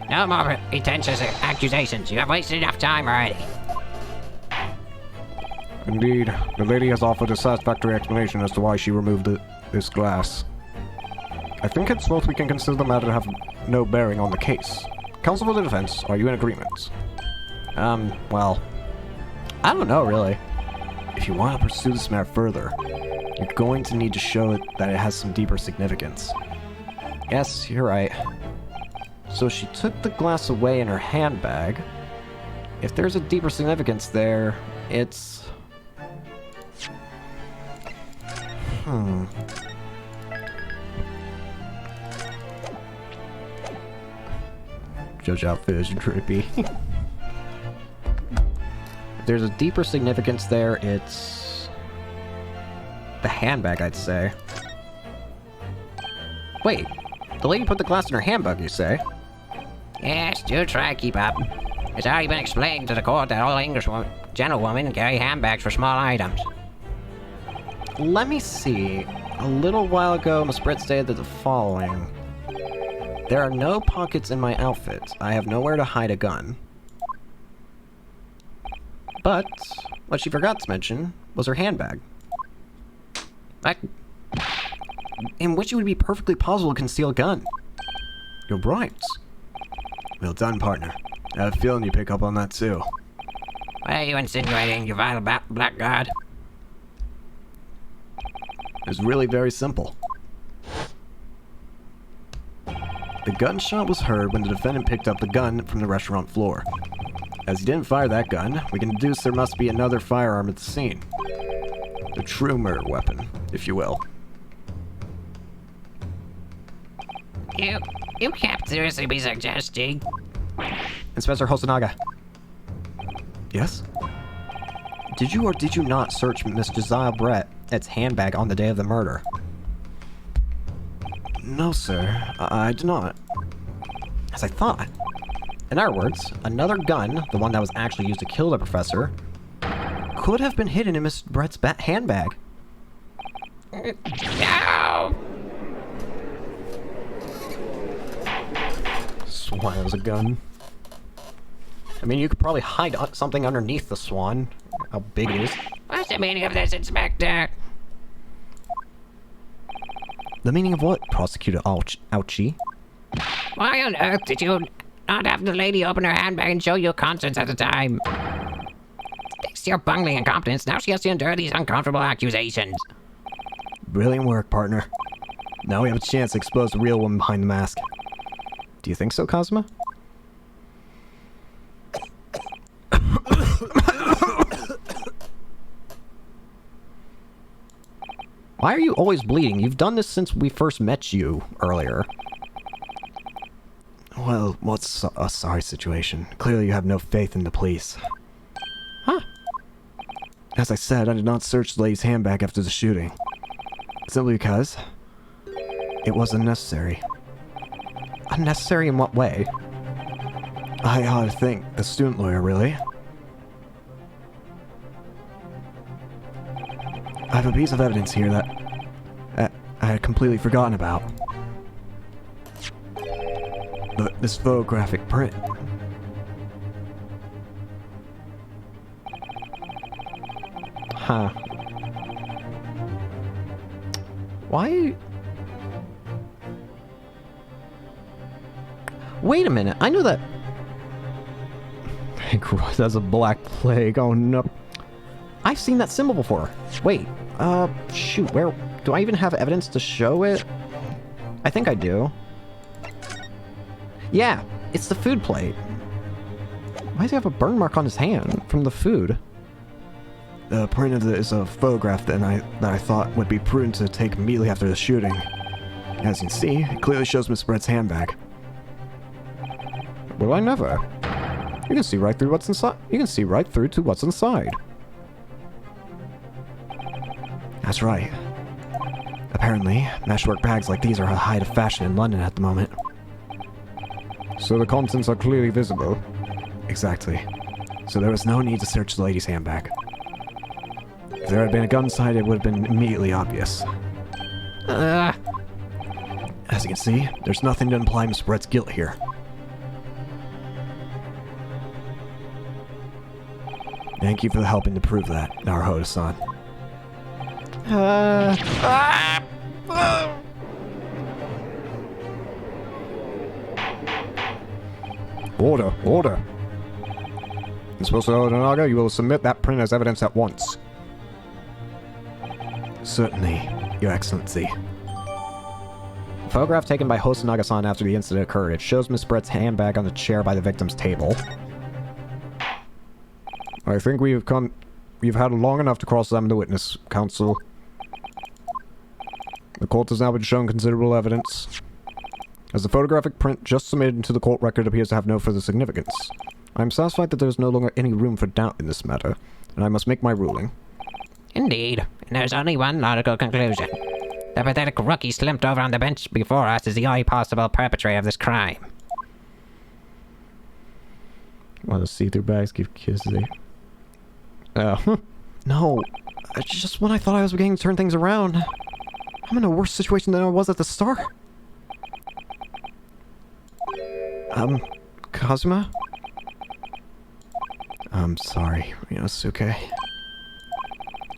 No more pretentious accusations. You have wasted enough time already. Indeed, the lady has offered a satisfactory explanation as to why she removed this glass. I think henceforth we can consider the matter to have no bearing on the case. Counsel for the defense, are you in agreement? Well, I don't know, really. If you want to pursue this matter further, you're going to need to show that it has some deeper significance. Yes, you're right. So she took the glass away in her handbag. If there's a deeper significance there, it's... Judge outfit is trippy. If there's a deeper significance there, it's... the handbag, I'd say. Wait, the lady put the glass in her handbag, you say? Yes, do try to keep up. It's already been explained to the court that all English gentlewomen carry handbags for small items. Let me see. A little while ago, Miss Britt stated that the following. There are no pockets in my outfit. I have nowhere to hide a gun. But what she forgot to mention was her handbag. In which it would be perfectly possible to conceal a gun. You're right. Well done, partner. I have a feeling you pick up on that too. What are you insinuating, you vile blackguard? It's really very simple. The gunshot was heard when the defendant picked up the gun from the restaurant floor. As he didn't fire that gun, we can deduce there must be another firearm at the scene. The true murder weapon, if you will. You can't seriously be suggesting. Inspector Hosonaga. Yes? Did you or did you not search Miss Josiah Brett's handbag on the day of the murder? No, sir. I did not. As I thought. In other words, another gun, the one that was actually used to kill the professor, could have been hidden in Miss Brett's handbag. No! Swan, it was a gun. I mean, you could probably hide something underneath the swan. How big it is. What's the meaning of this, Inspector? The meaning of what, Prosecutor Ouchie? Why on earth did you not have the lady open her handbag and show you contents at the time? Thanks to your bungling incompetence, now she has to endure these uncomfortable accusations. Brilliant work, partner. Now we have a chance to expose the real woman behind the mask. Do you think so, Cosma? Why are you always bleeding? You've done this since we first met you earlier. Well, what's a sorry situation? Clearly you have no faith in the police. Huh? As I said, I did not search the lady's handbag after the shooting. Simply because it was unnecessary. Unnecessary in what way? I ought to think the student lawyer, really. I have a piece of evidence here that I had completely forgotten about. This photographic print. Huh. Why? Wait a minute, I know that... That's a black plague, oh no. I've seen that symbol before. Wait, shoot, where... Do I even have evidence to show it? I think I do. Yeah, it's the food plate. Why does he have a burn mark on his hand from the food? The print of this is a photograph that I thought would be prudent to take immediately after the shooting. As you can see, it clearly shows Miss Brett's handbag. Well, I never. You can see right through what's inside. You can see right through to what's inside. That's right. Apparently, meshwork bags like these are a height of fashion in London at the moment. So the contents are clearly visible? Exactly. So there was no need to search the lady's handbag. If there had been a gun inside, it would have been immediately obvious. As you can see, there's nothing to imply Miss Brett's guilt here. Thank you for helping to prove that, Naruhodo-san. Order, order. Inspector Ononaga, you will submit that print as evidence at once. Certainly, Your Excellency. Photograph taken by Hosonaga-san after the incident occurred. It shows Miss Brett's handbag on the chair by the victim's table. I think we've had long enough to cross-examine the witness, counsel. The court has now been shown considerable evidence. As the photographic print just submitted into the court record appears to have no further significance, I am satisfied that there is no longer any room for doubt in this matter, and I must make my ruling. Indeed, and there's only one logical conclusion. The pathetic rookie slumped over on the bench before us is the only possible perpetrator of this crime. Want to see-through bags give kisses? Oh. No, just when I thought I was beginning to turn things around, I'm in a worse situation than I was at the start. Kazuma? I'm sorry, Ryosuke.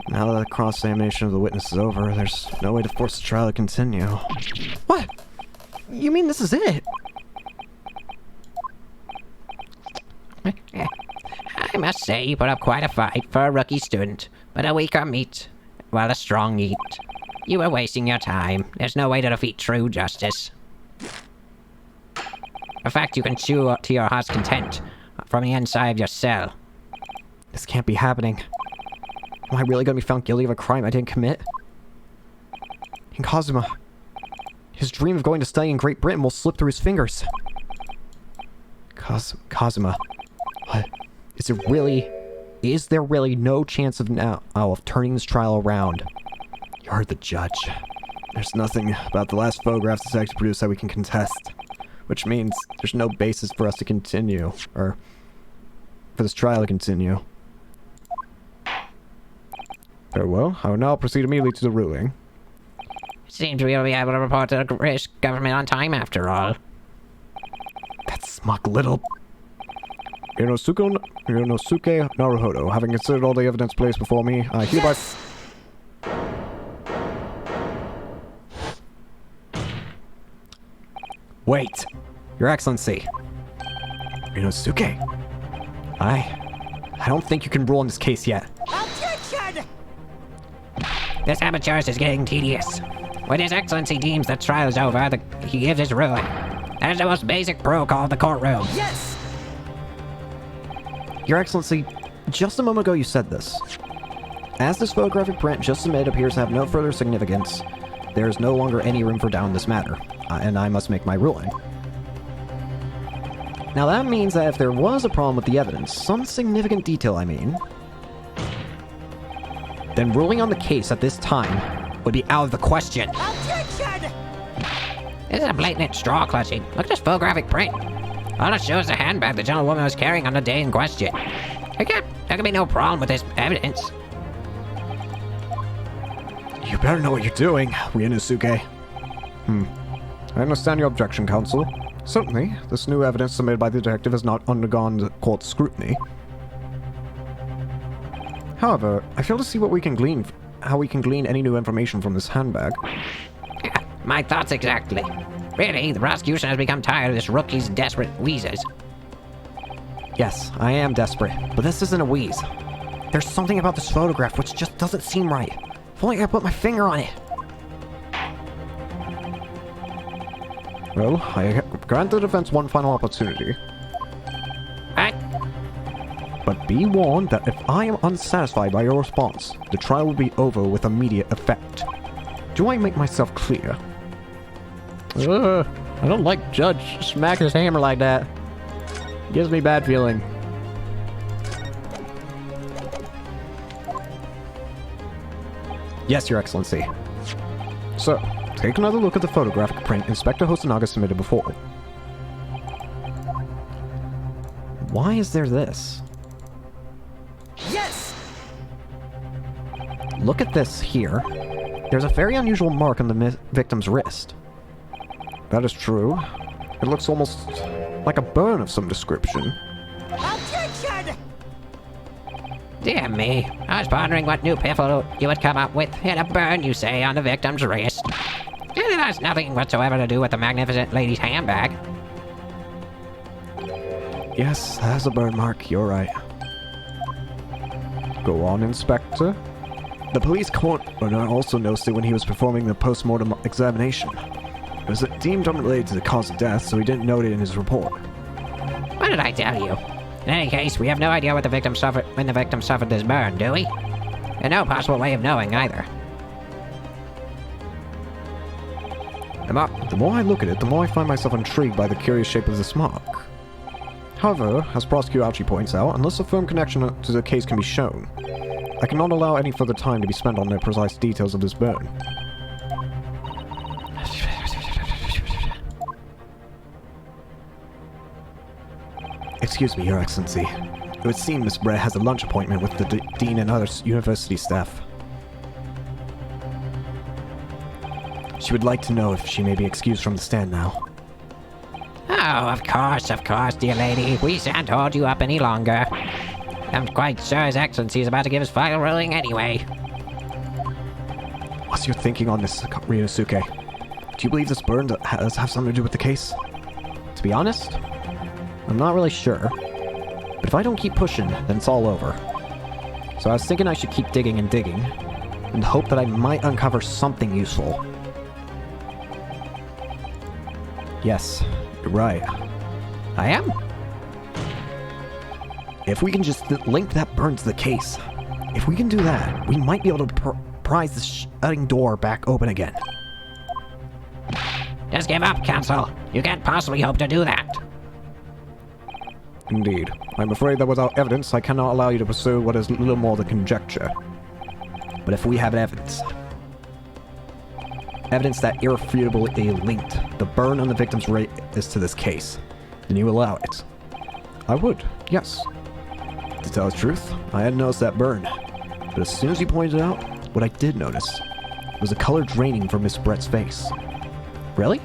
Now that the cross-examination of the witness is over, there's no way to force the trial to continue. What? You mean this is it? I must say you put up quite a fight for a rookie student, but a weaker meat, while a strong eat. You were wasting your time. There's no way to defeat true justice. A fact you can chew to your heart's content from the inside of your cell. This can't be happening. Am I really gonna be found guilty of a crime I didn't commit? And Kazuma, his dream of going to study in Great Britain will slip through his fingers. Kazuma, what? Is there really no chance of turning this trial around? You heard the judge. There's nothing about the last photographs the detective produced that we can contest. Which means there's no basis for us to continue, or for this trial to continue. Very well, I will now proceed immediately to the ruling. Seem to be able to report to the British government on time after all. That smug little... Inosuke Naruhodo, having considered all the evidence placed before me, I hereby... Yes! Wait! Your Excellency! Inosuke! I don't think you can rule on this case yet. Objection! This amateur is getting tedious. When His Excellency deems the trial is over, he gives his ruling. That is the most basic protocol of the courtroom. Yes! Your Excellency, just a moment ago you said this. As this photographic print just submitted appears to have no further significance, there is no longer any room for doubt in this matter, and I must make my ruling. Now that means that if there was a problem with the evidence, some significant detail I mean, then ruling on the case at this time would be out of the question. Objection! This is a blatant straw clutching. Look at this photographic print. All it shows the handbag the gentlewoman was carrying on the day in question. There can be no problem with this evidence. You better know what you're doing, Ryunosuke. I understand your objection, counsel. Certainly, this new evidence submitted by the detective has not undergone court scrutiny. However, I fail to see how we can glean any new information from this handbag. My thoughts exactly. Really, the prosecution has become tired of this rookie's desperate wheezes. Yes, I am desperate, but this isn't a wheeze. There's something about this photograph which just doesn't seem right. If only I could put my finger on it. Well, I grant the defense one final opportunity. What? But be warned that if I am unsatisfied by your response, the trial will be over with immediate effect. Do I make myself clear? I don't like Judge smack his hammer like that. Gives me bad feeling. Yes, Your Excellency. So, take another look at the photographic print Inspector Hosonaga submitted before. Why is there this? Yes! Look at this here. There's a very unusual mark on the victim's wrist. That is true. It looks almost like a burn of some description. Objection! Dear me, I was pondering what new piffle you would come up with, and a burn, you say, on the victim's wrist. It has nothing whatsoever to do with the magnificent lady's handbag. Yes, that has a burn mark, you're right. Go on, Inspector. The police coroner also noticed it when he was performing the post-mortem examination. It was deemed unrelated to the cause of death, so he didn't note it in his report. What did I tell you? In any case, we have no idea what the victim suffered when the victim suffered this burn, do we? And no possible way of knowing either. The more I look at it, the more I find myself intrigued by the curious shape of this mark. However, as Prosecutor Ouchi points out, unless a firm connection to the case can be shown, I cannot allow any further time to be spent on the precise details of this burn. Excuse me, Your Excellency. It would seem Miss Bray has a lunch appointment with the Dean and other university staff. She would like to know if she may be excused from the stand now. Oh, of course, dear lady. We shan't hold you up any longer. I'm quite sure His Excellency is about to give his final ruling anyway. What's your thinking on this, Ryunosuke? Do you believe this burn has something to do with the case? To be honest, I'm not really sure. But if I don't keep pushing, then it's all over. So I was thinking I should keep digging and digging, and hope that I might uncover something useful. Yes, you're right. I am. If we can just link that burn to the case, if we can do that, we might be able to prise the shutting door back open again. Just give up, Council. You can't possibly hope to do that. Indeed. I'm afraid that without evidence, I cannot allow you to pursue what is little more than conjecture. But if we have evidence that irrefutably linked the burn on the victim's wrist to this case, then you allow it. I would, yes. To tell the truth, I hadn't noticed that burn. But as soon as you pointed it out, what I did notice was the color draining from Miss Brett's face. Really?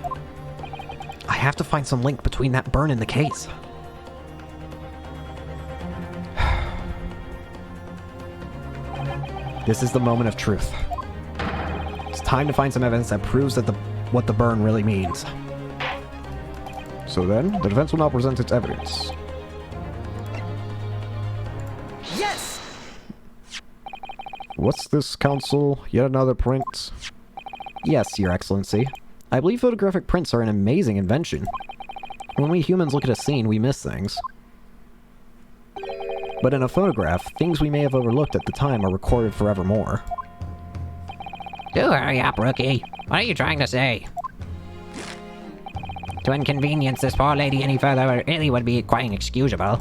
I have to find some link between that burn and the case. This is the moment of truth. It's time to find some evidence that proves that what the burn really means. So then, the defense will now present its evidence. Yes! What's this, Council? Yet another print? Yes, Your Excellency. I believe photographic prints are an amazing invention. When we humans look at a scene, we miss things. But in a photograph, things we may have overlooked at the time are recorded forevermore. Do hurry up, Rookie. What are you trying to say? To inconvenience this poor lady any further really would be quite inexcusable.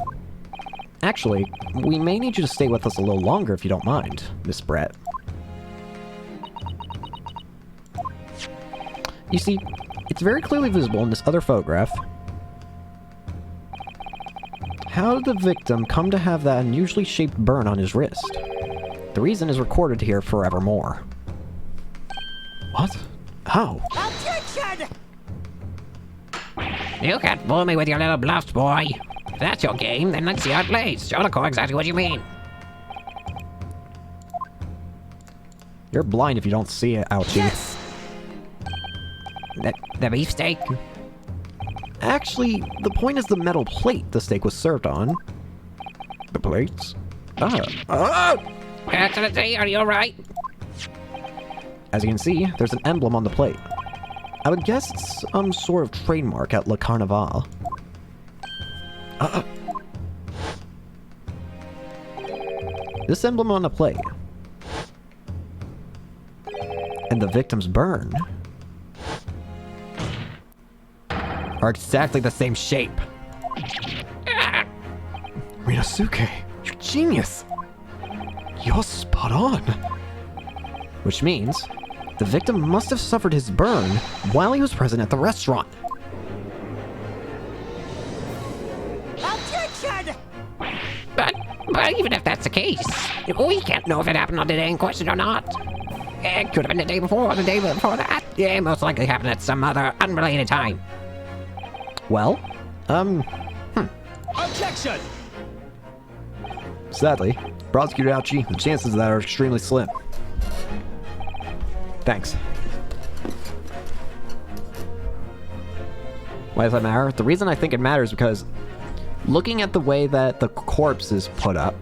Actually, we may need you to stay with us a little longer if you don't mind, Miss Brett. You see, it's very clearly visible in this other photograph. How did the victim come to have that unusually shaped burn on his wrist? The reason is recorded here forevermore. What? How? Objection! You can't fool me with your little bluffs, boy. If that's your game, then let's see how it plays. Show the court exactly what you mean. You're blind if you don't see it, Ouchie. Yes! The beefsteak? Actually, the point is the metal plate the steak was served on. The plates? Excellency, are you alright? As you can see, there's an emblem on the plate. I would guess it's some sort of trademark at Le Carnaval. This emblem on the plate and the victim's burn are exactly the same shape. Rinosuke, you're genius. You're spot on. Which means the victim must have suffered his burn while he was present at the restaurant. Objection! But even if that's the case, we can't know if it happened on the day in question or not. It could have been the day before or the day before that. Yeah, most likely happened at some other unrelated time. Well, Objection! sadly, Prosecutor Ouchie, the chances of that are extremely slim. Thanks. Why does that matter? The reason I think it matters is because looking at the way that the corpse is put up,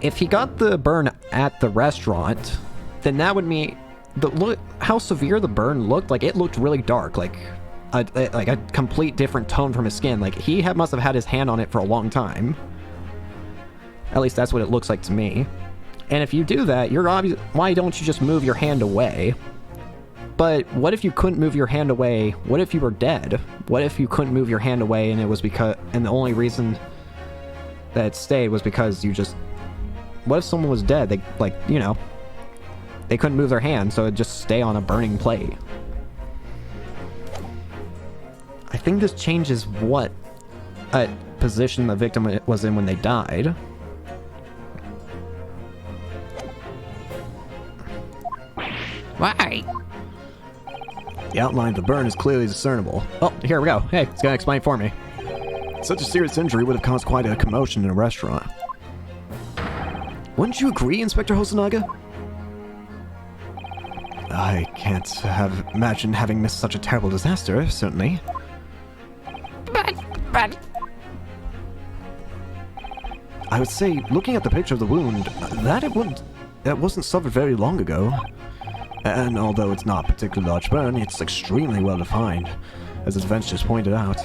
if he got the burn at the restaurant, then that would mean how severe the burn looked. Like, it looked really dark, like a complete different tone from his skin. Like, he must have had his hand on it for a long time. At least that's what it looks like to me. And if you do that, you're obvious. Why don't you just move your hand away? But what if you couldn't move your hand away? What if you were dead? What if you couldn't move your hand away and it was and the only reason that it stayed was because you just... What if someone was dead? They, they couldn't move their hand, so it'd just stay on a burning plate. I think this changes what position the victim was in when they died. Why? The outline of the burn is clearly discernible. Oh, here we go. Hey, it's gonna explain for me. Such a serious injury would have caused quite a commotion in a restaurant. Wouldn't you agree, Inspector Hosonaga? I can't imagine having missed such a terrible disaster, certainly. But... I would say, looking at the picture of the wound, that it wasn't suffered very long ago. And although it's not a particularly large burn, it's extremely well defined, as its vents just pointed out.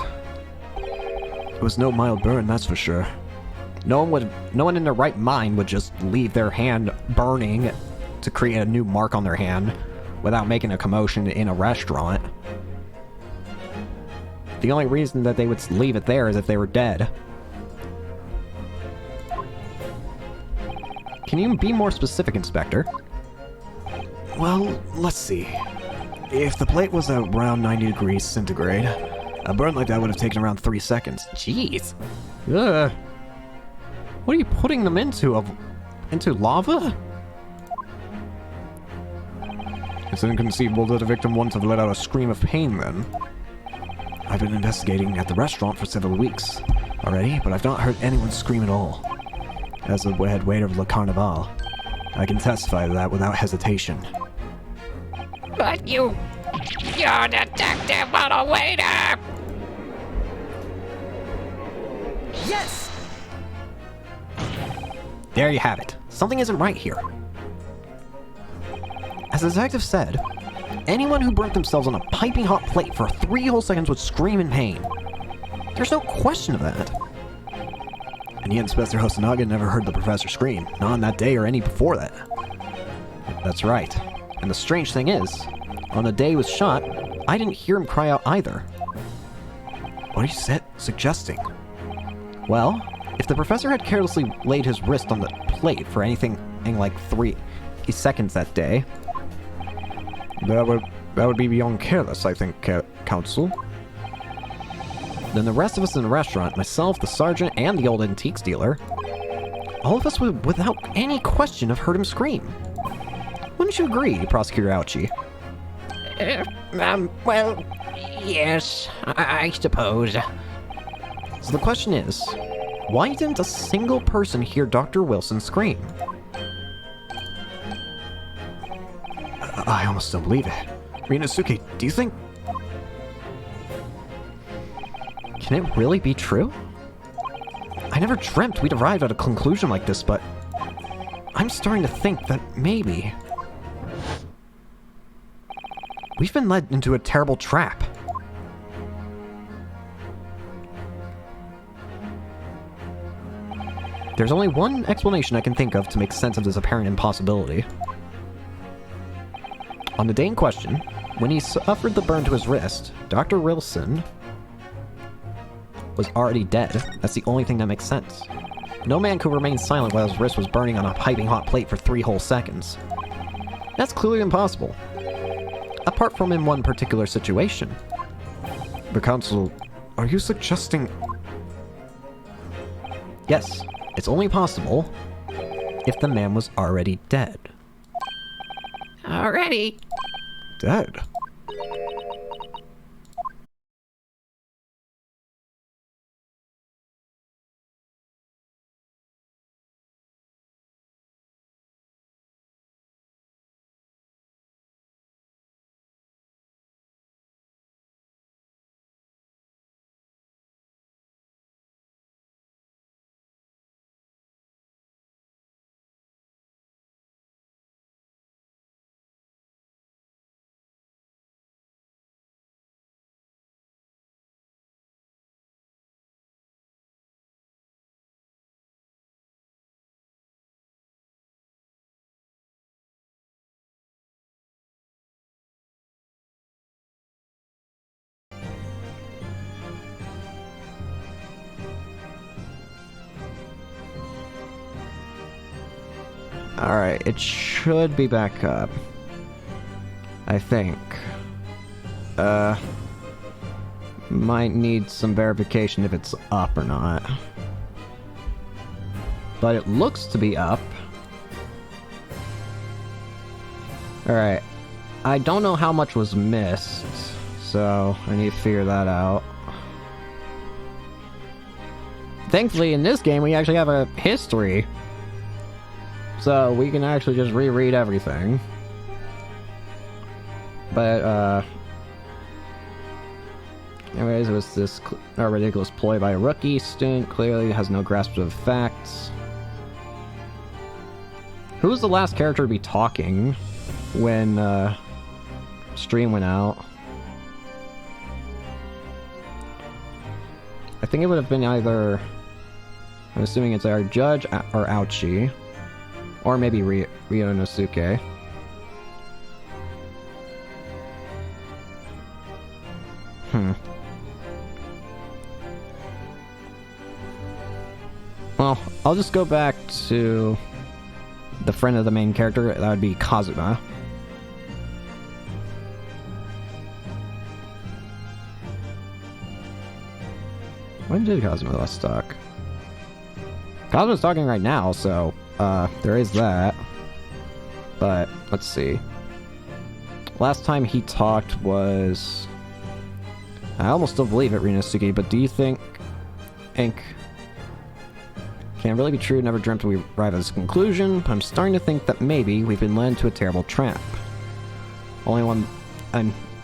It was no mild burn, that's for sure. No one in their right mind would just leave their hand burning to create a new mark on their hand without making a commotion in a restaurant. The only reason that they would leave it there is if they were dead. Can you be more specific, Inspector? Well, let's see. If the plate was around 90 degrees centigrade, a burn like that would have taken around 3 seconds. Jeez. Ugh. What are you putting them into? Into lava? It's inconceivable that the victim wouldn't have let out a scream of pain then. I've been investigating at the restaurant for several weeks already, but I've not heard anyone scream at all. As the head waiter of Le Carnival, I can testify to that without hesitation. But you're detective, not a waiter! Yes! There you have it. Something isn't right here. As the detective said, anyone who burnt themselves on a piping hot plate for 3 whole seconds would scream in pain. There's no question of that. And yet Inspector Hosonaga never heard the professor scream, not on that day or any before that. That's right. And the strange thing is, on the day he was shot, I didn't hear him cry out either. What are you suggesting? Well, if the professor had carelessly laid his wrist on the plate for anything like 3 seconds that day, that would be beyond careless, I think, Counsel. Then the rest of us in the restaurant, myself, the sergeant, and the old antiques dealer, all of us would, without any question, have heard him scream. Wouldn't you agree, Prosecutor Ouchie? Well, yes, I suppose. So the question is, why didn't a single person hear Dr. Wilson scream? I almost don't believe it. Rinnosuke, do you think... Can it really be true? I never dreamt we'd arrive at a conclusion like this, but... I'm starting to think that maybe... we've been led into a terrible trap. There's only one explanation I can think of to make sense of this apparent impossibility. On the day in question, when he suffered the burn to his wrist, Dr. Wilson was already dead. That's the only thing that makes sense. No man could remain silent while his wrist was burning on a piping hot plate for 3 whole seconds. That's clearly impossible. Apart from in one particular situation. The Council, are you suggesting... Yes, it's only possible if the man was already dead. Already? Dead? Alright, it should be back up. I think. Might need some verification if it's up or not. But it looks to be up. Alright. I don't know how much was missed, so I need to figure that out. Thankfully, in this game, we actually have a history. So we can actually just reread everything. But, anyways, it was this ridiculous ploy by a rookie student. Clearly has no grasp of facts. Who's the last character to be talking? when stream went out. I think it would have been either, I'm assuming it's our Judge or Ouchie, or maybe Ryonosuke. Well, I'll just go back to the friend of the main character. That would be Kazuma. When did Kazuma last talk? Kazuma's talking right now, so there is that. But let's see. Last time he talked was, I almost still believe it, Rinosuke, but do you think Ink can it really be true? Never dreamt we arrive at this conclusion, but I'm starting to think that maybe we've been led into a terrible trap. Only one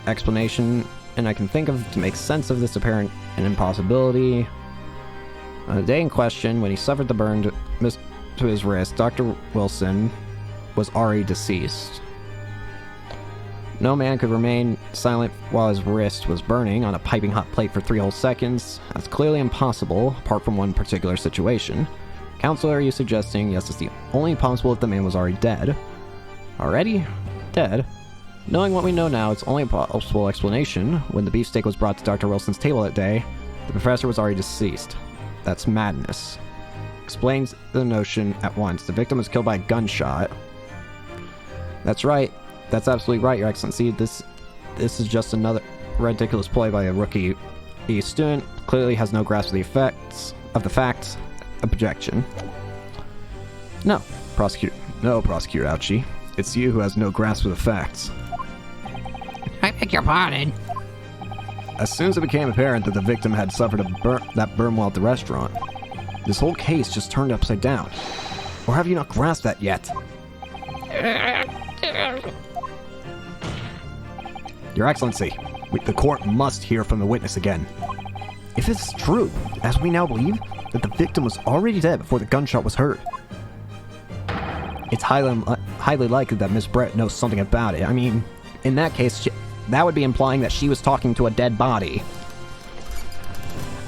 explanation and I can think of to make sense of this apparent an impossibility. On the day in question, when he suffered the burn to his wrist, Dr. Wilson was already deceased. No man could remain silent while his wrist was burning on a piping hot plate for 3 whole seconds. That's clearly impossible, apart from one particular situation. Counselor, are you suggesting, yes, it's the only possible if the man was already dead? Already? Dead? Knowing what we know now, it's only a possible explanation. When the beefsteak was brought to Dr. Wilson's table that day, the professor was already deceased. That's madness. Explains the notion at once. The victim was killed by a gunshot. That's right. That's absolutely right, Your Excellency. This is just another ridiculous ploy by a rookie student. Clearly has no grasp of the facts. A projection. No, Prosecutor Ouchie. It's you who has no grasp of the facts. I beg your pardon. As soon as it became apparent that the victim had suffered that burn while at the restaurant, this whole case just turned upside down. Or have you not grasped that yet? Your Excellency, the court must hear from the witness again. If it's true, as we now believe, that the victim was already dead before the gunshot was heard, it's highly likely that Miss Brett knows something about it. I mean, in that case, that would be implying that she was talking to a dead body.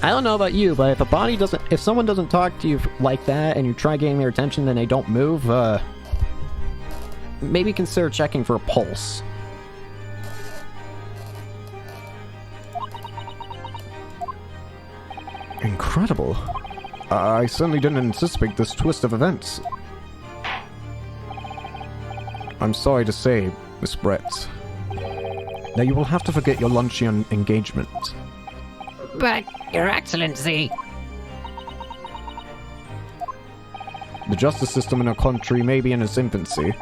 I don't know about you, but if someone doesn't talk to you like that and you try getting their attention and they don't move, maybe consider checking for a pulse. Incredible. I certainly didn't anticipate this twist of events. I'm sorry to say, Miss Brett. Now you will have to forget your luncheon engagement. But, Your Excellency... The justice system in our country may be in its infancy,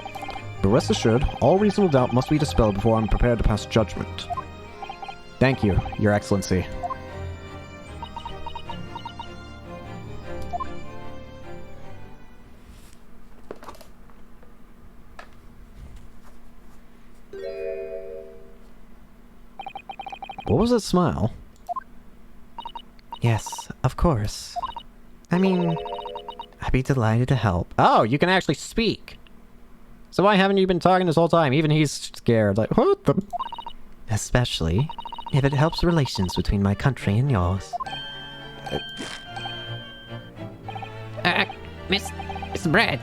but rest assured, all reasonable doubt must be dispelled before I'm prepared to pass judgment. Thank you, Your Excellency. What was that smile? Yes, of course. I mean, I'd be delighted to help. Oh, you can actually speak! So why haven't you been talking this whole time? Even he's scared. Like, what the... Especially if it helps relations between my country and yours. Miss Brett,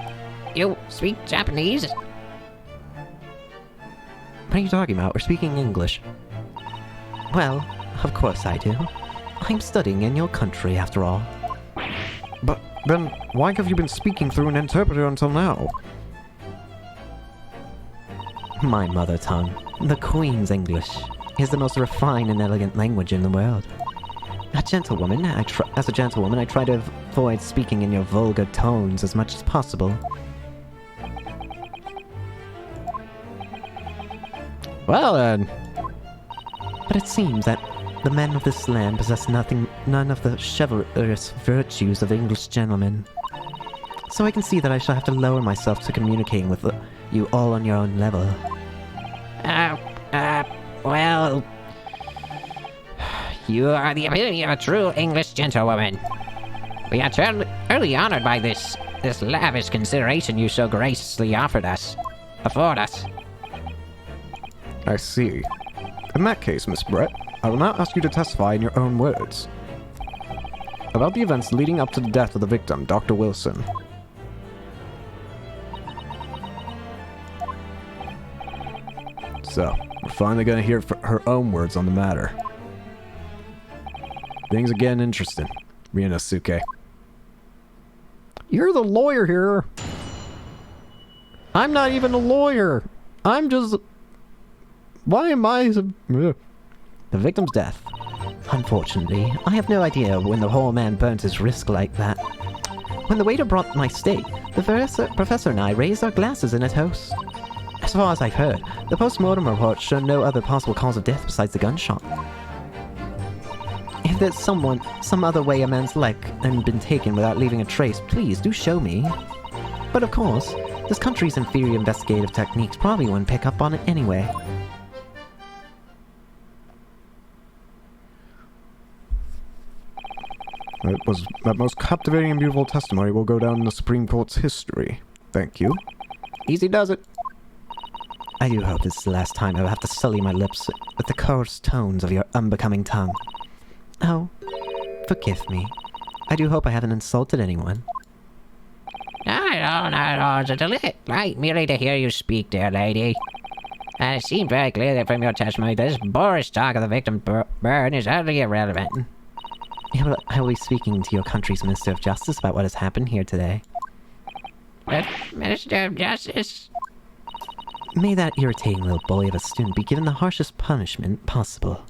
you speak Japanese? What are you talking about? We're speaking English. Well, of course I do. I'm studying in your country, after all. But then, why have you been speaking through an interpreter until now? My mother tongue, the Queen's English, is the most refined and elegant language in the world. As a gentlewoman, I try to avoid speaking in your vulgar tones as much as possible. Well then... But it seems that the men of this land possess none of the chivalrous virtues of English gentlemen. So I can see that I shall have to lower myself to communicating with you all on your own level. Well... You are the epitome of a true English gentlewoman. We are truly honored by this lavish consideration you so graciously afford us. I see. In that case, Miss Brett, I will now ask you to testify in your own words about the events leading up to the death of the victim, Dr. Wilson. So, we're finally going to hear her own words on the matter. Things are getting interesting, Ryunosuke. You're the lawyer here. I'm not even a lawyer. I'm just... Why am I... The victim's death. Unfortunately, I have no idea when the whole man burnt his wrist like that. When the waiter brought my steak, the professor and I raised our glasses in a toast. As far as I've heard, the post-mortem report showed no other possible cause of death besides the gunshot. If there's some other way a man's life had been taken without leaving a trace, please do show me. But of course, this country's inferior investigative techniques probably wouldn't pick up on it anyway. That most captivating and beautiful testimony will go down in the Supreme Court's history. Thank you. Easy does it. I do hope this is the last time I will have to sully my lips with the coarse tones of your unbecoming tongue. Oh, forgive me. I do hope I haven't insulted anyone. No, it's a delight merely to hear you speak, dear lady. And it seemed very clear that from your testimony that this boorish talk of the victim burn is utterly irrelevant. I will be speaking to your country's Minister of Justice about what has happened here today. Minister of Justice? May that irritating little bully of a student be given the harshest punishment possible.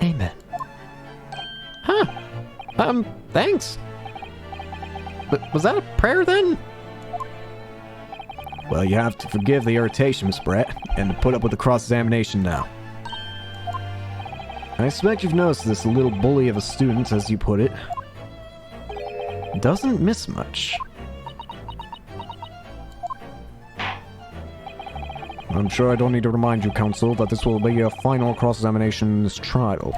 Amen. Huh. Thanks. But was that a prayer then? Well, you have to forgive the irritation, Miss Brett, and to put up with the cross-examination now. I expect you've noticed this little bully of a student, as you put it. Doesn't miss much. I'm sure I don't need to remind you, counsel, that this will be your final cross-examination in this trial.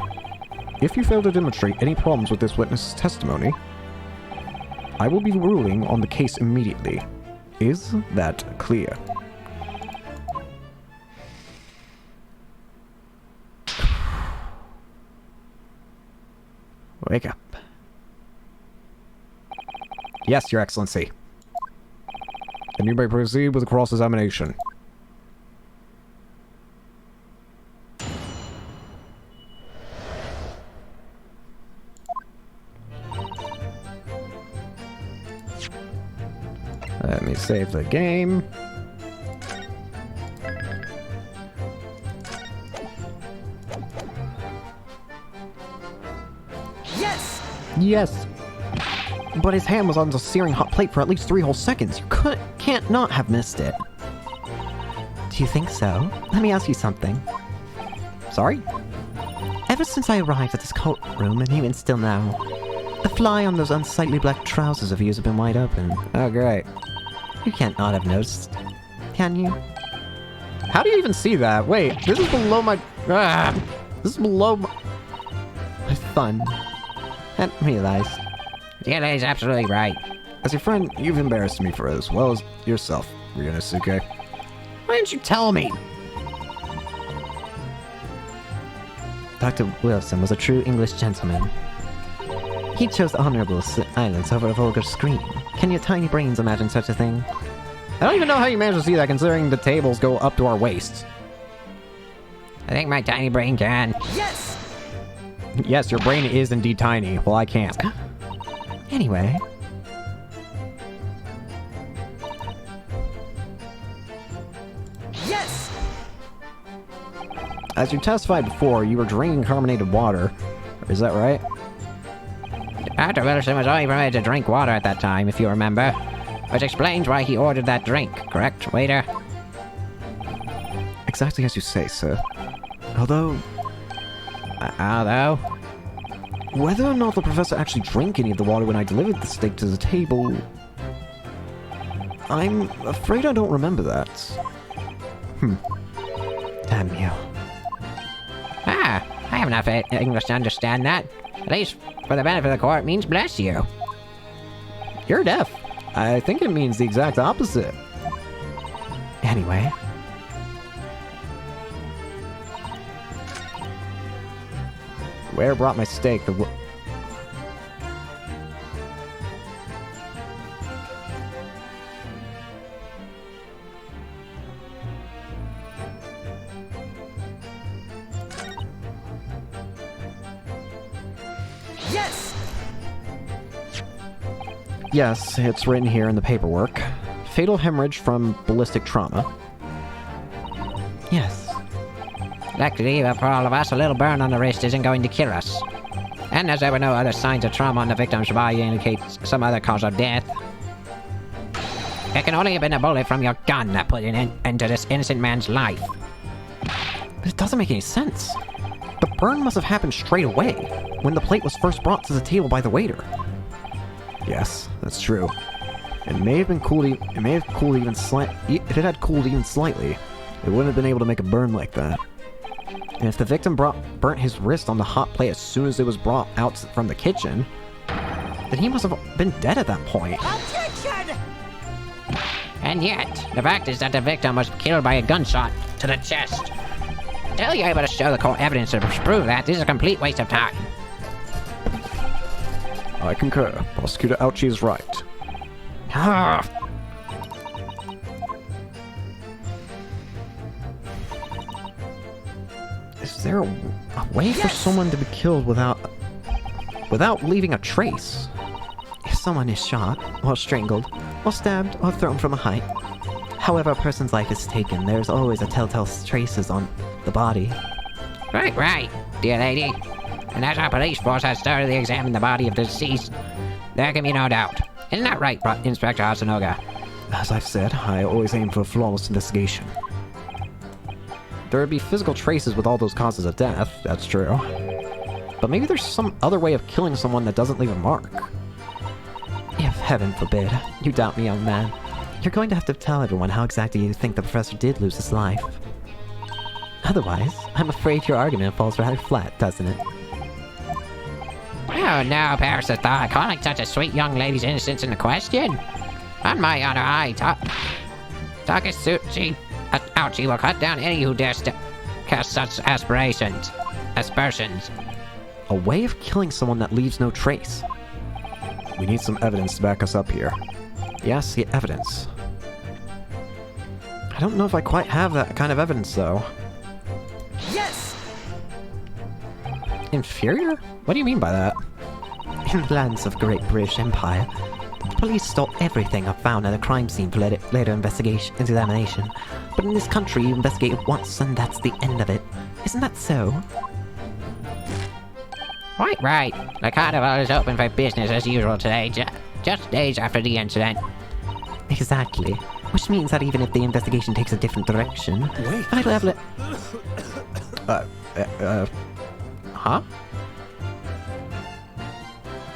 If you fail to demonstrate any problems with this witness's testimony, I will be ruling on the case immediately. Is that clear? Wake up. Yes, Your Excellency. And you may proceed with the cross-examination. Let me save the game. Yes! Yes. But his hand was on the searing hot plate for at least 3 whole seconds. You can't not have missed it. Do you think so? Let me ask you something. Sorry? Ever since I arrived at this courtroom, and even still now, the fly on those unsightly black trousers of yours have been wide open. Oh, great. You can't not have noticed, can you? How do you even see that? Wait, this is below my... this is below my fun. I hadn't realized. Yeah, that is absolutely right. As your friend, you've embarrassed me for as well as yourself, Ryunosuke. Why didn't you tell me? Dr. Wilson was a true English gentleman. He chose the honorable silence over a vulgar scream. Can your tiny brains imagine such a thing? I don't even know how you managed to see that, considering the tables go up to our waists. I think my tiny brain can. Yes! Yes, your brain is indeed tiny. Well, I can't. Anyway. Yes! As you testified before, you were drinking carbonated water. Is that right? Dr. Wilson was only permitted to drink water at that time, if you remember. Which explains why he ordered that drink, correct, waiter? Exactly as you say, sir. Although... Although? Whether or not the professor actually drank any of the water when I delivered the steak to the table... I'm afraid I don't remember that. Damn you. I have enough English to understand that. At least, for the benefit of the court, means bless you. You're deaf. I think it means the exact opposite. Anyway, Where brought my steak? Yes! Yes, it's written here in the paperwork. Fatal hemorrhage from ballistic trauma. Yes. Luckily for all of us, a little burn on the wrist isn't going to kill us. And as there were no other signs of trauma on the victim's body indicates some other cause of death. It can only have been a bullet from your gun that put an end into this innocent man's life. But it doesn't make any sense. The burn must have happened straight away, when the plate was first brought to the table by the waiter. Yes, that's true. It may have cooled even slightly. If it had cooled even slightly, it wouldn't have been able to make a burn like that. And if the victim burnt his wrist on the hot plate as soon as it was brought out from the kitchen, then he must have been dead at that point. Attention! And yet, the fact is that the victim was killed by a gunshot to the chest. Until you're able to show the court evidence to prove that, this is a complete waste of time. I concur. Prosecutor Ouchie is right. Is there a way for someone to be killed without leaving a trace? If someone is shot, or strangled, or stabbed, or thrown from a height, however a person's life is taken, there's always a telltale traces on the body. Right, dear lady. And as our police force has thoroughly examined the body of the deceased, there can be no doubt. Isn't that right, Inspector Hasanoga? As I've said, I always aim for a flawless investigation. There would be physical traces with all those causes of death, that's true. But maybe there's some other way of killing someone that doesn't leave a mark. If heaven forbid, you doubt me, young man, you're going to have to tell everyone how exactly you think the professor did lose his life. Otherwise, I'm afraid your argument falls rather flat, doesn't it? Oh no, Parasitha, calling such a sweet young lady's innocence into question? On my honor, Takasuchi Ouchie will cut down any who dares to cast such aspersions. A way of killing someone that leaves no trace. We need some evidence to back us up here. Yes, the evidence. I don't know if I quite have that kind of evidence, though. Yes! Inferior? What do you mean by that? In the lands of Great British Empire, the police stole everything found at a crime scene for later examination. But in this country, you investigate it once and that's the end of it. Isn't that so? Quite right. The carnival is open for business as usual today, just days after the incident. Exactly. Which means that even if the investigation takes a different direction, I'd have let... Huh?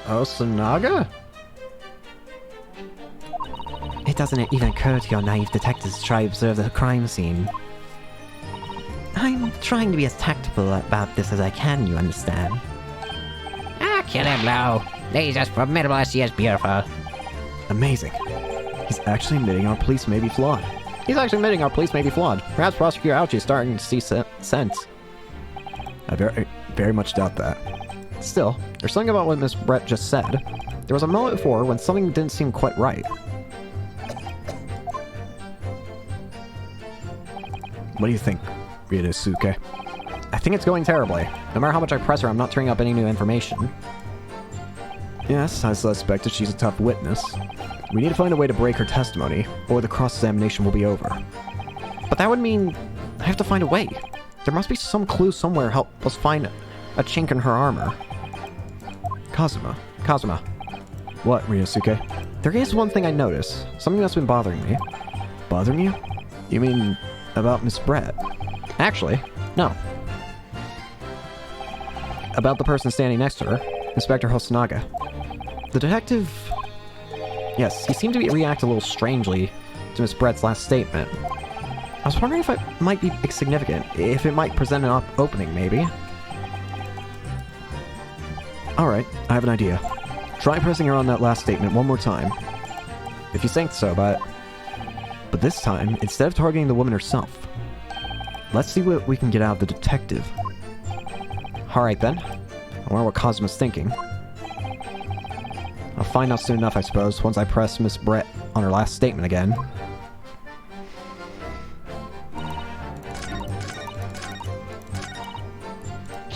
Osanaga? It doesn't even occur to your naive detectives to try to observe the crime scene. I'm trying to be as tactful about this as I can, you understand? Kill him, Lo. He's as formidable as he is beautiful. Amazing. He's actually admitting our police may be flawed. Perhaps Prosecutor Ouchie is starting to see sense. I very much doubt that. Still, there's something about what Miss Brett just said. There was a moment before when something didn't seem quite right. What do you think, Ryunosuke? I think it's going terribly. No matter how much I press her, I'm not turning up any new information. Yes, I suspect that she's a tough witness. We need to find a way to break her testimony, or the cross-examination will be over. But that would mean I have to find a way. There must be some clue somewhere to help us find a chink in her armor. Kazuma. What, Ryunosuke? There is one thing I noticed. Something that's been bothering me. Bothering you? You mean about Miss Brett? Actually, no. About the person standing next to her, Inspector Hosonaga. The detective... Yes, he seemed to react a little strangely to Miss Brett's last statement. I was wondering if it might be significant, if it might present an opening, maybe. Alright, I have an idea. Try pressing her on that last statement one more time. If you think so, but this time, instead of targeting the woman herself, let's see what we can get out of the detective. Alright then. wonder what Cosmo's thinking. I'll find out soon enough, I suppose, once I press Miss Brett on her last statement again.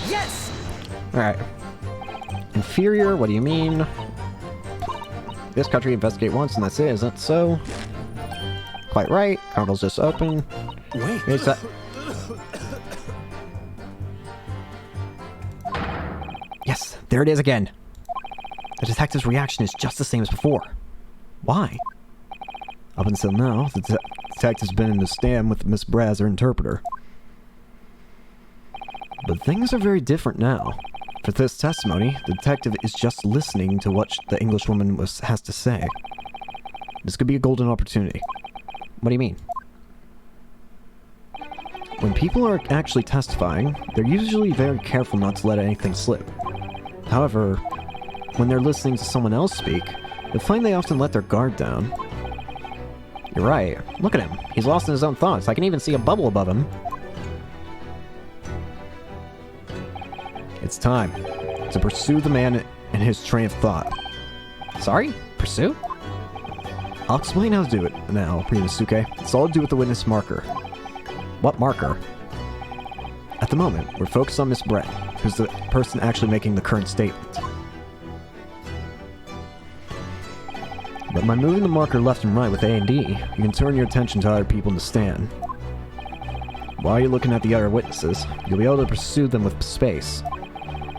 Yes! Alright. Inferior, what do you mean? This country investigate once and that's it, isn't it so? Quite right. Chronicles just open. Wait. Here's that. Yes, there it is again. The detective's reaction is just the same as before. Why? Up until now, the detective's been in the stand with Miss Brett as her interpreter. But things are very different now. For this testimony, the detective is just listening to what the Englishwoman has to say. This could be a golden opportunity. What do you mean? When people are actually testifying, they're usually very careful not to let anything slip. However, when they're listening to someone else speak, you'll find they often let their guard down. You're right. Look at him. He's lost in his own thoughts. I can even see a bubble above him. It's time to pursue the man in his train of thought. Sorry? Pursue? I'll explain how to do it now, Rinosuke. It's all to do with the witness marker. What marker? At the moment, we're focused on Miss Brett, who's the person actually making the current statement. But by moving the marker left and right with A and D, you can turn your attention to other people in the stand. While you're looking at the other witnesses, you'll be able to pursue them with space.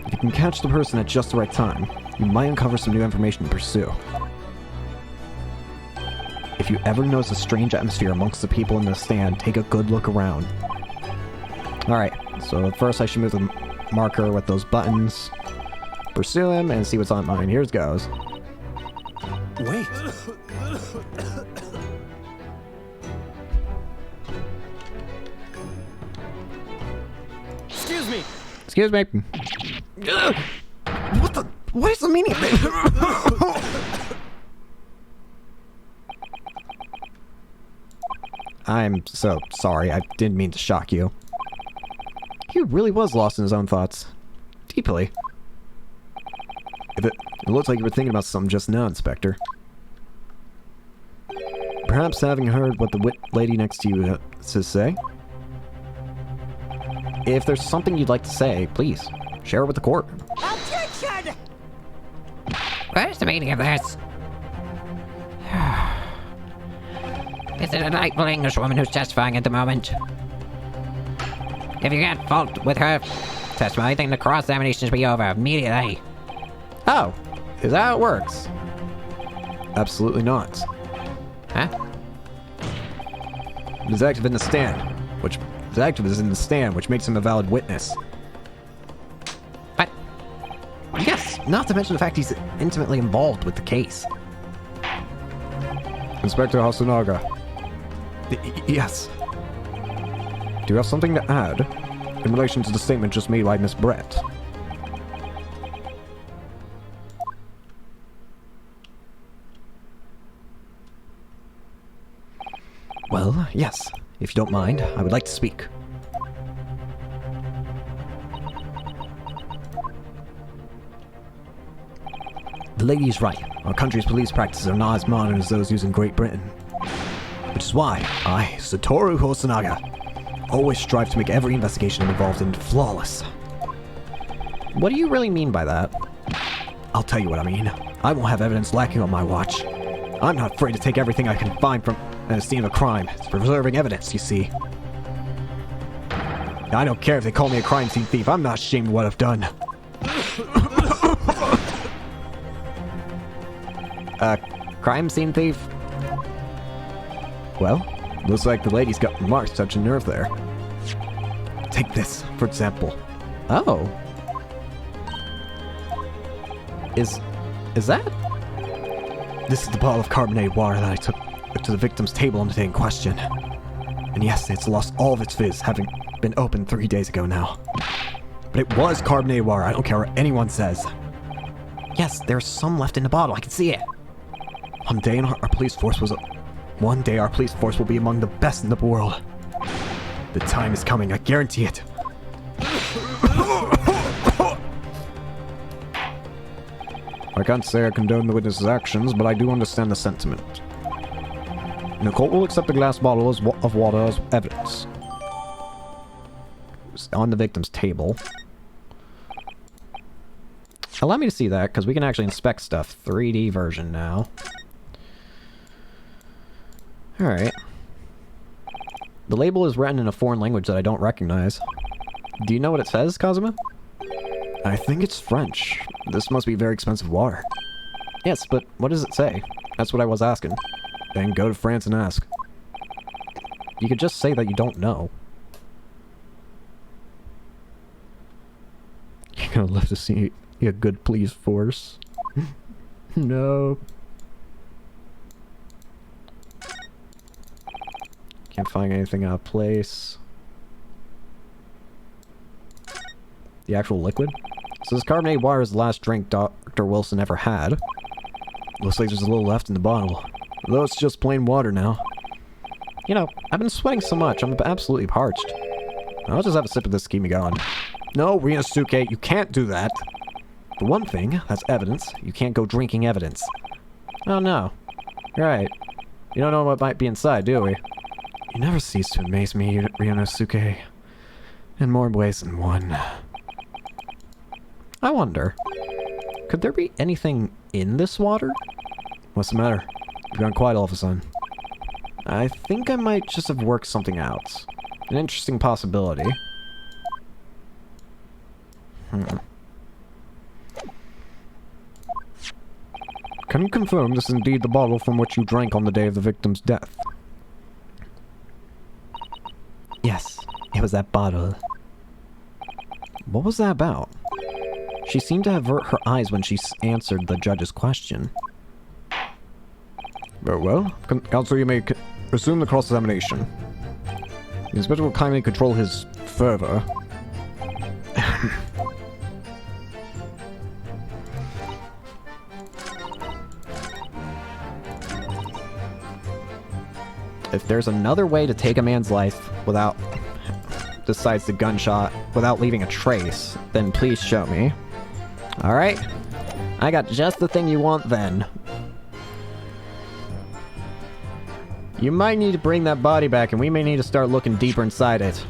If you can catch the person at just the right time, you might uncover some new information to pursue. If you ever notice a strange atmosphere amongst the people in the stand, take a good look around. Alright, so first I should move the marker with those buttons, pursue him, and see what's on mine. Here it goes. Wait. Excuse me! Excuse me. What is the meaning of this? I'm so sorry. I didn't mean to shock you. He really was lost in his own thoughts. Deeply. It looks like you were thinking about something just now, Inspector. Perhaps having heard what the lady next to you has to say? If there's something you'd like to say, please, share it with the court. Objection! Where's the meaning of this? Is it a delightful Englishwoman who's testifying at the moment? If you can't fault with her testimony, then the cross-examination should be over immediately. Oh, is that how it works? Absolutely not. Huh? The detective in the stand, which the detective is in the stand, which makes him a valid witness. What? Yes, not to mention the fact he's intimately involved with the case. Inspector Hasunaga. Yes. Do you have something to add in relation to the statement just made by Miss Brett? Well, yes. If you don't mind, I would like to speak. The lady is right. Our country's police practices are not as modern as those used in Great Britain. Which is why I, Satoru Hosonaga, always strive to make every investigation involved in flawless. What do you really mean by that? I'll tell you what I mean. I won't have evidence lacking on my watch. I'm not afraid to take everything I can find from a scene of a crime. It's preserving evidence, you see. I don't care if they call me a crime scene thief. I'm not ashamed of what I've done. Crime scene thief? Well, looks like the lady's got remarks touching nerve there. Take this, for example. Oh. Is that? This is the bottle of carbonated water that I took to the victim's table on the day in question. And yes, it's lost all of its fizz, having been opened 3 days ago now. But it was carbonated water, I don't care what anyone says. Yes, there's some left in the bottle, I can see it. One day our police force will be among the best in the world. The time is coming, I guarantee it. I can't say I condone the witness's actions, but I do understand the sentiment. The court will accept the glass bottle of water as evidence. It's on the victim's table. Allow me to see that, because we can actually inspect stuff. 3D version now. Alright. The label is written in a foreign language that I don't recognize. Do you know what it says, Kazuma? I think it's French. This must be very expensive water. Yes, but what does it say? That's what I was asking. Then go to France and ask. You could just say that you don't know. You're gonna love to see a good police force. No. Can't find anything out of place. The actual liquid? So this carbonated water is the last drink Dr. Wilson ever had. Looks like there's a little left in the bottle. Though it's just plain water now. You know, I've been sweating so much, I'm absolutely parched. I'll just have a sip of this to keep me going. No, Rinosuke, you can't do that. For one thing, that's evidence. You can't go drinking evidence. Oh no. Right. You don't know what might be inside, do we? You never cease to amaze me, Rinosuke. In more ways than one. I wonder, could there be anything in this water? What's the matter? You've gone quiet all of a sudden. I think I might just have worked something out. An interesting possibility. Can you confirm this is indeed the bottle from which you drank on the day of the victim's death? Yes, it was that bottle. What was that about? She seemed to avert her eyes when she answered the judge's question. Very well. Counsel, you may resume the cross-examination. The inspector will kindly control his fervor. If there's another way to take a man's life without, besides the gunshot, without leaving a trace, then please show me. Alright? I got just the thing you want then. You might need to bring that body back, and we may need to start looking deeper inside it.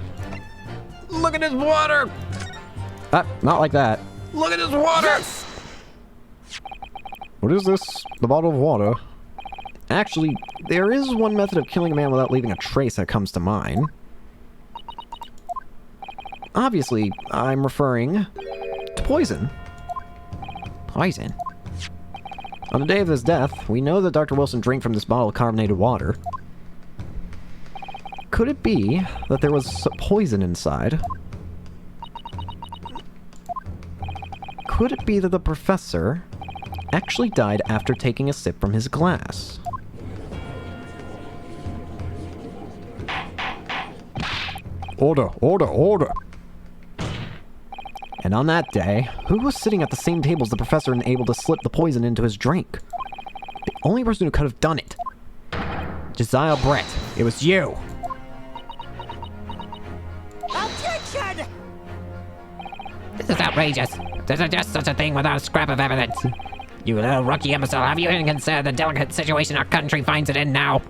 Look at this water! Not like that. Look at this water! Yes! What is this? The bottle of water? Actually, there is one method of killing a man without leaving a trace that comes to mind. Obviously, I'm referring to poison. Poison? On the day of his death, we know that Dr. Wilson drank from this bottle of carbonated water. Could it be that there was poison inside? Could it be that the professor actually died after taking a sip from his glass? Order, order, order! And on that day, who was sitting at the same table as the professor and able to slip the poison into his drink? The only person who could have done it. Josiah Brett. It was you! Objection! This is outrageous. There's just such a thing without a scrap of evidence. You little rookie imbecile, have you even considered the delicate situation our country finds it in now?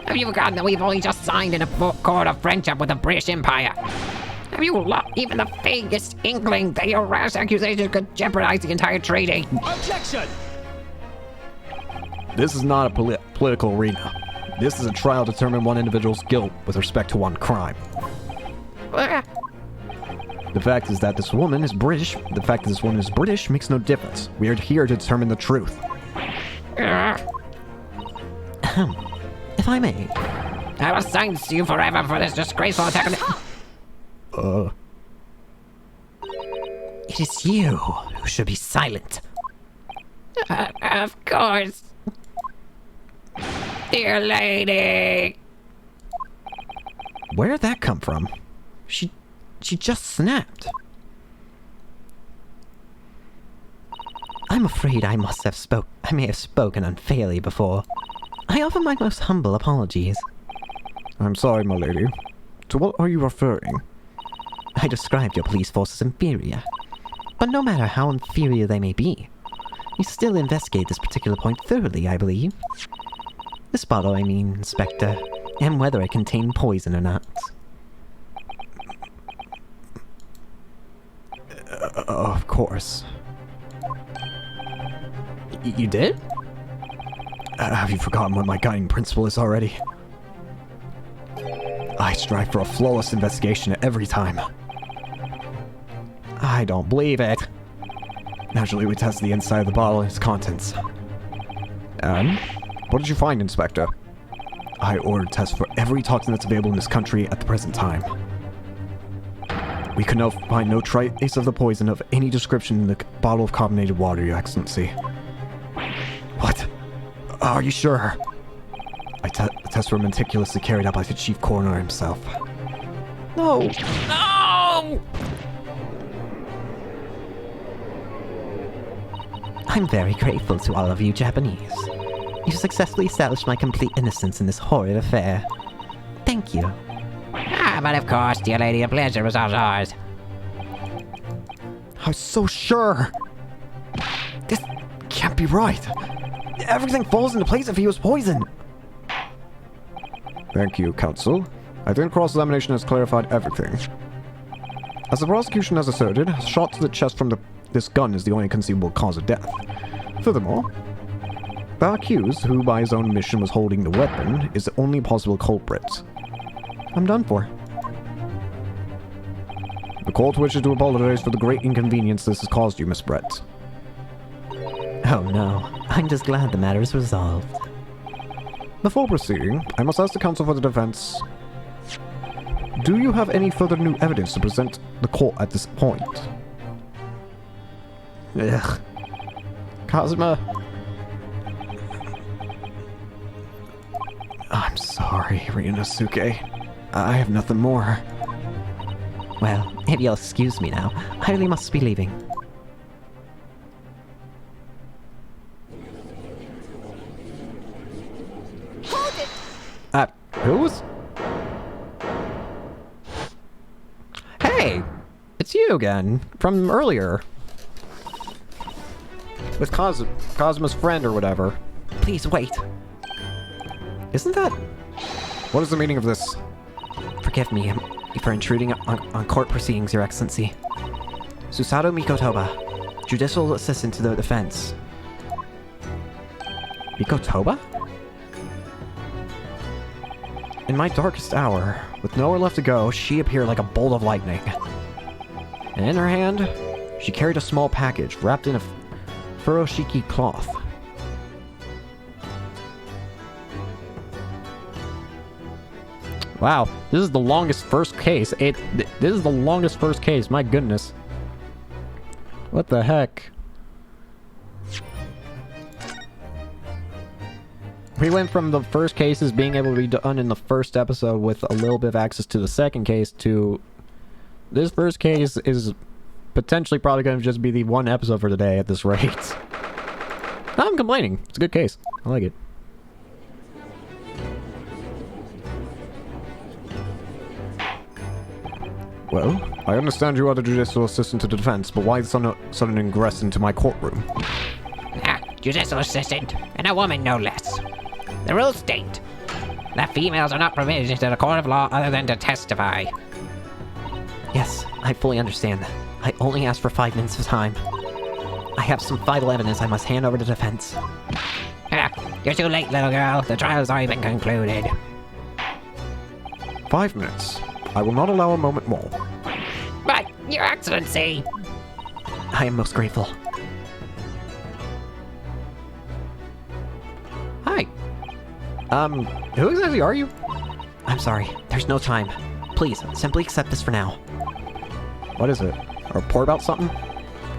Have you forgotten that we've only just signed an accord of friendship with the British Empire? Have you even the vaguest inkling that your rash accusations could jeopardize the entire treaty? Objection! This is not a political arena. This is a trial to determine one individual's guilt with respect to one crime. The fact is that this woman is British. The fact that this woman is British makes no difference. We are here to determine the truth. If I may. I will silence you forever for this disgraceful attack on It is you who should be silent. Of course. Dear lady. Where did that come from? She just snapped. I'm afraid I may have spoken unfairly before. I offer my most humble apologies. I'm sorry, my lady. To what are you referring? I described your police force as inferior. But no matter how inferior they may be, We still investigate this particular point thoroughly, I believe. This bottle, I mean, Inspector, and whether it contained poison or not. Of course. You did? Have you forgotten what my guiding principle is already? I strive for a flawless investigation every time. I don't believe it. Naturally, we test the inside of the bottle and its contents. And? What did you find, Inspector? I ordered tests for every toxin that's available in this country at the present time. We could now find no trace of the poison of any description in the bottle of carbonated water, Your Excellency. What? Are you sure? The tests were meticulously carried out by the Chief Coroner himself. No! No! I'm very grateful to all of you Japanese. You've successfully established my complete innocence in this horrid affair. Thank you. Ah, but of course, dear lady, a pleasure was all ours. I was so sure! This can't be right! Everything falls into place if he was poisoned! Thank you, Counsel. I think cross-examination has clarified everything. As the prosecution has asserted, a shot to the chest from this gun is the only conceivable cause of death. Furthermore, the accused, who by his own admission was holding the weapon, is the only possible culprit. I'm done for. The court wishes to apologize for the great inconvenience this has caused you, Miss Brett. Oh no, I'm just glad the matter is resolved. Before proceeding, I must ask the counsel for the defense. Do you have any further new evidence to present the court at this point? Ugh. Kazuma. I'm sorry, Ryunosuke. I have nothing more. Well, if you'll excuse me now, I really must be leaving. Hold it! Who's? Hey! It's you again, from earlier. With Kazuma's friend or whatever. Please wait. Isn't that... What is the meaning of this? Forgive me for intruding on court proceedings, Your Excellency. Susato Mikotoba, judicial assistant to the defense. Mikotoba? In my darkest hour, with nowhere left to go, she appeared like a bolt of lightning. And in her hand, she carried a small package wrapped in a furoshiki cloth. Wow, this is the longest first case. This is the longest first case, my goodness. What the heck? We went from the first cases being able to be done in the first episode with a little bit of access to the second case to... This first case is potentially probably going to just be the one episode for today at this rate. I'm complaining. It's a good case. I like it. Well, I understand you are the judicial assistant to the defense, but why the sudden ingress into my courtroom? Ah, judicial assistant, and a woman no less. The rules state that females are not permitted into the court of law other than to testify. Yes, I fully understand that. I only asked for 5 minutes of time. I have some vital evidence I must hand over to defense. Ah, you're too late, little girl. The trial's already been concluded. 5 minutes. I will not allow a moment more. But, Your Excellency! I am most grateful. Hi. Who exactly are you? I'm sorry, there's no time. Please, simply accept this for now. What is it? A report about something?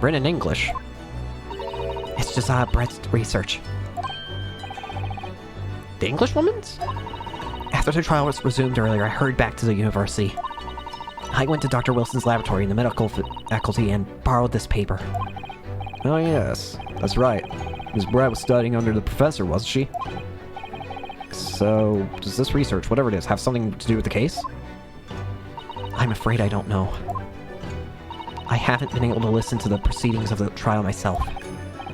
Written in English. It's just Brett's research. The English woman's? After the trial was resumed earlier, I hurried back to the university. I went to Dr. Wilson's laboratory in the medical faculty and borrowed this paper. Oh yes, that's right. Ms. Brett was studying under the professor, wasn't she? So, does this research, whatever it is, have something to do with the case? I'm afraid I don't know. I haven't been able to listen to the proceedings of the trial myself.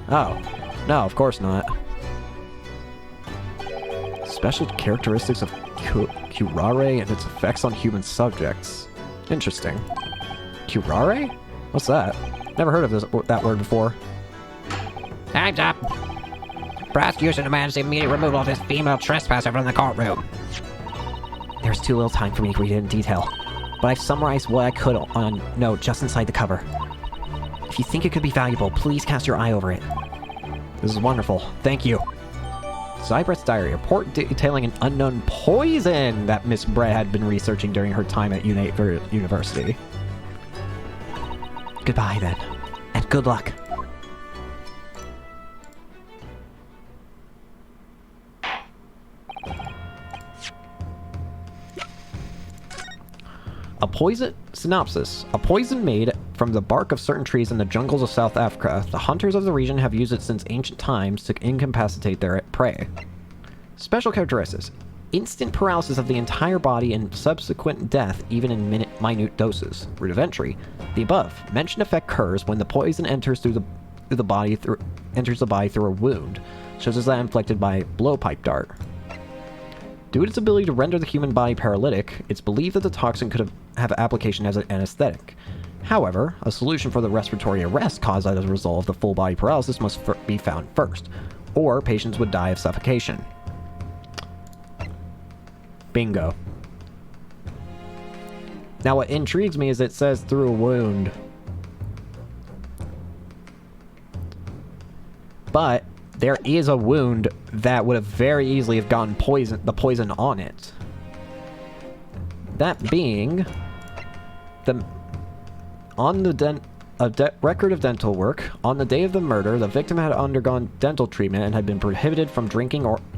Oh, No, of course not. Special characteristics of curare and its effects on human subjects. Interesting. Curare? What's that? Never heard of that word before. Time's up. Prosecution demands the immediate removal of this female trespasser from the courtroom. There's too little time for me to read it in detail, but I've summarized what I could on a note just inside the cover. If you think it could be valuable, please cast your eye over it. This is wonderful. Thank you. Zybret's diary, a report detailing an unknown poison that Miss Brett had been researching during her time at university. Goodbye, then, and good luck. A poison synopsis. A poison made from the bark of certain trees in the jungles of South Africa. The hunters of the region have used it since ancient times to incapacitate their prey. Special characteristics. Instant paralysis of the entire body and subsequent death even in minute doses. Route of entry. The above mentioned effect occurs when the poison enters the body through a wound, such as that inflicted by a blowpipe dart. Due to its ability to render the human body paralytic, it's believed that the toxin could have application as an anesthetic. However, a solution for the respiratory arrest caused as a result of the full body paralysis must be found first, or patients would die of suffocation. Bingo. Now what intrigues me is it says through a wound. But there is a wound that would have very easily have gotten the poison on it. That being record of dental work. On the day of the murder, the victim had undergone dental treatment and had been prohibited from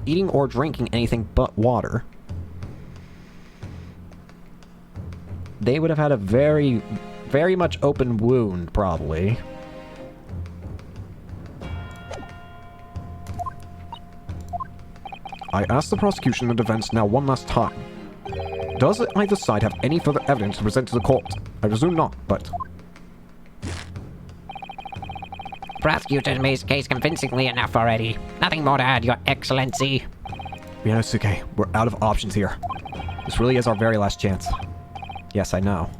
eating or drinking anything but water. They would have had a very, very much open wound, probably. I ask the prosecution and defense now one last time. Does either side have any further evidence to present to the court? I presume not, but... Prosecutor made his case convincingly enough already. Nothing more to add, Your Excellency. Ryanosuke, we're out of options here. This really is our very last chance. Yes, I know.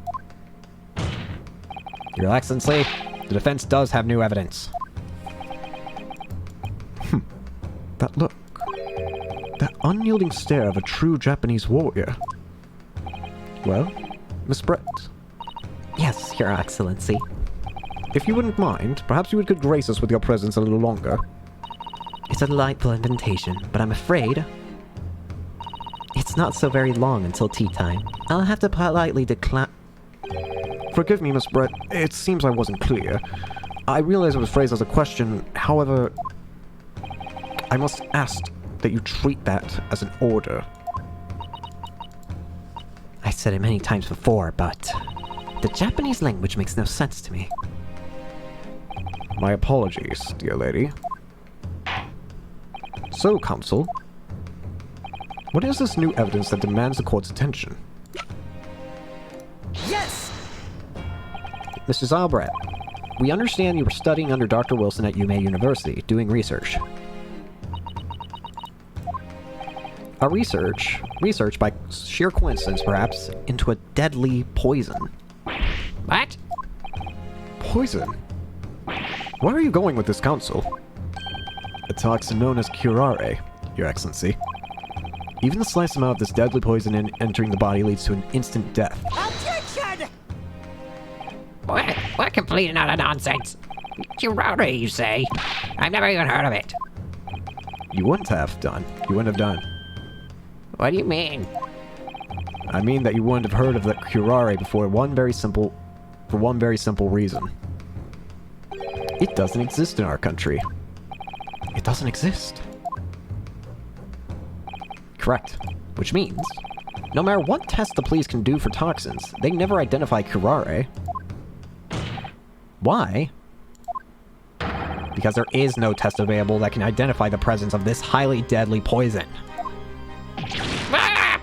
Your Excellency, the defense does have new evidence. That look. That unyielding stare of a true Japanese warrior. Well, Miss Brett? Yes, Your Excellency. If you wouldn't mind, perhaps you could grace us with your presence a little longer. It's a delightful invitation, but I'm afraid it's not so very long until tea time. I'll have to politely decline. Forgive me, Miss Brett. It seems I wasn't clear. I realize it was phrased as a question, however, I must ask that you treat that as an order. I said it many times before, but the Japanese language makes no sense to me. My apologies, dear lady. So, counsel, what is this new evidence that demands the court's attention? Yes! Mr. Zylbrett, we understand you were studying under Dr. Wilson at Yume University, doing research. A research by sheer coincidence, perhaps, into a deadly poison. What? Poison? Where are you going with this, counsel? A toxin known as curare, Your Excellency. Even the slightest amount of this deadly poison entering the body leads to an instant death. Objection! What complete and utter nonsense? Curare, you say? I've never even heard of it. You wouldn't have done. You wouldn't have done. What do you mean? I mean that you wouldn't have heard of the curare for one very simple reason. It doesn't exist in our country. It doesn't exist. Correct. Which means, no matter what test the police can do for toxins, they never identify curare. Why? Because there is no test available that can identify the presence of this highly deadly poison. Ah!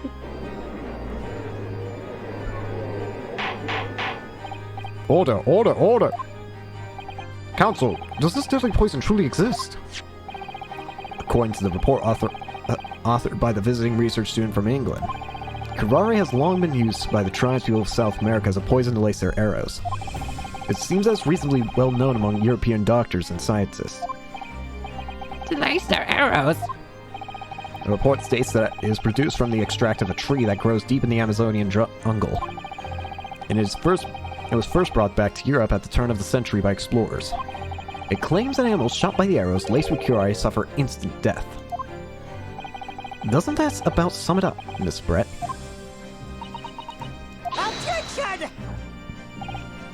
Order! Order! Order! Counsel, does this deadly poison truly exist? according to the report authored by the visiting research student from England. Curare has long been used by the tribespeople of South America as a poison to lace their arrows. It seems that it's reasonably well known among European doctors and scientists. To lace their arrows? The report states that it is produced from the extract of a tree that grows deep in the Amazonian jungle. And it was first brought back to Europe at the turn of the century by explorers. It claims that animals shot by the arrows laced with curare suffer instant death. Doesn't that about sum it up, Miss Brett? Objection!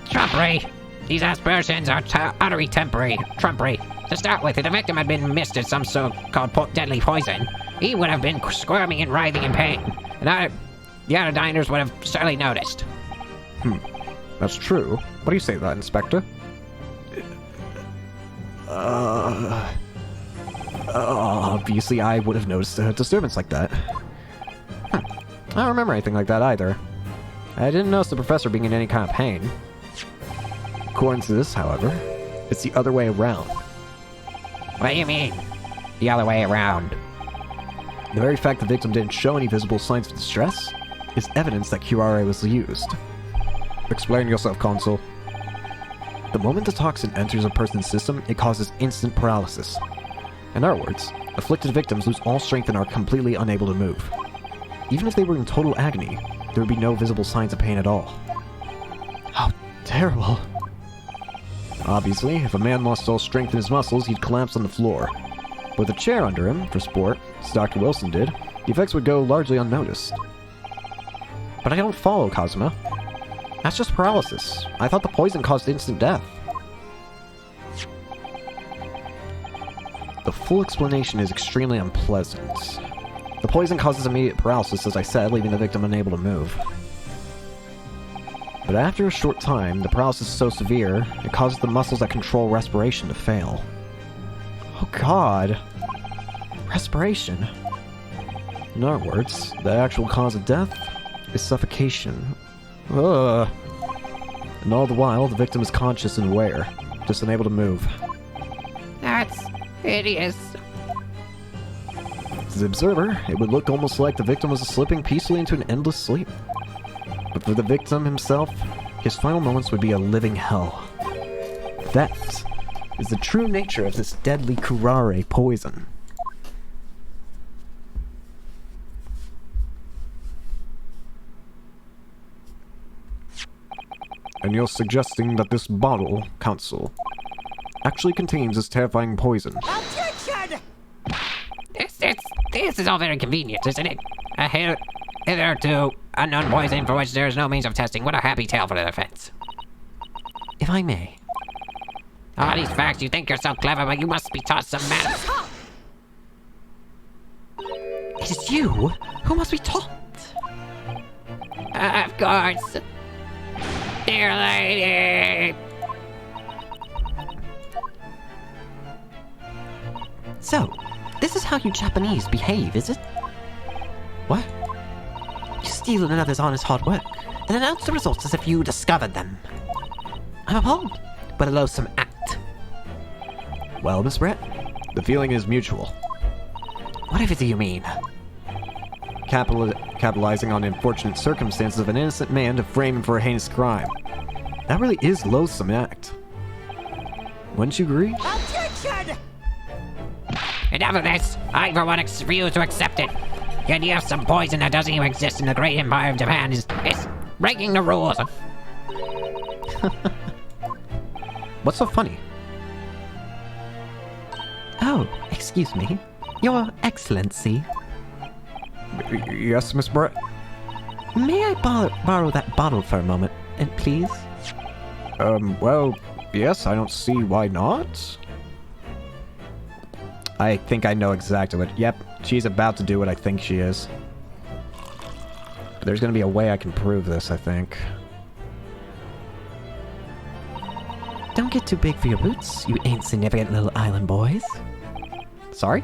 Trumpery! These aspersions are utterly trumpery. To start with, if the victim had been missed at some so-called deadly poison, he would have been squirming and writhing in pain, and the other diners would have certainly noticed. That's true. What do you say to that, Inspector? Obviously I would have noticed a disturbance like that. I don't remember anything like that either. I didn't notice the professor being in any kind of pain. According to this, however, it's the other way around. What do you mean, the other way around? The very fact the victim didn't show any visible signs of distress is evidence that curare was used. Explain yourself, Consul. The moment the toxin enters a person's system, it causes instant paralysis. In other words, afflicted victims lose all strength and are completely unable to move. Even if they were in total agony, there would be no visible signs of pain at all. How terrible. Obviously, if a man lost all strength in his muscles, he'd collapse on the floor. With a chair under him, for sport, as Dr. Wilson did, the effects would go largely unnoticed. But I don't follow, Cosima. That's just paralysis. I thought the poison caused instant death. The full explanation is extremely unpleasant. The poison causes immediate paralysis, as I said, leaving the victim unable to move. But after a short time, the paralysis is so severe, it causes the muscles that control respiration to fail. Oh god. Respiration. In other words, the actual cause of death is suffocation. Ugh. And all the while, the victim is conscious and aware, just unable to move. That's hideous. To the observer, it would look almost like the victim was slipping peacefully into an endless sleep. But for the victim himself, his final moments would be a living hell. That is the true nature of this deadly curare poison. And you're suggesting that this bottle, Counsel, actually contains this terrifying poison? Objection! This is all very convenient, isn't it? Hitherto unknown poison for which there is no means of testing. What a happy tale for the defense. If I may. All these facts, you think you're so clever, but you must be taught some manners. It is you who must be taught. Of course. Dear lady. So, this is how you Japanese behave, is it? What? You steal another's honest hard work, and announce the results as if you discovered them. I'm appalled, but a loathsome act. Well, Miss Brett, the feeling is mutual. Whatever do you mean? Capitalizing on the unfortunate circumstances of an innocent man to frame him for a heinous crime. That really is loathsome act. Wouldn't you agree? Objection! Enough of this. I, for one, refuse to accept it. The idea of some poison that doesn't even exist in the great empire of Japan is breaking the rules. What's so funny? Oh, excuse me. Your Excellency. Yes, Miss Brett? May I borrow that bottle for a moment, please? Well, yes, I don't see why not. I think I know exactly what... Yep, she's about to do what I think she is. But there's gonna be a way I can prove this, I think. Don't get too big for your boots, you insignificant little island boys. Sorry?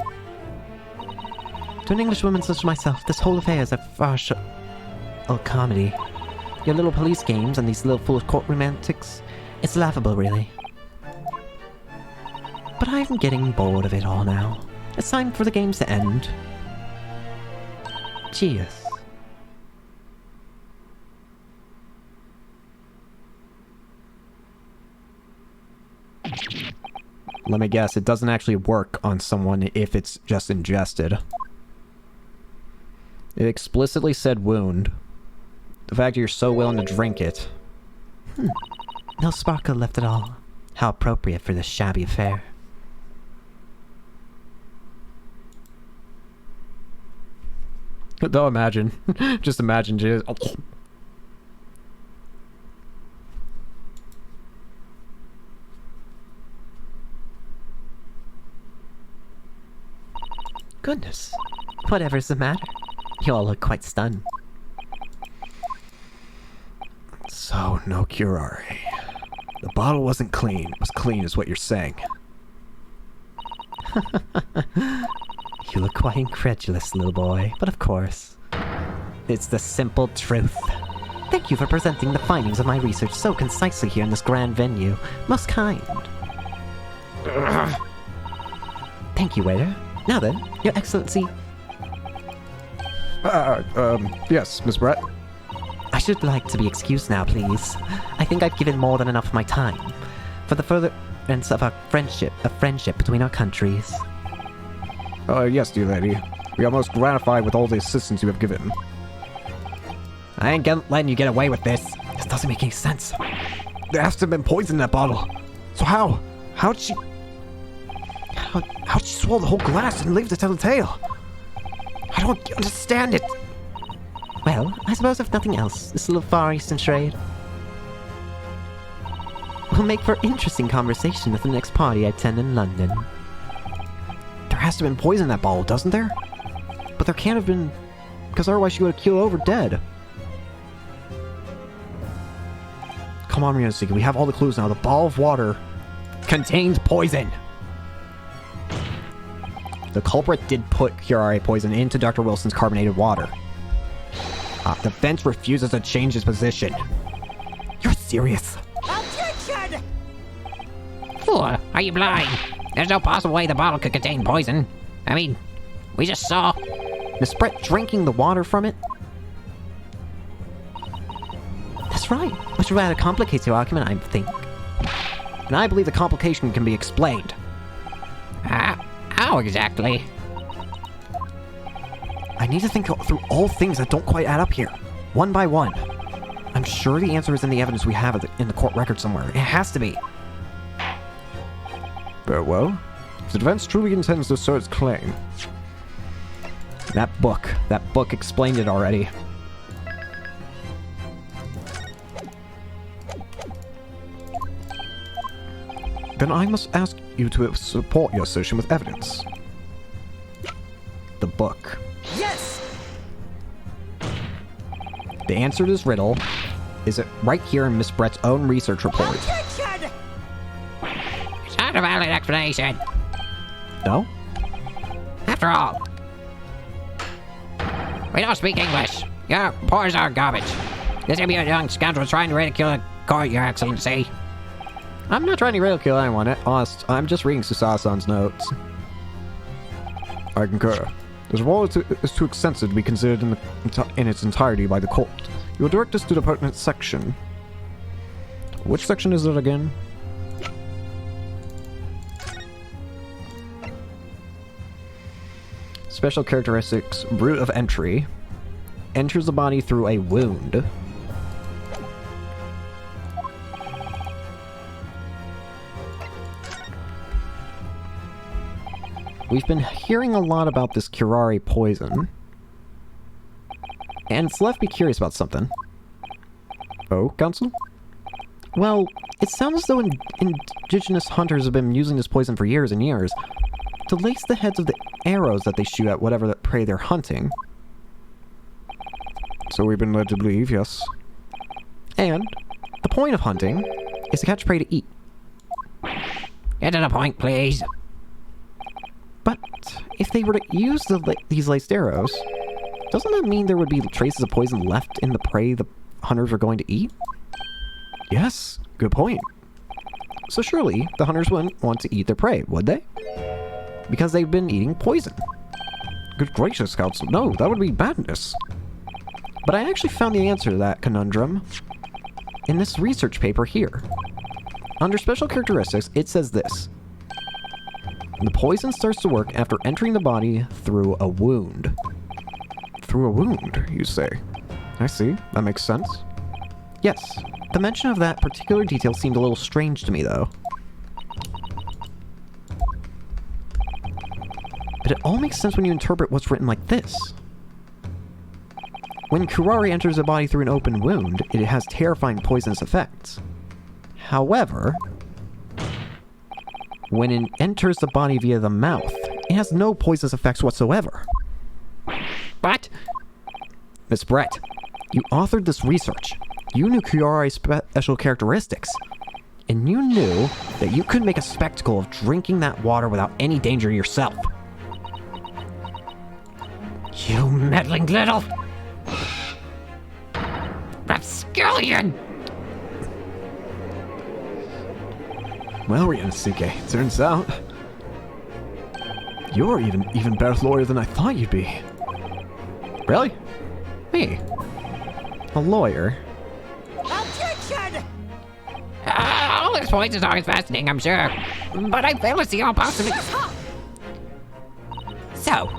To an Englishwoman such as myself, this whole affair is a farce... comedy. Your little police games and these little foolish courtroom antics, it's laughable, really. But I'm getting bored of it all now. It's time for the games to end. Cheers. Let me guess, it doesn't actually work on someone if it's just ingested. It explicitly said wound. The fact you're so willing to drink it. No sparkle left at all. How appropriate for this shabby affair. Though imagine. Just imagine just... Goodness. Whatever's the matter? You all look quite stunned. So, no curare. The bottle wasn't clean. It was clean is what you're saying. You look quite incredulous, little boy. But of course, it's the simple truth. Thank you for presenting the findings of my research so concisely here in this grand venue. Most kind. Thank you, waiter. Now then, Your Excellency... Yes, Miss Brett? I should like to be excused now, please. I think I've given more than enough of my time for the furtherance of our friendship between our countries. Yes, dear lady. We are most gratified with all the assistance you have given. I ain't letting you get away with this. This doesn't make any sense. There has to have been poison in that bottle. So how? How'd she swallow the whole glass and leave to tell the tale? I don't understand it. Well, I suppose if nothing else, this little Far Eastern trade will make for interesting conversation at the next party I attend in London. There has to have been poison in that bottle, doesn't there? But there can't have been, because otherwise she would have keeled over dead. Come on, Ryunosuke, we have all the clues now. The ball of water contains poison. The culprit did put curare poison into Dr. Wilson's carbonated water. The vent refuses to change its position. You're serious? Objection! Fool, are you blind? There's no possible way the bottle could contain poison. I mean, we just saw... Miss Brett drinking the water from it? That's right, which rather complicates your argument, I think. And I believe the complication can be explained. How exactly? I need to think through all things that don't quite add up here, one by one. I'm sure the answer is in the evidence we have in the court record somewhere. It has to be. Very well. If the defense truly intends to assert its claim... That book explained it already. Then I must ask you to support your assertion with evidence. The book. Yes! The answer to this riddle is right here in Miss Brett's own research report. Objection! It's not a valid explanation. No? After all, we don't speak English. Your pores are garbage. This could be a young scoundrel trying to ridicule a court, Your Excellency. I'm not trying to ridicule anyone. Honest, I'm just reading Susasa-san's notes. I concur. This role is too extensive to be considered in its entirety by the court. You will direct us to the pertinent section. Which section is it again? Special characteristics. Route of entry. Enters the body through a wound. We've been hearing a lot about this curare poison. And it's left me curious about something. Oh, Counsel? Well, it sounds as though indigenous hunters have been using this poison for years and years to lace the heads of the arrows that they shoot at whatever prey they're hunting. So we've been led to believe, yes. And the point of hunting is to catch prey to eat. Get to the point, please. But if they were to use these laced arrows, doesn't that mean there would be traces of poison left in the prey the hunters are going to eat? Yes, good point. So surely the hunters wouldn't want to eat their prey, would they? because they've been eating poison. Good gracious, Council. No, that would be madness. But I actually found the answer to that conundrum in this research paper here. Under special characteristics, it says this. The poison starts to work after entering the body through a wound. Through a wound, you say? I see. That makes sense. Yes. The mention of that particular detail seemed a little strange to me, though. But it all makes sense when you interpret what's written like this. When curare enters a body through an open wound, it has terrifying poisonous effects. However, when it enters the body via the mouth, it has no poisonous effects whatsoever. What? Miss Brett, you authored this research. You knew curare's special characteristics. And you knew that you could make a spectacle of drinking that water without any danger to yourself. You meddling little... rapscallion! Well, Ryunosuke, turns out you're even better lawyer than I thought you'd be. Really? Me? A lawyer? Objection! All this points is always fascinating, I'm sure. But I fail to see how possibly... So,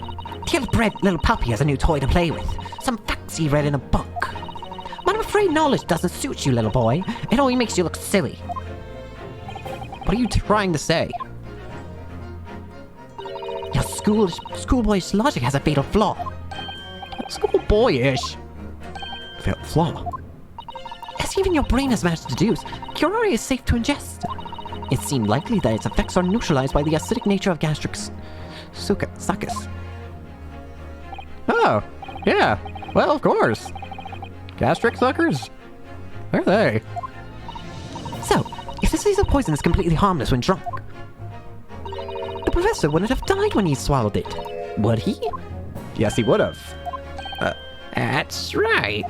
purebred little puppy has a new toy to play with. Some facts he read in a book. But I'm afraid knowledge doesn't suit you, little boy. It only makes you look silly. What are you trying to say? Your schoolboyish logic has a fatal flaw. Schoolboyish? Fatal flaw? As even your brain has managed to deduce, curare is safe to ingest. It seemed likely that its effects are neutralized by the acidic nature of gastric succus. Oh, yeah. Well, of course. Gastric suckers? Where are they? So, if this lethal poison is completely harmless when drunk, the professor wouldn't have died when he swallowed it, would he? Yes, he would have. That's right.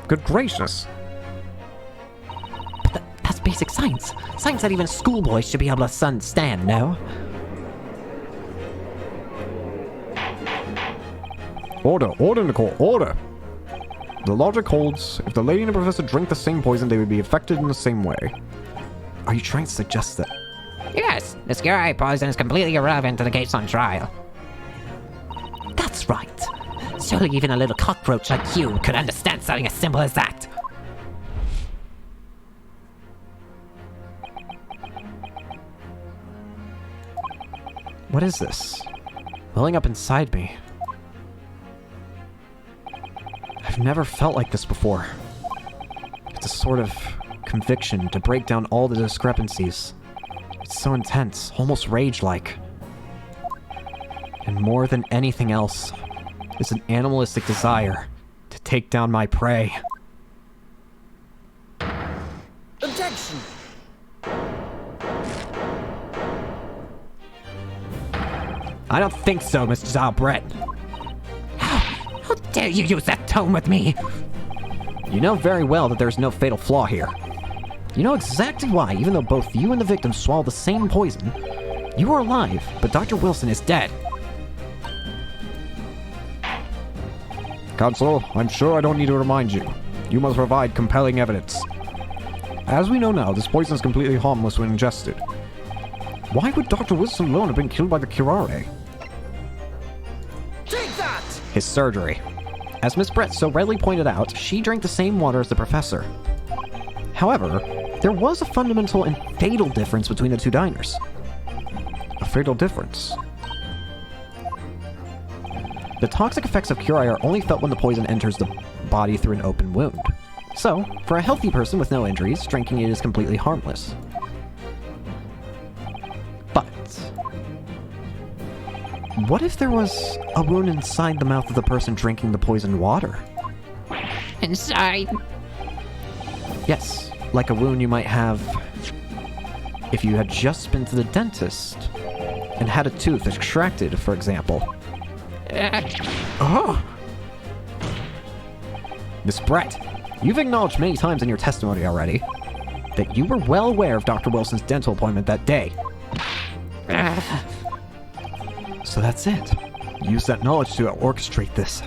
Good gracious. But that's basic science. Science that even schoolboys should be able to understand, no? Order, Nicole, order! The logic holds. If the lady and the professor drink the same poison, they would be affected in the same way. Are you trying to suggest that? Yes, the curare poison is completely irrelevant to the case on trial. That's right. Surely even a little cockroach like you could understand something as simple as that. What is this? Welling up inside me. I've never felt like this before. It's a sort of conviction to break down all the discrepancies. It's so intense, almost rage-like. And more than anything else, it's an animalistic desire to take down my prey. Objection! I don't think so, Mr. Zalbrett. How dare you use that tone with me? You know very well that there's no fatal flaw here. You know exactly why, even though both you and the victim swallowed the same poison, you are alive, but Dr. Wilson is dead. Counsel, I'm sure I don't need to remind you. You must provide compelling evidence. As we know now, this poison is completely harmless when ingested. Why would Dr. Wilson alone have been killed by the curare? Take that! His surgery. As Miss Brett so readily pointed out, she drank the same water as the professor. However, there was a fundamental and fatal difference between the two diners. A fatal difference. The toxic effects of curare are only felt when the poison enters the body through an open wound. So, for a healthy person with no injuries, drinking it is completely harmless. But what if there was a wound inside the mouth of the person drinking the poisoned water? Inside? Yes, like a wound you might have if you had just been to the dentist and had a tooth extracted, for example. Oh! Miss Brett, you've acknowledged many times in your testimony already that you were well aware of Dr. Wilson's dental appointment that day. So that's it. Use that knowledge to orchestrate this.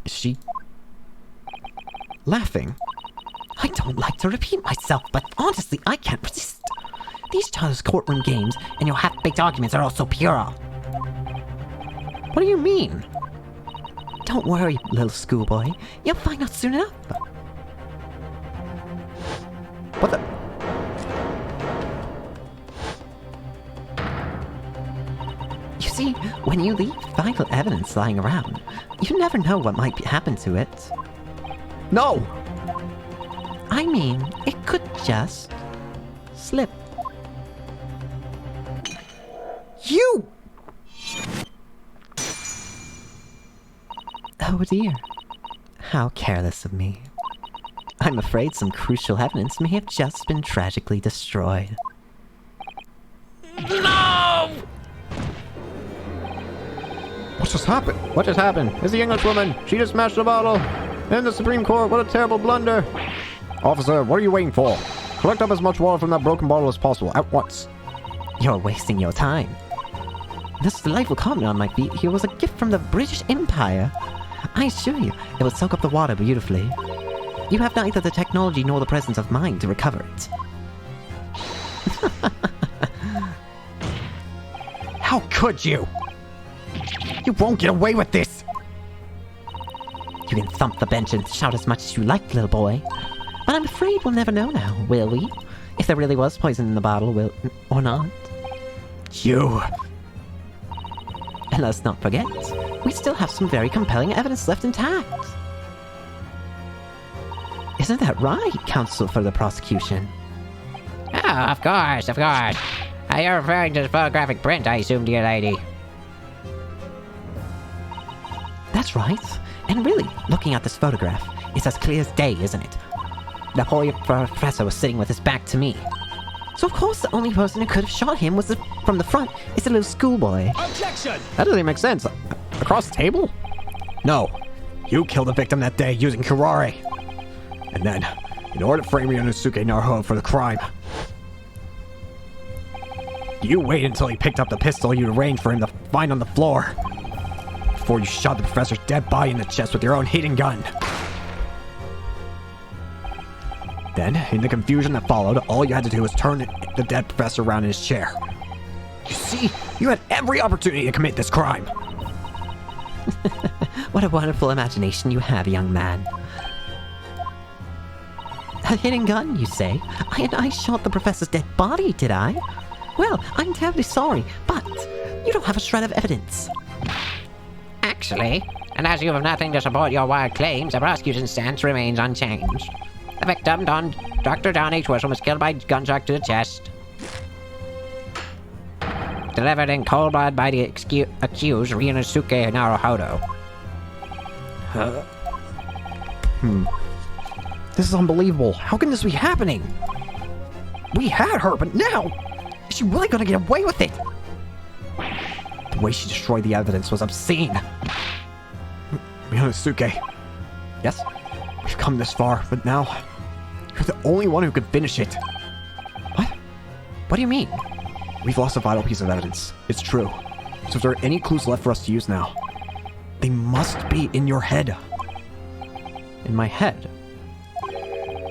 Is she laughing? I don't like to repeat myself, but honestly, I can't resist. These childish courtroom games and your half-baked arguments are all so puerile. What do you mean? Don't worry, little schoolboy. You'll find out soon enough. What the? You see, when you leave vital evidence lying around, you never know what might happen to it. No! I mean, it could just slip. You! Oh dear. How careless of me. I'm afraid some crucial evidence may have just been tragically destroyed. What just happened? What just happened? It's the Englishwoman. She just smashed a bottle. And the Supreme Court, what a terrible blunder. Officer, what are you waiting for? Collect up as much water from that broken bottle as possible, at once. You're wasting your time. This delightful comment on my feet here was a gift from the British Empire. I assure you, it will soak up the water beautifully. You have neither the technology nor the presence of mind to recover it. How could you? You won't get away with this! You can thump the bench and shout as much as you like, little boy. But I'm afraid we'll never know now, will we? If there really was poison in the bottle, or not. You... And let's not forget, we still have some very compelling evidence left intact. Isn't that right, counsel for the prosecution? Oh, of course, of course. You're referring to the photographic print, I assume, dear lady. That's right. And really, looking at this photograph, it's as clear as day, isn't it? The poor professor was sitting with his back to me. So of course the only person who could have shot him was from the front is the little schoolboy. Objection! That doesn't even make sense. Across the table? No. You killed the victim that day using curare. And then, in order to frame Ryunosuke Naruhodo for the crime, you waited until he picked up the pistol you'd arranged for him to find on the floor before you shot the professor's dead body in the chest with your own heating gun. Then, in the confusion that followed, all you had to do was turn the dead professor around in his chair. You see, you had every opportunity to commit this crime. What a wonderful imagination you have, young man. A hidden gun, you say? I shot the professor's dead body, did I? Well, I'm terribly sorry, but you don't have a shred of evidence. Actually, and as you have nothing to support your wild claims, the prosecution's stance remains unchanged. The victim, Dr. John H. Wilson, was killed by gunshot to the chest. Delivered in cold blood by the accused, Ryunosuke Naruhodo. This is unbelievable. How can this be happening? We had her, but now... Is she really gonna get away with it? The way she destroyed the evidence was obscene. Ryunosuke. Yes? We've come this far, but now... You're the only one who could finish it. What? What do you mean? We've lost a vital piece of evidence. It's true. So if there are any clues left for us to use now, they must be in your head. In my head?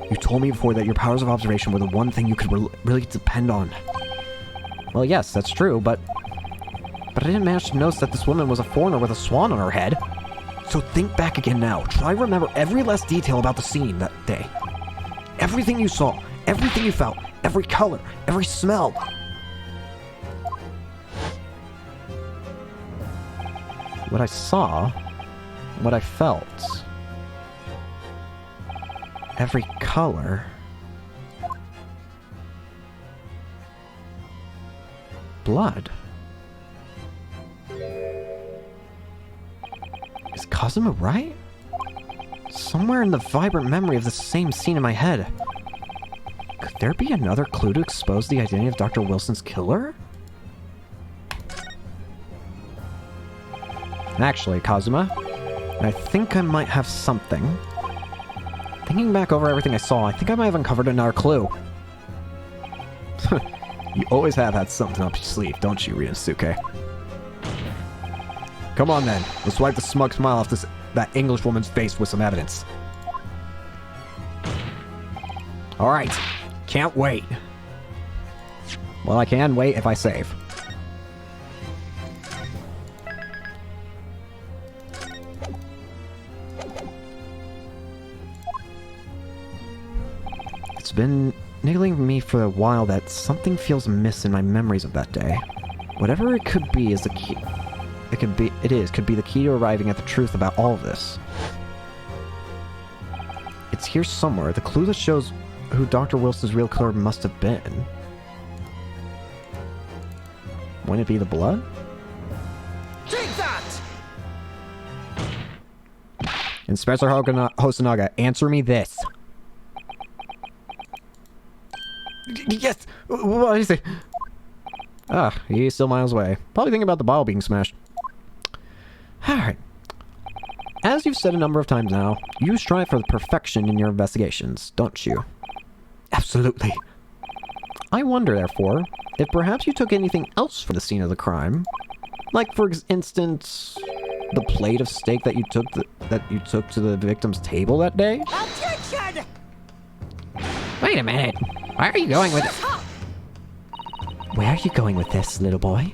You told me before that your powers of observation were the one thing you could really depend on. Well, yes, that's true, but I didn't manage to notice that this woman was a foreigner with a swan on her head. So think back again now. Try to remember every last detail about the scene that day. Everything you saw, everything you felt, every color, every smell. What I saw, what I felt, every color. Blood. Is Kazuma right? Somewhere in the vibrant memory of the same scene in my head. Could there be another clue to expose the identity of Dr. Wilson's killer? Actually, Kazuma, I think I might have something. Thinking back over everything I saw, I think I might have uncovered another clue. You always have had something up your sleeve, don't you, Ryunosuke? Come on then, let's wipe the smug smile off that English woman's face with some evidence. Alright, can't wait. Well, I can wait if I save. It's been niggling me for a while that something feels amiss in my memories of that day. Whatever it could be is the key. Could be the key to arriving at the truth about all of this. It's here somewhere, the clue that shows who Dr. Wilson's real killer must have been. Wouldn't it be the blood? Take that! Inspector Hosonaga, answer me this. Yes! What is it? Ah, he's still miles away. Probably thinking about the bottle being smashed. Alright. As you've said a number of times now, you strive for perfection in your investigations, don't you? Absolutely. I wonder, therefore, if perhaps you took anything else from the scene of the crime. Like, for instance, the plate of steak that you took to the victim's table that day? Objection! Wait a minute. Why are you going with it? Where are you going with this, little boy?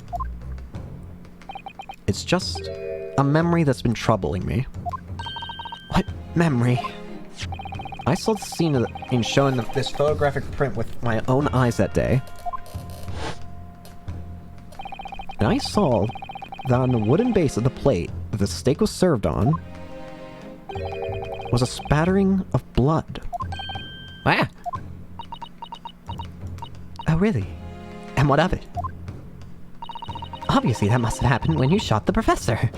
It's just a memory that's been troubling me. What memory? I saw the scene in showing this photographic print with my own eyes that day. And I saw that on the wooden base of the plate that the steak was served on was a spattering of blood. Where? Oh, really? And what of it? Obviously, that must have happened when you shot the professor.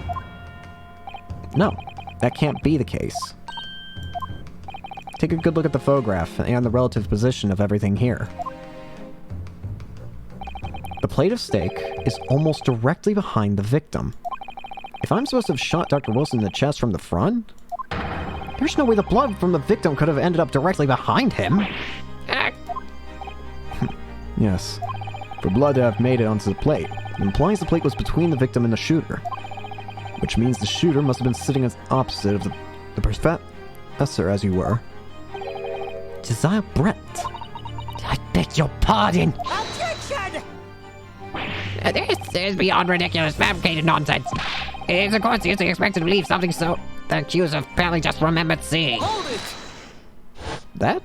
No, that can't be the case. Take a good look at the photograph and the relative position of everything here. The plate of steak is almost directly behind the victim. If I'm supposed to have shot Dr. Wilson in the chest from the front, there's no way the blood from the victim could have ended up directly behind him. Yes. For blood to have made it onto the plate, it implies the plate was between the victim and the shooter. Which means the shooter must have been sitting as opposite of the professor as you were. Josiah Brett. I beg your pardon! Objection! This is beyond ridiculous, fabricated nonsense. It's of course usually expected to believe something so the accused apparently just remembered seeing. Hold it! That?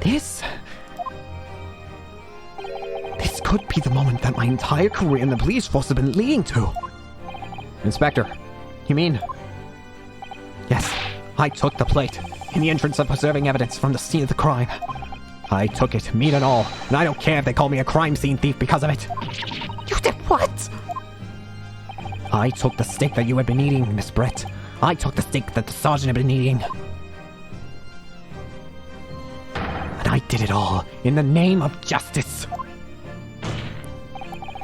This could be the moment that my entire career in the police force has been leading to. Inspector, you mean? Yes, I took the plate in the interest of preserving evidence from the scene of the crime. I took it, meat and all, and I don't care if they call me a crime scene thief because of it. You did what? I took the steak that you had been eating, Miss Brett. I took the steak that the sergeant had been eating. And I did it all in the name of justice.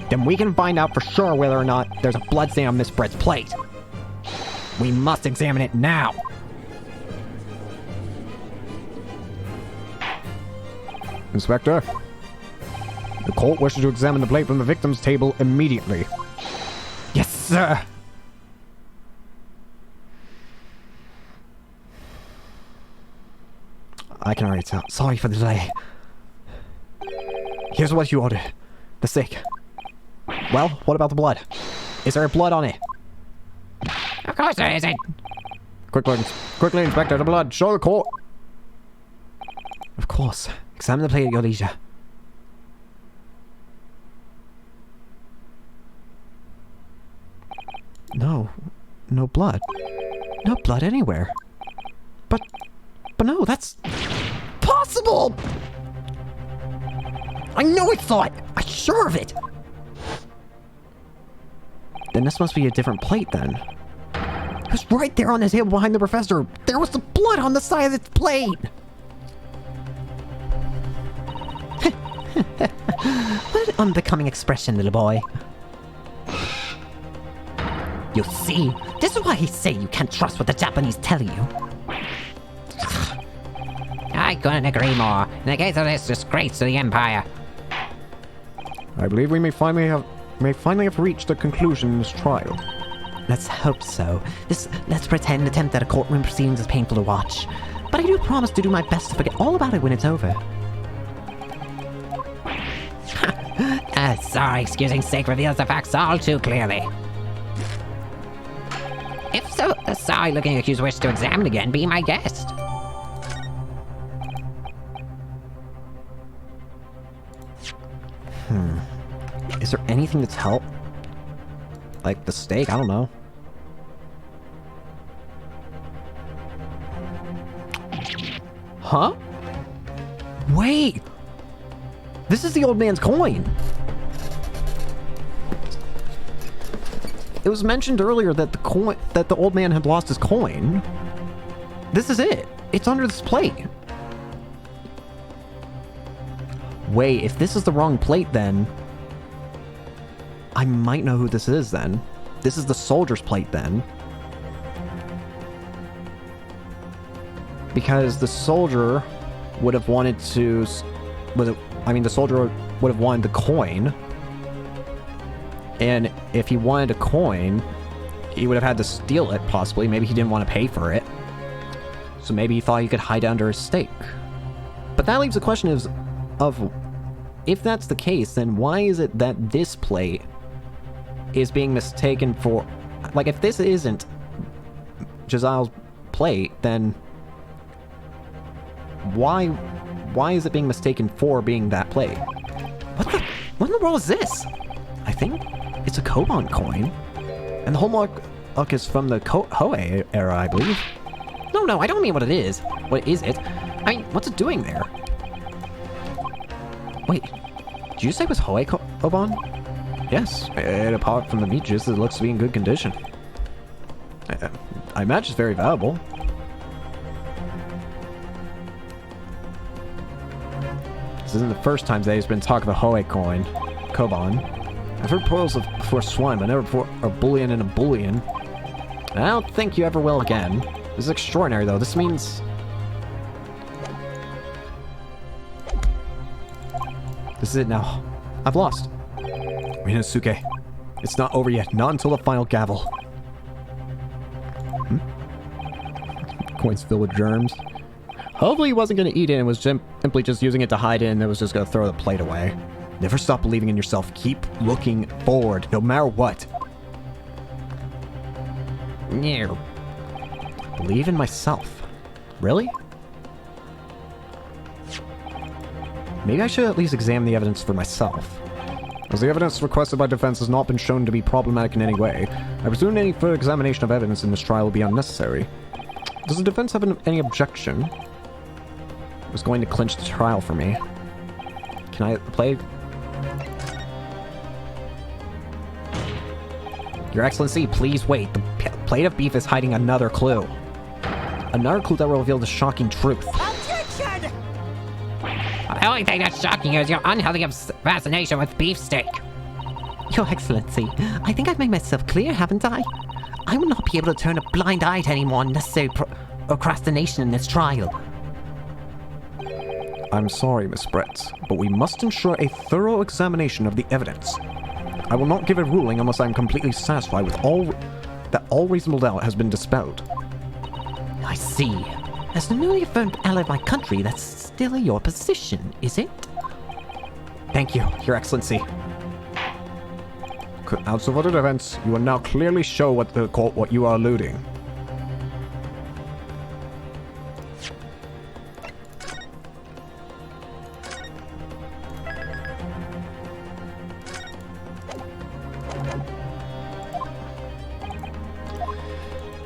Then we can find out for sure whether or not there's a blood stain on Miss Brett's plate. We must examine it now. Inspector, the court wishes to examine the plate from the victim's table immediately. Yes, sir. I can already tell. Sorry for the delay. Here's what you ordered. The steak. Well, what about the blood? Is there blood on it? Of course there isn't. Quickly, Inspector, the blood. Show the court. Of course. Examine the plate at your leisure. No. No blood. No blood anywhere. But no, that's possible! I know it's not! I'm sure of it! Then this must be a different plate, then. It was right there on the table behind the professor. There was the blood on the side of the plate! What an unbecoming expression, little boy. You see, this is why I say you can't trust what the Japanese tell you. I couldn't agree more. In the case of this disgrace to the Empire, I believe we may finally have reached a conclusion in this trial. Let's hope so. Let's pretend attempt at a courtroom proceedings is painful to watch. But I do promise to do my best to forget all about it when it's over. sorry, excusing sake reveals the facts all too clearly. If so, the sorry-looking accused wishes to examine again, be my guest. Is there anything that's help? Like the steak? I don't know. Huh? Wait! This is the old man's coin! It was mentioned earlier that the old man had lost his coin. This is it. It's under this plate. Wait, if this is the wrong plate then... I might know who this is then. This is the soldier's plate then. Because the soldier would have wanted to... the soldier would have wanted the coin. And if he wanted a coin, he would have had to steal it, possibly. Maybe he didn't want to pay for it. So maybe he thought he could hide under his steak. But that leaves the question of if that's the case, then why is it that this plate is being mistaken for... Like, if this isn't Giselle's plate, then why is it being mistaken for being that plate? What in the world is this? I think it's a Koban coin. And the whole mark is from the Hoei era, I believe. No, I don't mean what it is. What is it? I mean, what's it doing there? Wait, did you say it was Hoei Koban? Yes, and apart from the meat juice, it looks to be in good condition. I imagine it's very valuable. This isn't the first time there's been talk of a Hoei coin, Koban. I've heard pearls before swine, but never before a bullion in a bullion. And I don't think you ever will again. This is extraordinary, though. This means... This is it now. I've lost. Minazuke, it's not over yet. Not until the final gavel. Coin's filled with germs. Hopefully he wasn't going to eat it and was simply just using it to hide it and then was just going to throw the plate away. Never stop believing in yourself. Keep looking forward, no matter what. No. Believe in myself. Really? Maybe I should at least examine the evidence for myself. As the evidence requested by defense has not been shown to be problematic in any way, I presume any further examination of evidence in this trial will be unnecessary. Does the defense have any objection? It was going to clinch the trial for me. Can I play? Your Excellency, please wait. The plate of beef is hiding another clue. Another clue that will reveal the shocking truth. Objection! The only thing that's shocking is your unhealthy fascination with beefsteak. Your Excellency, I think I've made myself clear, haven't I? I will not be able to turn a blind eye to any more unnecessary procrastination in this trial. I'm sorry, Miss Brett, but we must ensure a thorough examination of the evidence. I will not give a ruling unless I am completely satisfied with that all reasonable doubt has been dispelled. I see. As the newly affirmed ally of my country, that's still your position, is it? Thank you, Your Excellency. Counsel for the defense, you will now clearly show what you are alluding.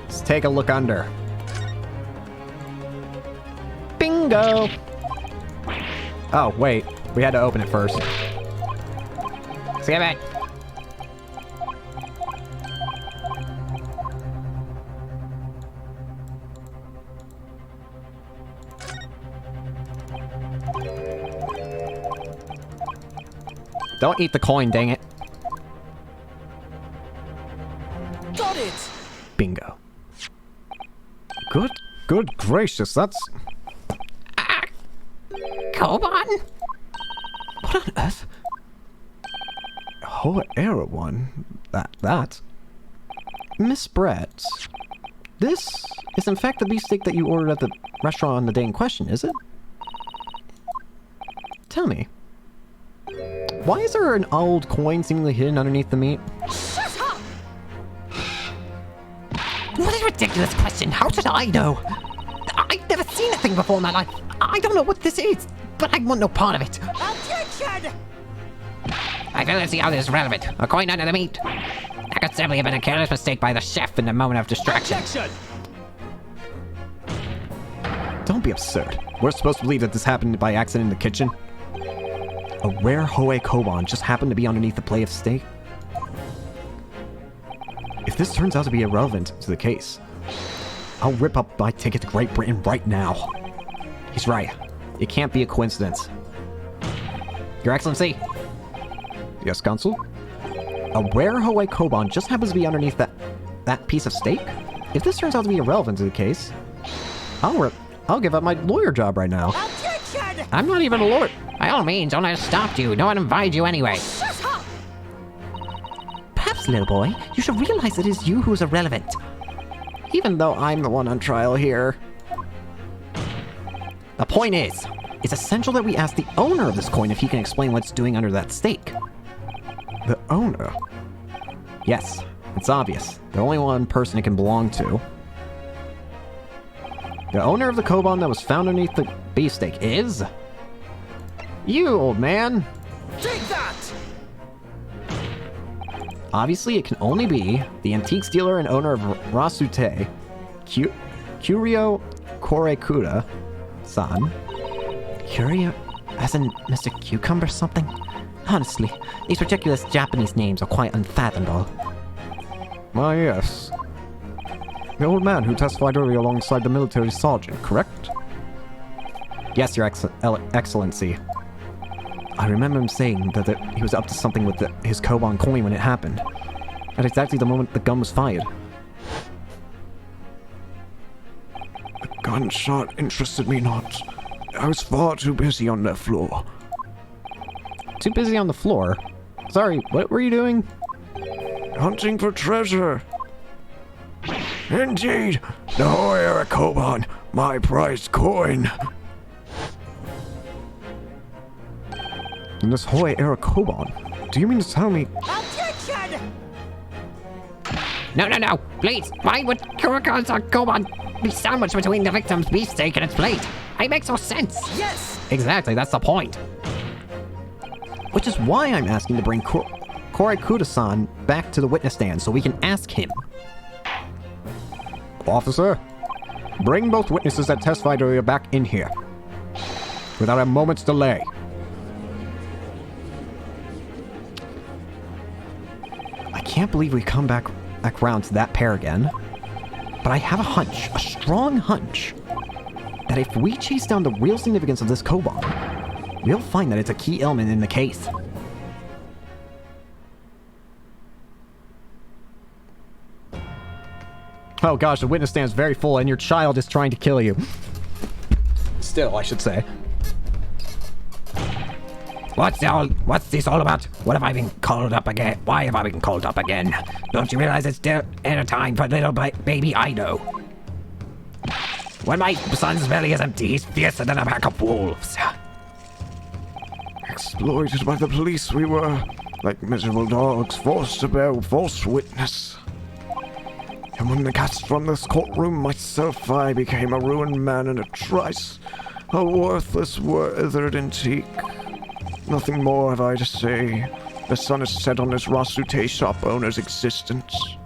Let's take a look under. Bingo! Oh, wait. We had to open it first. Skip it. Don't eat the coin, dang it. Got Good gracious, that's... Koban? What on earth? Whole era one? That? Miss Brett, this is in fact the beefsteak that you ordered at the restaurant on the day in question, is it? Tell me, why is there an old coin seemingly hidden underneath the meat? Shut up! What a ridiculous question. How should I know? I've never seen a thing before in my life. I don't know what this is, but I want no part of it. Objection! I fail to see how this is relevant. A coin under the meat. That could simply have been a careless mistake by the chef in the moment of distraction. Objection! Don't be absurd. We're supposed to believe that this happened by accident in the kitchen? A rare Hoei Koban just happened to be underneath the plate of steak? If this turns out to be irrelevant to the case, I'll rip up my ticket to Great Britain right now. He's right. It can't be a coincidence. Your Excellency. Yes, Consul? A rare Hoei Koban just happens to be underneath that piece of steak? If this turns out to be irrelevant to the case, I'll give up my lawyer job right now. Objection! I'm not even a lawyer. By all means, don't let us stop you. No one invited you anyway. Shut up! Perhaps, little boy, you should realize it is you who is irrelevant. Even though I'm the one on trial here. The point is, it's essential that we ask the owner of this coin if he can explain what it's doing under that steak. The owner? Yes, it's obvious. The only one person it can belong to. The owner of the Koban that was found underneath the beefsteak is... you, old man! Take that! Obviously, it can only be the antiques dealer and owner of Rasute, Curio Korekuda-san. Curio? As in Mr. Cucumber something? Honestly, these ridiculous Japanese names are quite unfathomable. Why, yes. The old man who testified earlier alongside the military sergeant, correct? Yes, Your Excellency. I remember him saying that he was up to something with his Koban coin when it happened. At exactly the moment the gun was fired. The gunshot interested me not. I was far too busy on that floor. Too busy on the floor? Sorry, what were you doing? Hunting for treasure. Indeed, the Hoei Koban, my prized coin. In this Hoei era Koban? Do you mean to tell me... Objection! No. Please. Why would Kurokasa Koban be sandwiched between the victim's beefsteak and its plate? It makes no sense. Yes! Exactly, that's the point. Which is why I'm asking to bring Korekuda-san back to the witness stand so we can ask him. Officer, bring both witnesses that testified earlier back in here. Without a moment's delay. I can't believe we come back around to that pair again. But I have a hunch, a strong hunch, that if we chase down the real significance of this Koban, we'll find that it's a key element in the case. Oh gosh, the witness stand is very full and your child is trying to kill you. Still, I should say. What's this all about? What have I been called up again? Why have I been called up again? Don't you realize it's still at a time for little baby Ido? When my son's belly is empty, he's fiercer than a pack of wolves. Exploited by the police we were, like miserable dogs, forced to bear false witness. And when cast from this courtroom myself, I became a ruined man in a trice, a worthless, withered antique. Nothing more have I to say. The sun is set on this Rasute shop owner's existence.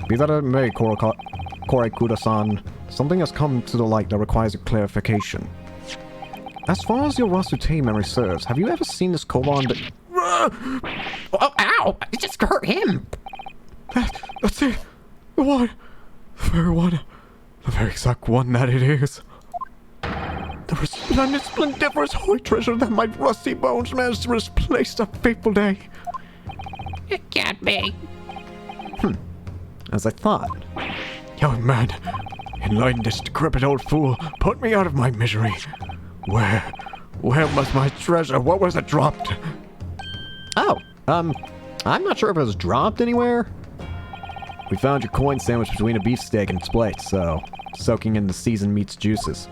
Be that it may, Korekuda-san, something has come to the light that requires a clarification. As far as your Rasute memory serves, have you ever seen this Koban that... Oh, ow! It just hurt him! That's it! The one! The very one! The very exact one that it is! The resplendent, splendiferous holy treasure that my rusty bones managed to misplace a fateful day! It can't be. As I thought. Young man, Enlighten this decrepit old fool. Put me out of my misery. Where was my treasure? What was it dropped? Oh, I'm not sure if it was dropped anywhere. We found your coin sandwiched between a beefsteak and its plate, so soaking in the seasoned meat's juices.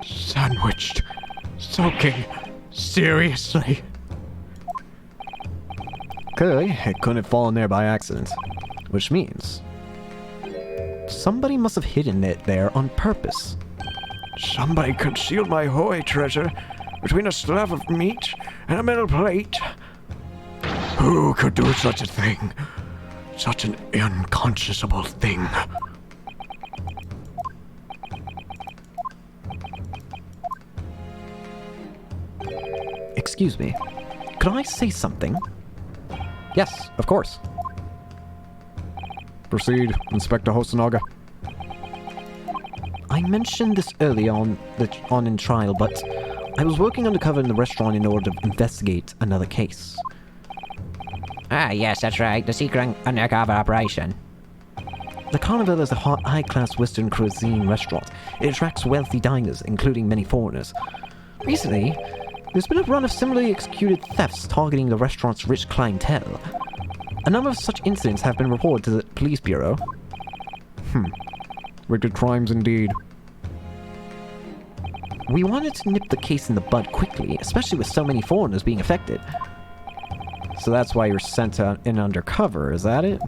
Sandwiched. Soaking. Seriously? Clearly, it couldn't have fallen there by accident, which means somebody must have hidden it there on purpose. Somebody concealed my Hoy treasure between a slab of meat and a metal plate. Who could do such a thing? Such an unconscionable thing. Excuse me, could I say something? Yes, of course. Proceed, Inspector Hosonaga. I mentioned this early on in trial, but I was working undercover in the restaurant in order to investigate another case. Ah, yes, that's right. The secret undercover operation. The Carnival is a high-class Western cuisine restaurant. It attracts wealthy diners, including many foreigners. Recently, there's been a run of similarly executed thefts targeting the restaurant's rich clientele. A number of such incidents have been reported to the police bureau. Wicked crimes indeed. We wanted to nip the case in the bud quickly, especially with so many foreigners being affected. So that's why you're sent in undercover, is that it?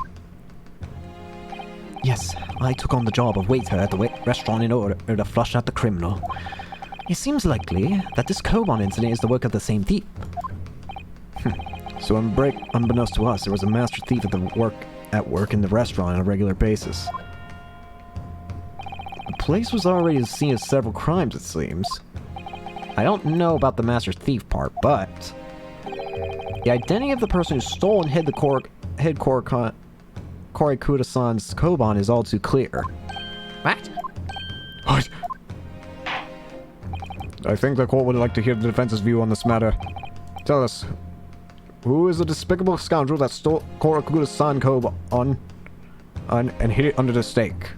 Yes, I took on the job of waiter at the restaurant in order to flush out the criminal. It seems likely that this Koban incident is the work of the same thief. So unbeknownst to us, there was a master thief at work in the restaurant on a regular basis. The place was already the scene of several crimes, it seems. I don't know about the master thief part, but the identity of the person who stole and hid Korikuta-san's Koban is all too clear. What? What? I think the court would like to hear the defense's view on this matter. Tell us, who is the despicable scoundrel that stole Korikuta-san Koban and hid it under the stake?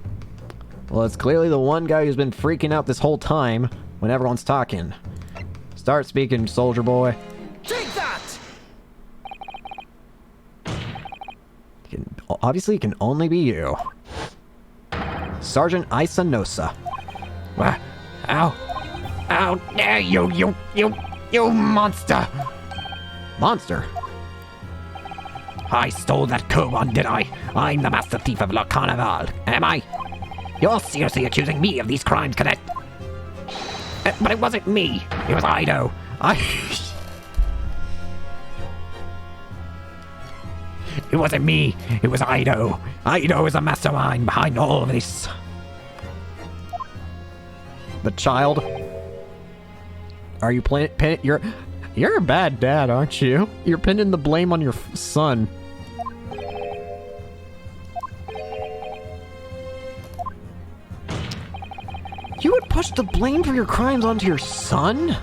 Well, it's clearly the one guy who's been freaking out this whole time when everyone's talking. Start speaking, soldier boy. Take that! Obviously, it can only be you. Sergeant Isanosa. What? How dare you monster! Monster? I stole that Koban, did I? I'm the master thief of La Carnival, am I? You're seriously accusing me of these crimes, Cadet? But it wasn't me. It was Ido. It wasn't me. It was Ido. Ido is a mastermind behind all of this. The child? Are you You're a bad dad, aren't you? You're pinning the blame on your son. You would push the blame for your crimes onto your son?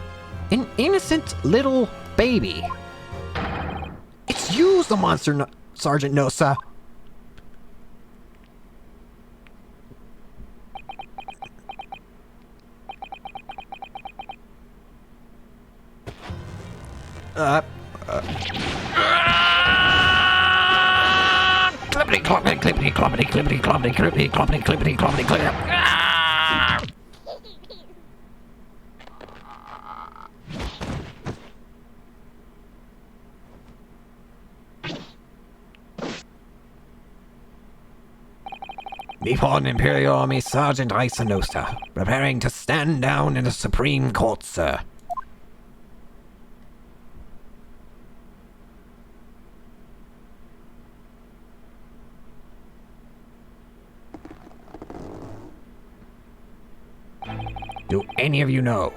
An innocent little baby. It's you's the monster, Sergeant Nosa. Clippity cloppity clippity cloppity clippity cloppity clippity cloppity clippity cloppity clippity. Nippon Imperial Army Sergeant Isanosa, preparing to stand down in the Supreme Court, sir. Do any of you know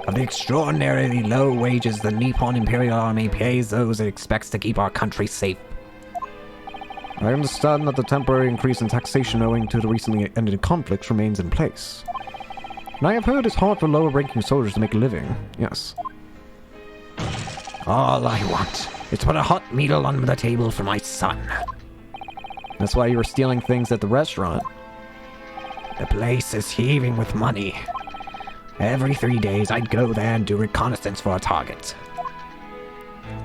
of the extraordinarily low wages the Nippon Imperial Army pays those it expects to keep our country safe? I understand that the temporary increase in taxation owing to the recently ended conflicts remains in place. And I have heard it's hard for lower-ranking soldiers to make a living, yes. All I want is to put a hot meal on the table for my son. That's why you were stealing things at the restaurant. The place is heaving with money. Every 3 days, I'd go there and do reconnaissance for a target.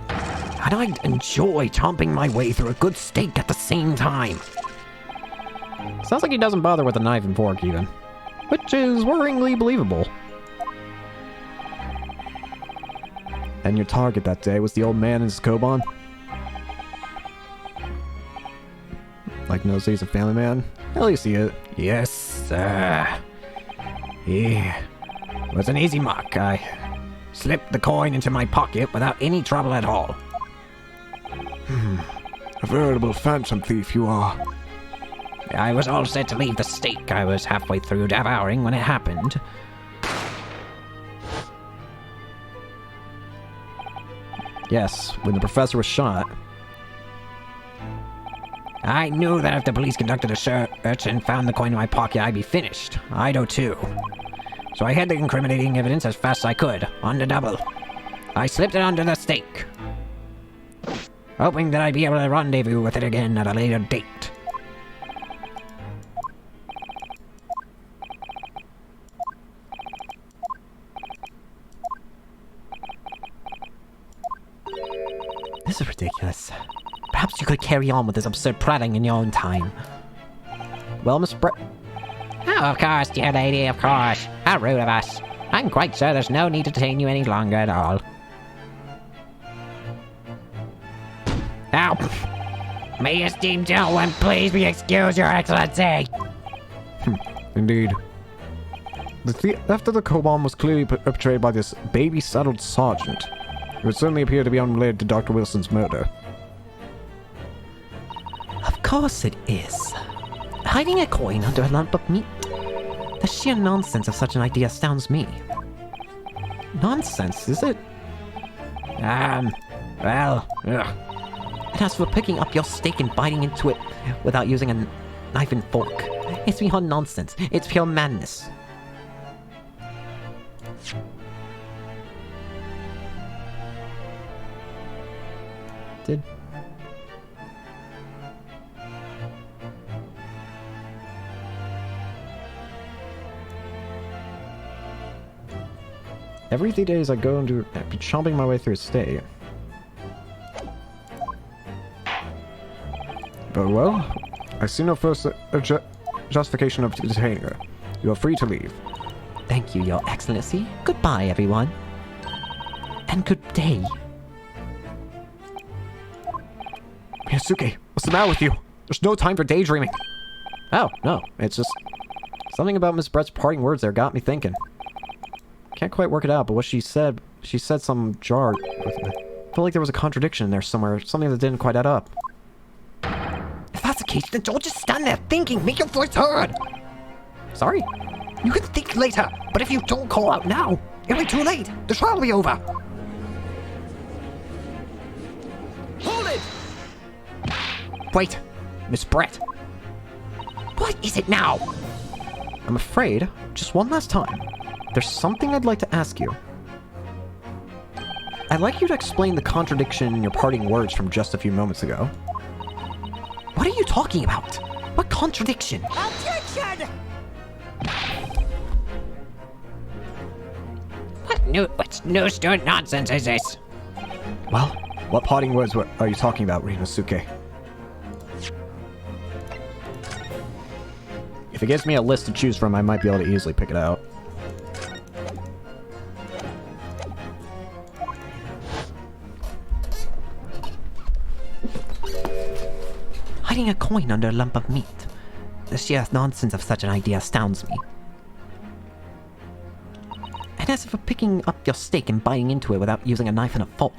And I'd enjoy chomping my way through a good steak at the same time. Sounds like he doesn't bother with a knife and fork even. Which is worryingly believable. And your target that day was the old man in his koban? Like knows he's a family man? At least he is. Yes, sir. He was an easy mark. I slipped the coin into my pocket without any trouble at all. A veritable phantom thief you are. I was all set to leave the steak. I was halfway through devouring when it happened. Yes, when the professor was shot. I knew that if the police conducted a search and found the coin in my pocket, I'd be finished. I do too. So I hid the incriminating evidence as fast as I could, on the double. I slipped it under the steak, hoping that I'd be able to rendezvous with it again at a later date. This is ridiculous. Perhaps you could carry on with this absurd prattling in your own time. Well, Miss Brett. Oh, of course, dear lady, of course. How rude of us. I'm quite sure there's no need to detain you any longer at all. Ow! May esteemed gentlemen please be excused, Your Excellency? Indeed. The theft of the koban was clearly perpetrated by this baby-saddled sergeant. It would certainly appear to be unrelated to Dr. Wilson's murder. Of course it is. Hiding a coin under a lump of meat? The sheer nonsense of such an idea astounds me. Nonsense, is it? Well, ugh. And as for picking up your steak and biting into it without using a knife and fork, it's beyond nonsense. It's pure madness. Did... Every 3 days I go into chomping my way through a state. Very well. I see no further justification of detaining her. You are free to leave. Thank you, Your Excellency. Goodbye, everyone. And good day. Miyasuke, what's the matter with you? There's no time for daydreaming. Oh, no. It's just... something about Miss Brett's parting words there got me thinking. Can't quite work it out, but what she said some jar with me. Felt like there was a contradiction in there somewhere, something that didn't quite add up. If that's the case, then don't just stand there thinking. Make your voice heard. Sorry? You can think later, but if you don't call out now, it'll be too late. The trial will be over. Hold it! Wait, Miss Brett. What is it now? I'm afraid, just one last time, there's something I'd like to ask you. I'd like you to explain the contradiction in your parting words from just a few moments ago. What are you talking about? What contradiction? Objection! What new student nonsense is this? Well, what parting words are you talking about, Rinnosuke? If it gives me a list to choose from, I might be able to easily pick it out. Hiding a coin under a lump of meat. The sheer nonsense of such an idea astounds me. And as for picking up your steak and biting into it without using a knife and a fork.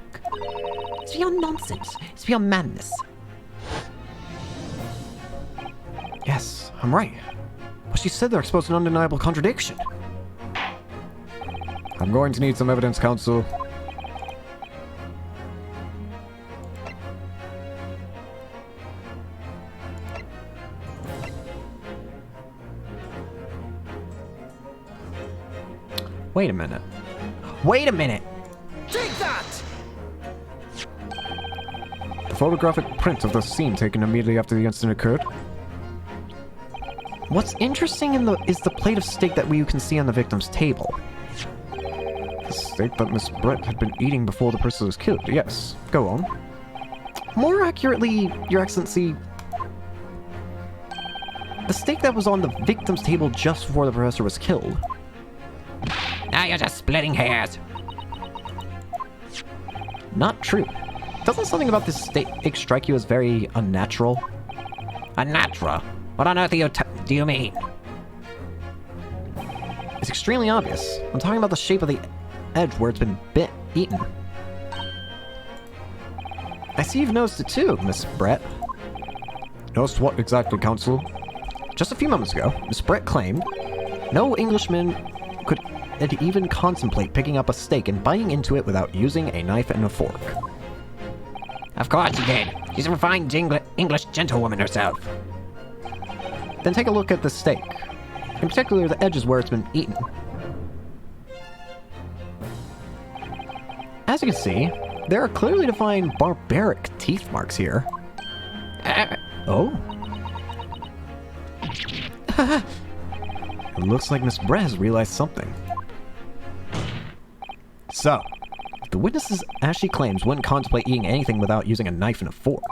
It's beyond nonsense. It's beyond madness. Yes, I'm right. But she said they're exposed to an undeniable contradiction. I'm going to need some evidence, counsel. Wait a minute. Wait a minute! Take that! The photographic print of the scene taken immediately after the incident occurred? What's interesting is the plate of steak that you can see on the victim's table. The steak that Miss Brett had been eating before the person was killed. Yes, go on. More accurately, Your Excellency, the steak that was on the victim's table just before the professor was killed. Now you're just splitting hairs. Not true. Doesn't something about this steak strike you as very unnatural? Unnatural? What on earth do you mean? It's extremely obvious. I'm talking about the shape of the edge where it's been eaten. I see you've noticed it too, Miss Brett. Noticed what exactly, Counsel? Just a few moments ago, Miss Brett claimed no Englishman could even contemplate picking up a steak and biting into it without using a knife and a fork. Of course she did. She's a refined English gentlewoman herself. Then take a look at the steak, in particular the edges where it's been eaten. As you can see, there are clearly defined barbaric teeth marks here. Oh? It looks like Miss Brett has realized something. So, the witnesses, as she claims, wouldn't contemplate eating anything without using a knife and a fork.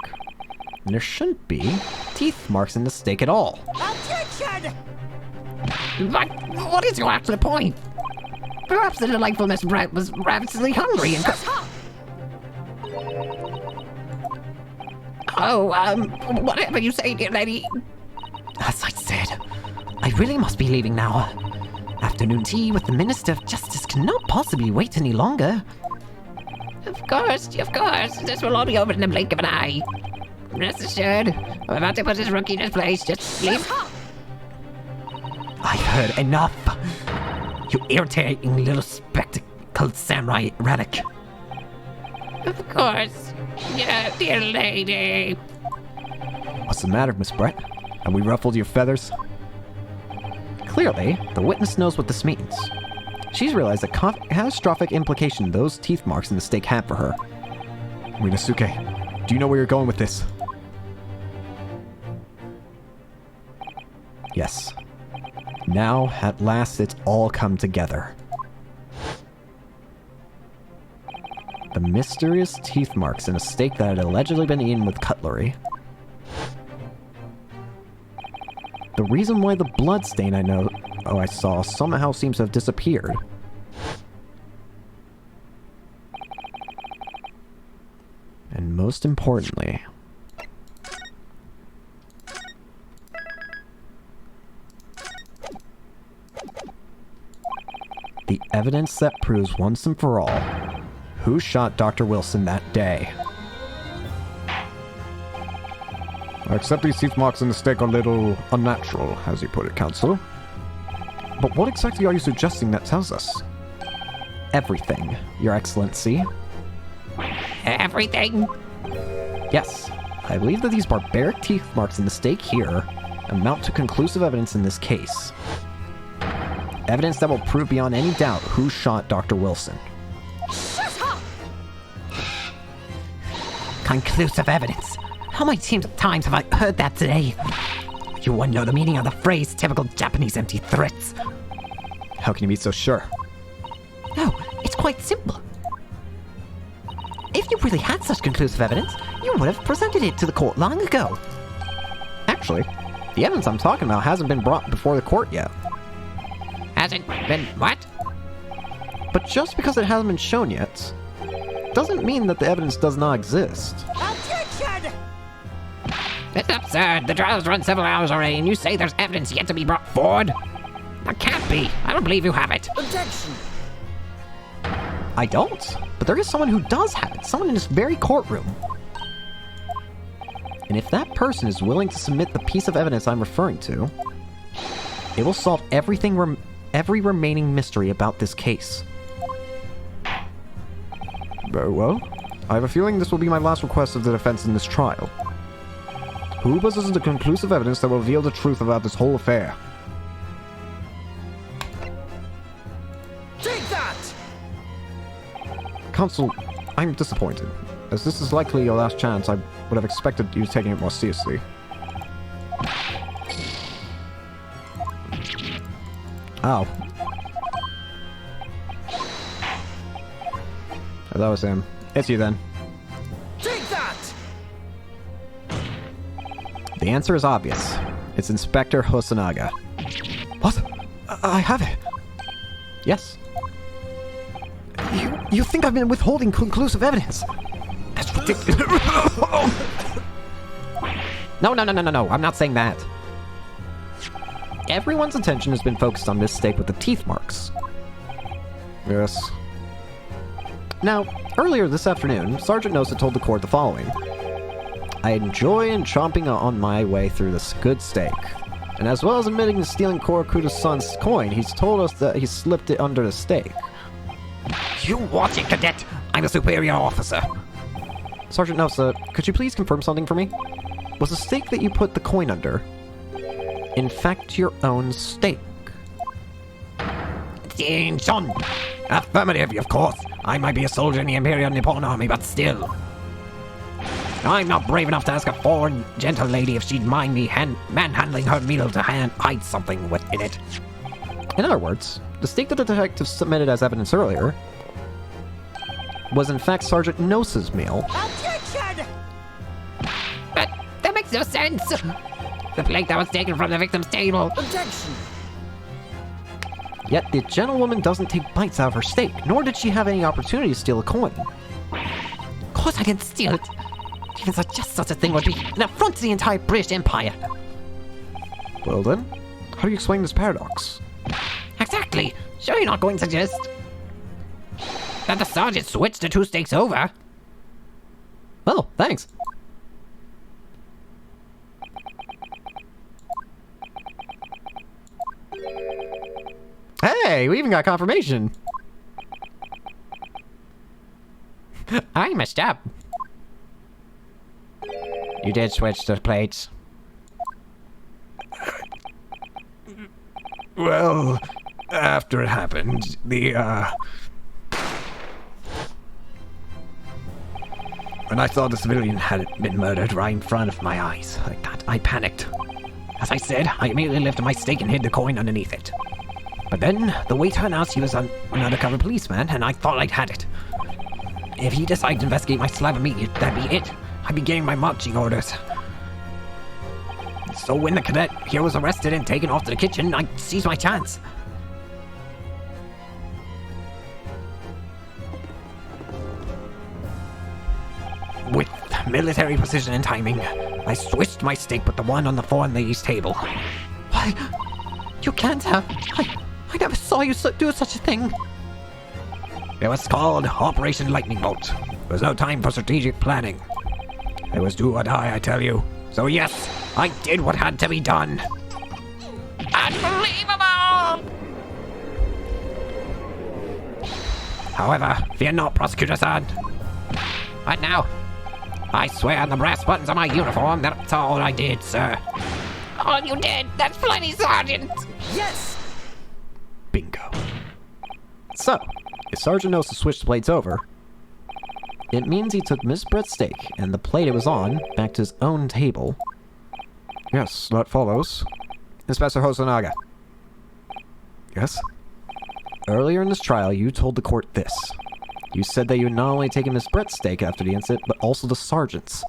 And there shouldn't be teeth marks in the steak at all. Objection! What is your absolute point? Perhaps the delightful Miss Brett was ravenously hungry and whatever you say, dear lady. As I said, I really must be leaving now. Afternoon tea with the Minister of Justice cannot possibly wait any longer. Of course. This will all be over in the blink of an eye. Rest assured, I'm about to put this rookie in his place. Just leave. I've heard enough. You irritating little spectacled samurai relic. Of course. Yeah, dear lady. What's the matter, Miss Brett? Have we ruffled your feathers? Clearly, the witness knows what this means. She's realized the catastrophic implication those teeth marks in the steak had for her. Minazuke, do you know where you're going with this? Yes. Now, at last, it's all come together. The mysterious teeth marks in a steak that had allegedly been eaten with cutlery. The reason why the blood stain I saw somehow seems to have disappeared. And most importantly, the evidence that proves once and for all who shot Dr. Wilson that day. I accept these teeth marks in the steak are a little unnatural, as you put it, Counsel. But what exactly are you suggesting that tells us? Everything, Your Excellency. Everything? Yes, I believe that these barbaric teeth marks in the steak here amount to conclusive evidence in this case. Evidence that will prove beyond any doubt who shot Dr. Wilson. Conclusive evidence. How many times have I heard that today? You wouldn't know the meaning of the phrase typical Japanese empty threats. How can you be so sure? Oh, it's quite simple. If you really had such conclusive evidence, you would have presented it to the court long ago. Actually, the evidence I'm talking about hasn't been brought before the court yet. Hasn't been what? But just because it hasn't been shown yet, doesn't mean that the evidence does not exist. Objection! It's absurd. The trial's run several hours already, and you say there's evidence yet to be brought forward? That can't be. I don't believe you have it. Objection! I don't, but there is someone who does have it, someone in this very courtroom. And if that person is willing to submit the piece of evidence I'm referring to, it will solve every remaining mystery about this case. Very well. I have a feeling this will be my last request of the defense in this trial. Who possesses the conclusive evidence that will reveal the truth about this whole affair? Take that! Counsel, I'm disappointed. As this is likely your last chance, I would have expected you taking it more seriously. Oh. Oh, that was him. It's you then. Take that! The answer is obvious. It's Inspector Hosonaga. What? I have it. Yes. You think I've been withholding conclusive evidence? That's ridiculous. No, I'm not saying that. Everyone's attention has been focused on this stake with the teeth marks. Yes. Now, earlier this afternoon, Sergeant Nosa told the court the following. I enjoy chomping on my way through this good steak. And as well as admitting to stealing Korakuda-san's coin, he's told us that he slipped it under the steak. You watch it, cadet! I'm a superior officer. Sergeant Nosa, could you please confirm something for me? Was the stake that you put the coin under, in fact, your own stake? Son! Affirmative, of course. I might be a soldier in the Imperial Nippon Army, but still. I'm not brave enough to ask a foreign gentle lady if she'd mind me manhandling her meal to hide something in it. In other words, the stake that the detective submitted as evidence earlier was in fact Sergeant Nosa's meal. Objection! But that makes no sense. The plate that was taken from the victim's table. Objection! Yet the gentlewoman doesn't take bites out of her steak, nor did she have any opportunity to steal a coin. Of course I can steal it. Even just such a thing would be an affront to the entire British Empire. Well then, how do you explain this paradox? Exactly. Sure you're not going to suggest that the sergeant switched the two stakes over? Oh, thanks. Hey, we even got confirmation. I messed up. You did switch the plates. Well, after it happened, when I saw the civilian had been murdered right in front of my eyes like that, I panicked. As I said, I immediately lifted my stake and hid the coin underneath it. But then, the waiter announced he was an undercover policeman, and I thought I'd had it. If he decided to investigate my slab of meat, that'd be it. I'd be getting my marching orders. So when the cadet here was arrested and taken off to the kitchen, I seized my chance. With military precision and timing, I switched my stake with the one on the foreign lady's table. Why? You can't have. I never saw you do such a thing. It was called Operation Lightning Bolt. There was no time for strategic planning. It was do or die, I tell you. So yes, I did what had to be done. Unbelievable! However, fear not, Prosecutor-san. What now? I swear on the brass buttons of my uniform that's all I did, sir. All you did, that's plenty, Sergeant! Yes! Bingo. So, if Sergeant Nosa switched the plates over, it means he took Miss Brett's steak and the plate it was on back to his own table. Yes, that follows. Inspector Hosonaga. Yes? Earlier in this trial, you told the court this. You said that you had not only taken Miss Brett's steak after the incident, but also the sergeant's.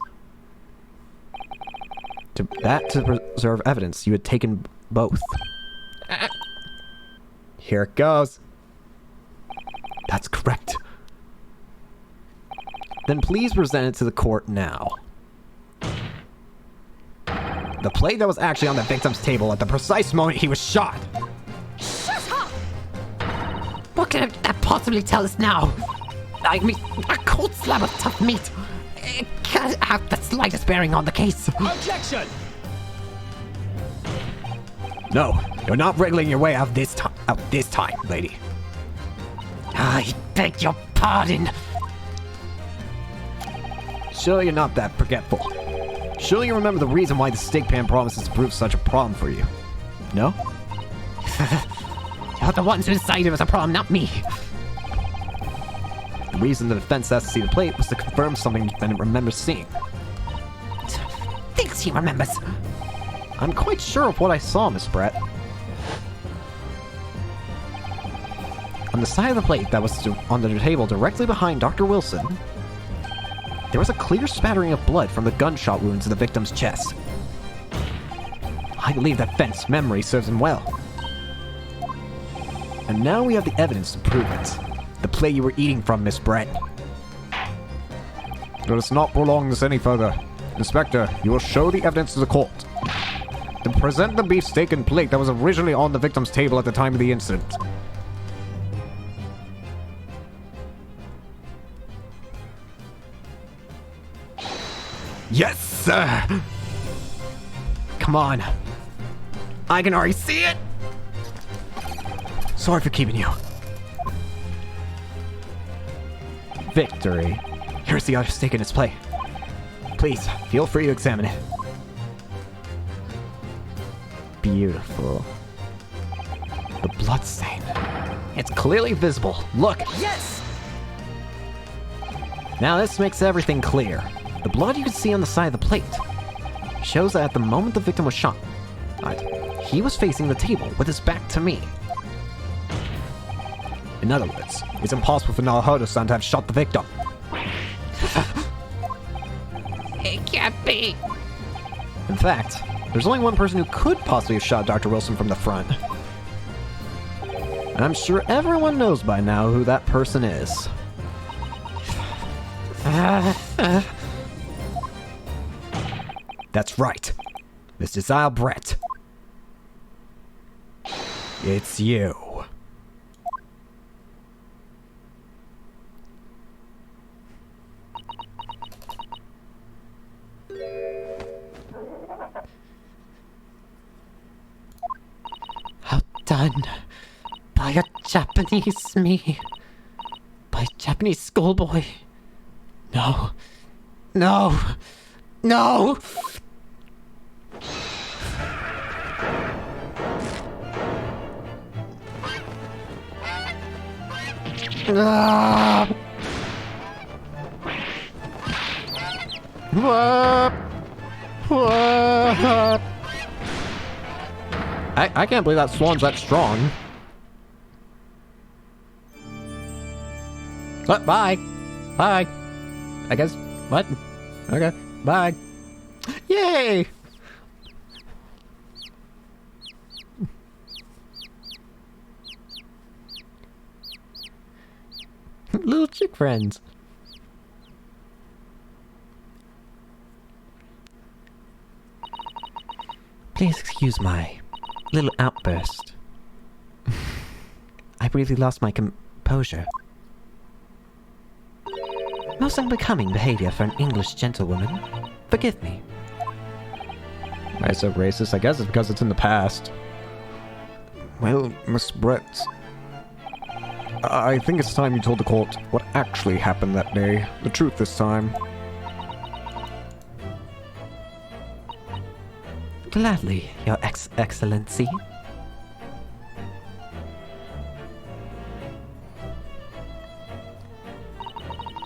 To preserve evidence, you had taken both. Here it goes. That's correct. Then please present it to the court now. The plate that was actually on the victim's table at the precise moment he was shot. Shut up! What can that possibly tell us now? I mean, a cold slab of tough meat. It can't have the slightest bearing on the case. Objection! No, you're not wriggling your way out this time, lady. I beg your pardon. Surely you're not that forgetful. Surely you remember the reason why the steak pan promises to prove such a problem for you. No? You're the ones who decided it was a problem, not me. The reason the defense asked to see the plate was to confirm something the defendant remembers seeing. Thinks he remembers. I'm quite sure of what I saw, Miss Brett. On the side of the plate that was on the table directly behind Dr. Wilson, there was a clear spattering of blood from the gunshot wounds in the victim's chest. I believe that Fent's memory serves him well. And now we have the evidence to prove it. The plate you were eating from, Miss Brett. Let us not prolong this any further. Inspector, you will show the evidence to the court. Then present the beefsteak and plate that was originally on the victim's table at the time of the incident. Yes, sir! Come on. I can already see it! Sorry for keeping you. Victory. Here's the other steak in its plate. Please, feel free to examine it. Beautiful. The bloodstain. It's clearly visible. Look! Yes! Now this makes everything clear. The blood you can see on the side of the plate shows that at the moment the victim was shot, he was facing the table with his back to me. In other words, it's impossible for Naruto-san to have shot the victim. It can't be. In fact, there's only one person who could possibly have shot Dr. Wilson from the front. And I'm sure everyone knows by now who that person is. That's right. Mr. Zyle Brett. It's you. Outdone by a Japanese me. By a Japanese schoolboy. No. No. No! Ah! What? What? I can't believe that swan's that strong. But bye. Bye. I guess. What? Okay. Bye. Yay! Little chick friends. Please excuse my little outburst. I briefly lost my composure. Most unbecoming behavior for an English gentlewoman. Forgive me. Why so racist? I guess it's because it's in the past. Well, Miss Brett, I think it's time you told the court what actually happened that day. The truth this time. Gladly, Your Excellency.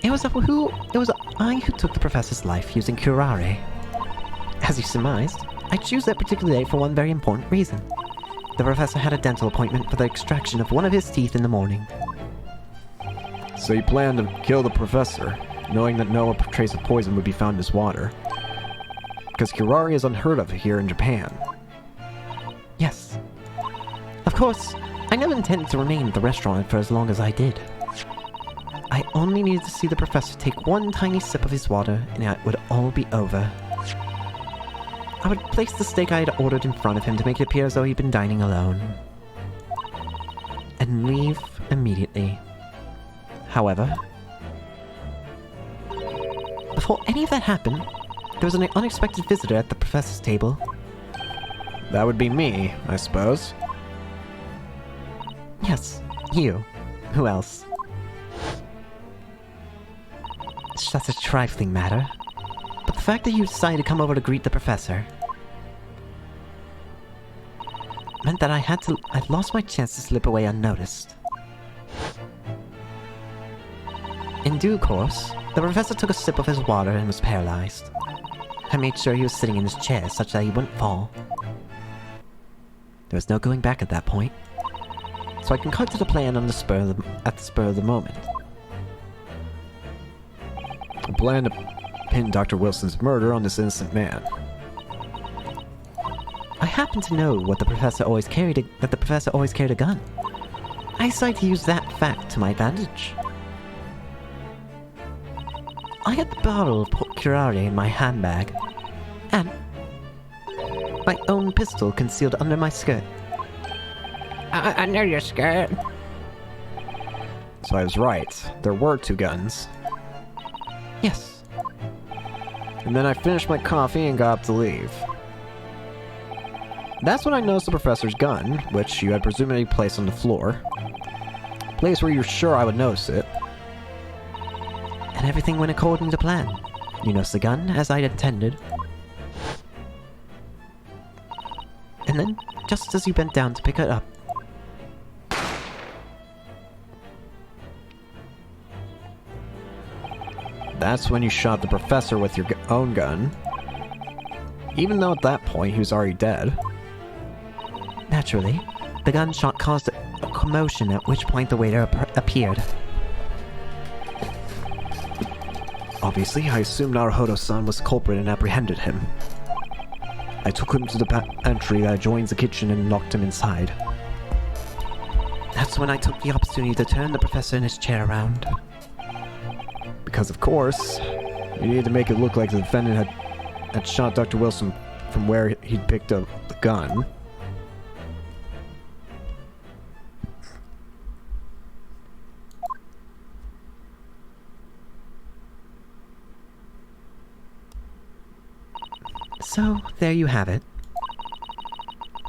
It was I who took the professor's life using curare. As you surmised, I choose that particular day for one very important reason. The professor had a dental appointment for the extraction of one of his teeth in the morning. So you planned to kill the professor, knowing that no trace of poison would be found in his water. Because curare is unheard of here in Japan. Yes. Of course, I never intended to remain at the restaurant for as long as I did. I only needed to see the professor take one tiny sip of his water, and it would all be over. I would place the steak I had ordered in front of him to make it appear as though he'd been dining alone. And leave immediately. However, before any of that happened, there was an unexpected visitor at the professor's table. That would be me, I suppose. Yes, you. Who else? It's just a trifling matter. But the fact that you decided to come over to greet the professor meant that I lost my chance to slip away unnoticed. In due course, the professor took a sip of his water and was paralyzed. I made sure he was sitting in his chair such that he wouldn't fall. There was no going back at that point. So so I concocted a plan on the at the spur of the moment. A plan to pin Dr. Wilson's murder on this innocent man. I happen to know that the professor always carried a gun. I decided to use that fact to my advantage. I had the bottle of curare in my handbag, and my own pistol concealed under my skirt. Under your skirt? So I was right. There were 2 guns. Yes. And then I finished my coffee and got up to leave. That's when I noticed the professor's gun, which you had presumably placed on the floor. A place where you're sure I would notice it. And everything went according to plan. You noticed the gun, as I'd intended. And then, just as you bent down to pick it up, that's when you shot the professor with your own gun. Even though at that point he was already dead. naturally, the gunshot caused a commotion, at which point the waiter appeared. Obviously, I assumed Naruhodo-san was the culprit and apprehended him. I took him to the pantry that adjoins the kitchen and locked him inside. That's when I took the opportunity to turn the professor in his chair around. Because of course, you needed to make it look like the defendant had shot Dr. Wilson from where he'd picked up the gun. So, there you have it.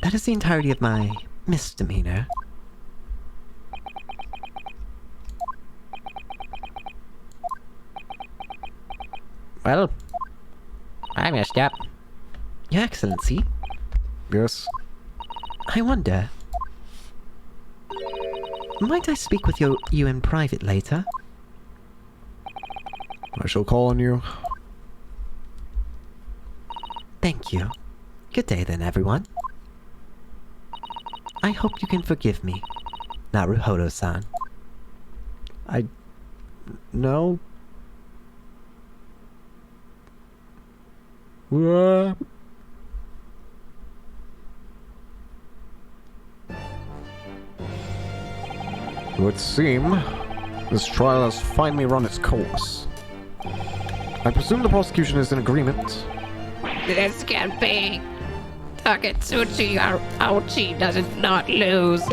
That is the entirety of my misdemeanor. Well, I messed up. Your Excellency, Yes? I wonder... Might I speak with you in private later? I shall call on you. Thank you. Good day then, everyone. I hope you can forgive me, Naruhodo-san. No. What? It would seem this trial has finally run its course. I presume the prosecution is in agreement. This can't be. Taketsuchi Aochi doesn't not lose.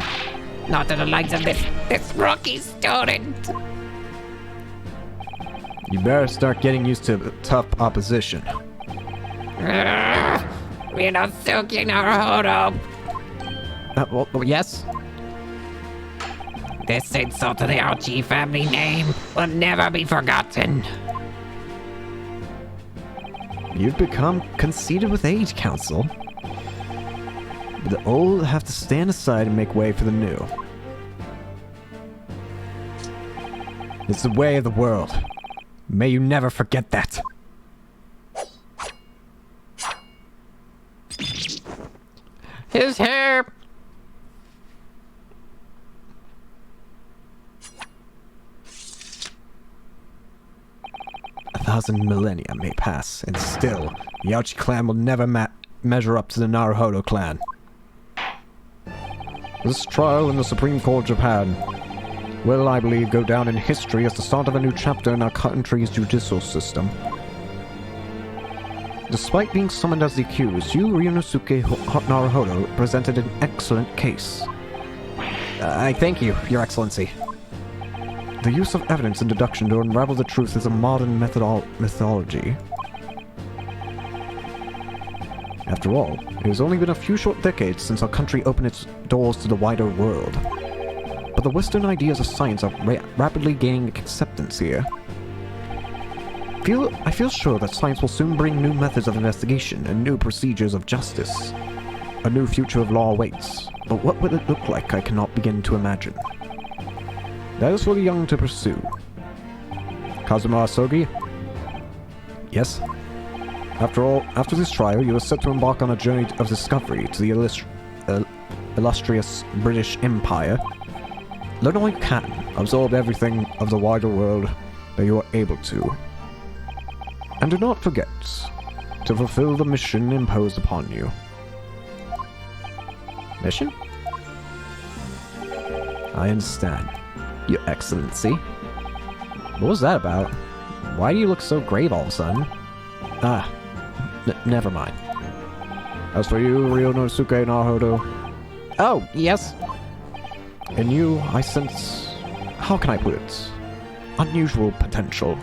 Not to the likes of this rookie student. You better start getting used to tough opposition. Rinosuke Naruhodo. Well, yes? This insult to the Aochi family name will never be forgotten. You've become conceited with age, Council. The old have to stand aside and make way for the new. It's the way of the world. May you never forget that. His hair. A thousand millennia may pass, and still, the Aochi clan will never measure up to the Naruhodo clan. This trial in the Supreme Court of Japan will, I believe, go down in history as the start of a new chapter in our country's judicial system. Despite being summoned as the accused, you, Ryunosuke Naruhodo, presented an excellent case. I thank you, Your Excellency. The use of evidence and deduction to unravel the truth is a modern methodology. After all, it has only been a few short decades since our country opened its doors to the wider world. But the Western ideas of science are rapidly gaining acceptance here. I feel sure that science will soon bring new methods of investigation and new procedures of justice. A new future of law awaits, but what will it look like I cannot begin to imagine. That is for the young to pursue. Kazuma Asogi? Yes? After all, after this trial, you are set to embark on a journey of discovery to the illustrious British Empire. Learn all you can. Absorb everything of the wider world that you are able to. And do not forget to fulfill the mission imposed upon you. Mission? I understand, Your Excellency. What was that about? Why do you look so grave all of a sudden? Ah, never mind. As for you, Ryonosuke Naruhodo. Oh, yes. In you, I sense... how can I put it? Unusual potential.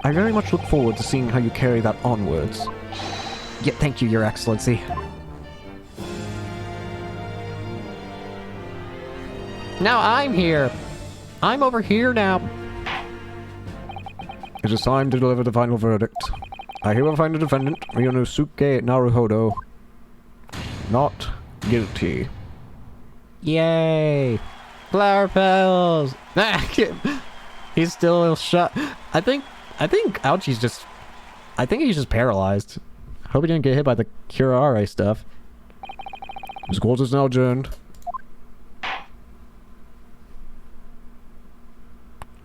I very much look forward to seeing how you carry that onwards. Yeah, thank you, Your Excellency. Now I'm here. I'm over here now. It is time to deliver the final verdict. I hereby find the defendant, Ryonosuke Naruhodo, not guilty. Yay! Flower petals! He's still a little shot. I think Ouchie's just... I think he's just paralyzed. Hope he didn't get hit by the Curare stuff. This court is now adjourned.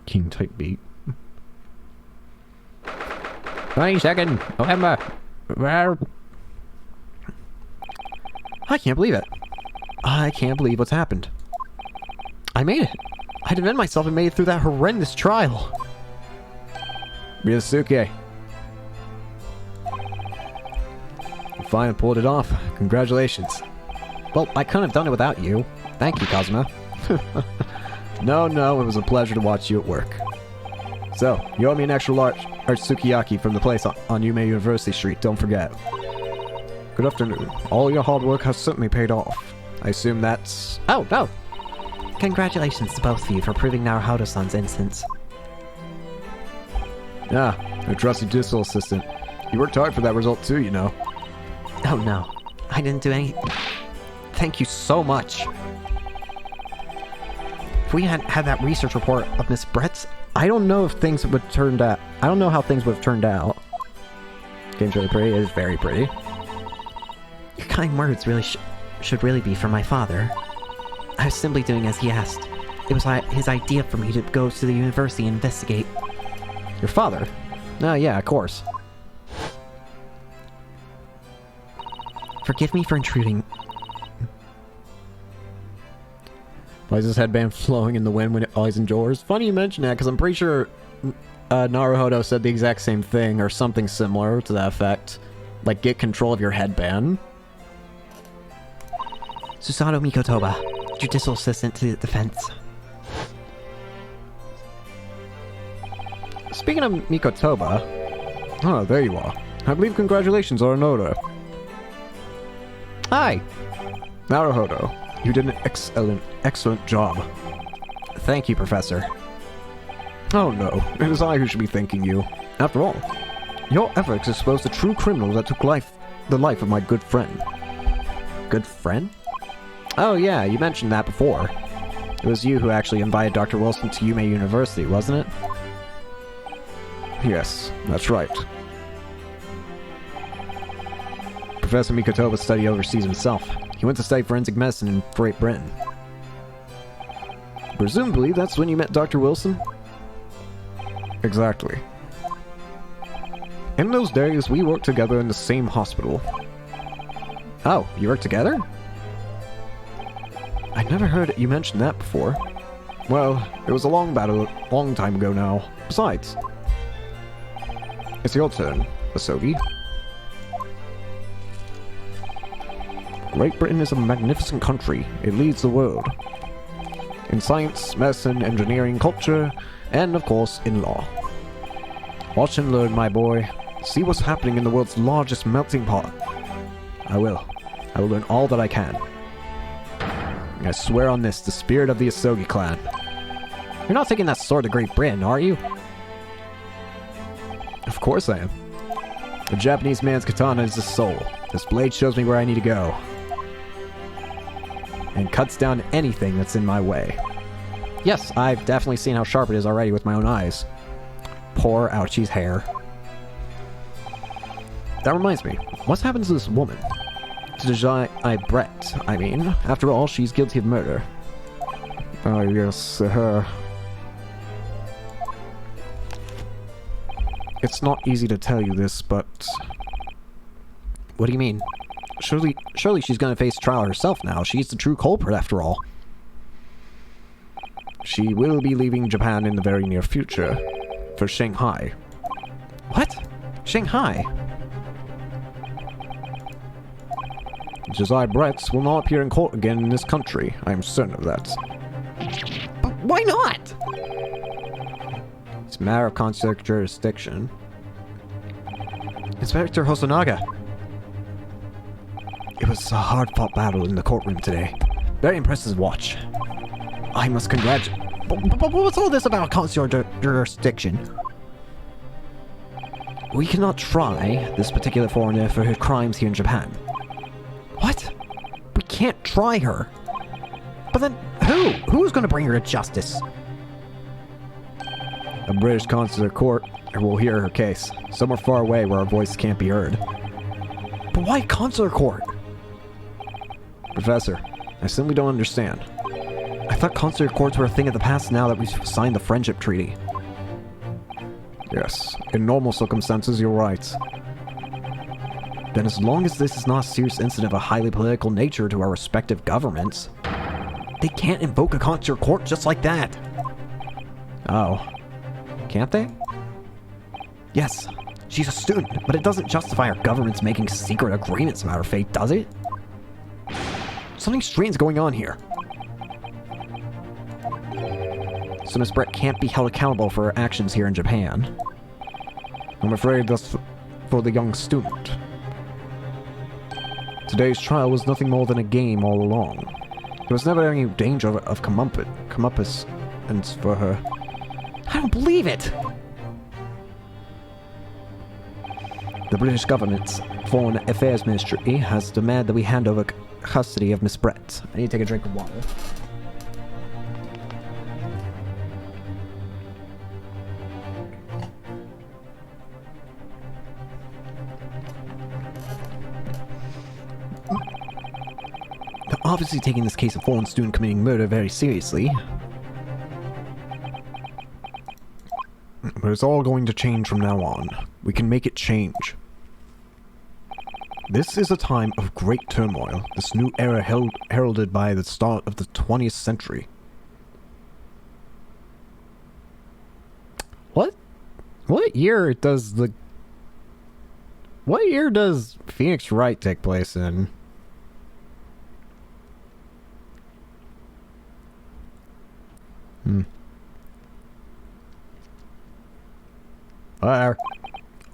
King type beat. 22nd November. I can't believe it. I can't believe what's happened. I made it. I defended myself and made it through that horrendous trial. Ryosuke. You finally pulled it off. Congratulations. Well, I couldn't have done it without you. Thank you, Kazuma. No, it was a pleasure to watch you at work. So, you owe me an extra large sukiyaki from the place on Yume University Street, don't forget. Good afternoon. All your hard work has certainly paid off. I assume that's... Oh, no! Congratulations to both of you for proving Naruhodo-san's innocence. Ah, your trusty digital assistant. You worked hard for that result too, you know. Oh no, I didn't do any... Thank you so much. If we hadn't had that research report of Miss Brett's, I don't know if things would have turned out. I don't know how things would have turned out. Game's really pretty. It is very pretty. Your kind words really should really be for my father. I was simply doing as he asked. It was his idea for me to go to the university and investigate. Your father? Oh, yeah, of course. Forgive me for intruding. Why is his headband flowing in the wind when it always indoors? Funny you mention that, because I'm pretty sure Naruhodo said the exact same thing, or something similar to that effect. Like, get control of your headband. Susanoo Mikotoba, Judicial Assistant to the Defense. Speaking of Mikotoba... Oh, there you are. I believe congratulations are in order. Hi! Naruhodo. You did an excellent job. Thank you, Professor. Oh no, it is I who should be thanking you. After all, your efforts exposed the true criminal that took the life of my good friend. Good friend? Oh yeah, you mentioned that before. It was you who actually invited Dr. Wilson to Yume University, wasn't it? Yes, that's right. Professor Mikotoba studied overseas himself. He went to study forensic medicine in Great Britain. Presumably, that's when you met Dr. Wilson? Exactly. In those days, we worked together in the same hospital. Oh, you worked together? I never heard you mention that before. Well, it was a long time ago now. Besides, it's your turn, Asogi. Great Britain is a magnificent country. It leads the world. In science, medicine, engineering, culture, and of course, in law. Watch and learn, my boy. See what's happening in the world's largest melting pot. I will. I will learn all that I can. I swear on this, the spirit of the Asogi clan. You're not taking that sword to Great Britain, are you? Of course I am. The Japanese man's katana is the soul. This blade shows me where I need to go. And cuts down anything that's in my way. Yes, I've definitely seen how sharp it is already with my own eyes. Poor Ouchie's hair. That reminds me, what's happened to this woman? To Brett, I mean. After all, she's guilty of murder. Ah, yes, It's not easy to tell you this, but... What do you mean? Surely she's gonna face trial herself now. She's the true culprit, after all. She will be leaving Japan in the very near future. For Shanghai. What? Shanghai? Josiah Bretz will not appear in court again in this country. I am certain of that. But why not? It's a matter of consular jurisdiction. Inspector Hosonaga. It was a hard-fought battle in the courtroom today. Very impressive watch. I must congratulate... But what's all this about consular jurisdiction? We cannot try this particular foreigner for her crimes here in Japan. What? We can't try her. But then who? Who's going to bring her to justice? A British consular court will hear her case, somewhere far away where our voice can't be heard. But why consular court? Professor, I simply don't understand. I thought consular courts were a thing of the past now that we've signed the friendship treaty. Yes, in normal circumstances, you're right. Then as long as this is not a serious incident of a highly political nature to our respective governments, they can't invoke a consular court just like that. Oh. Can't they? Yes, she's a student, but it doesn't justify our governments making secret agreements about her fate, does it? Something strange going on here. So Miss Brett can't be held accountable for her actions here in Japan. I'm afraid that's for the young student. Today's trial was nothing more than a game all along. There was never any danger of comeuppance for her. I don't believe it! The British government's Foreign Affairs Ministry has demanded that we hand over custody of Miss Brett. I need to take a drink of water. They're obviously taking this case of foreign student committing murder very seriously. But it's all going to change from now on. We can make it change. This is a time of great turmoil, this new era heralded by the start of the 20th century. What year does Phoenix Wright take place in?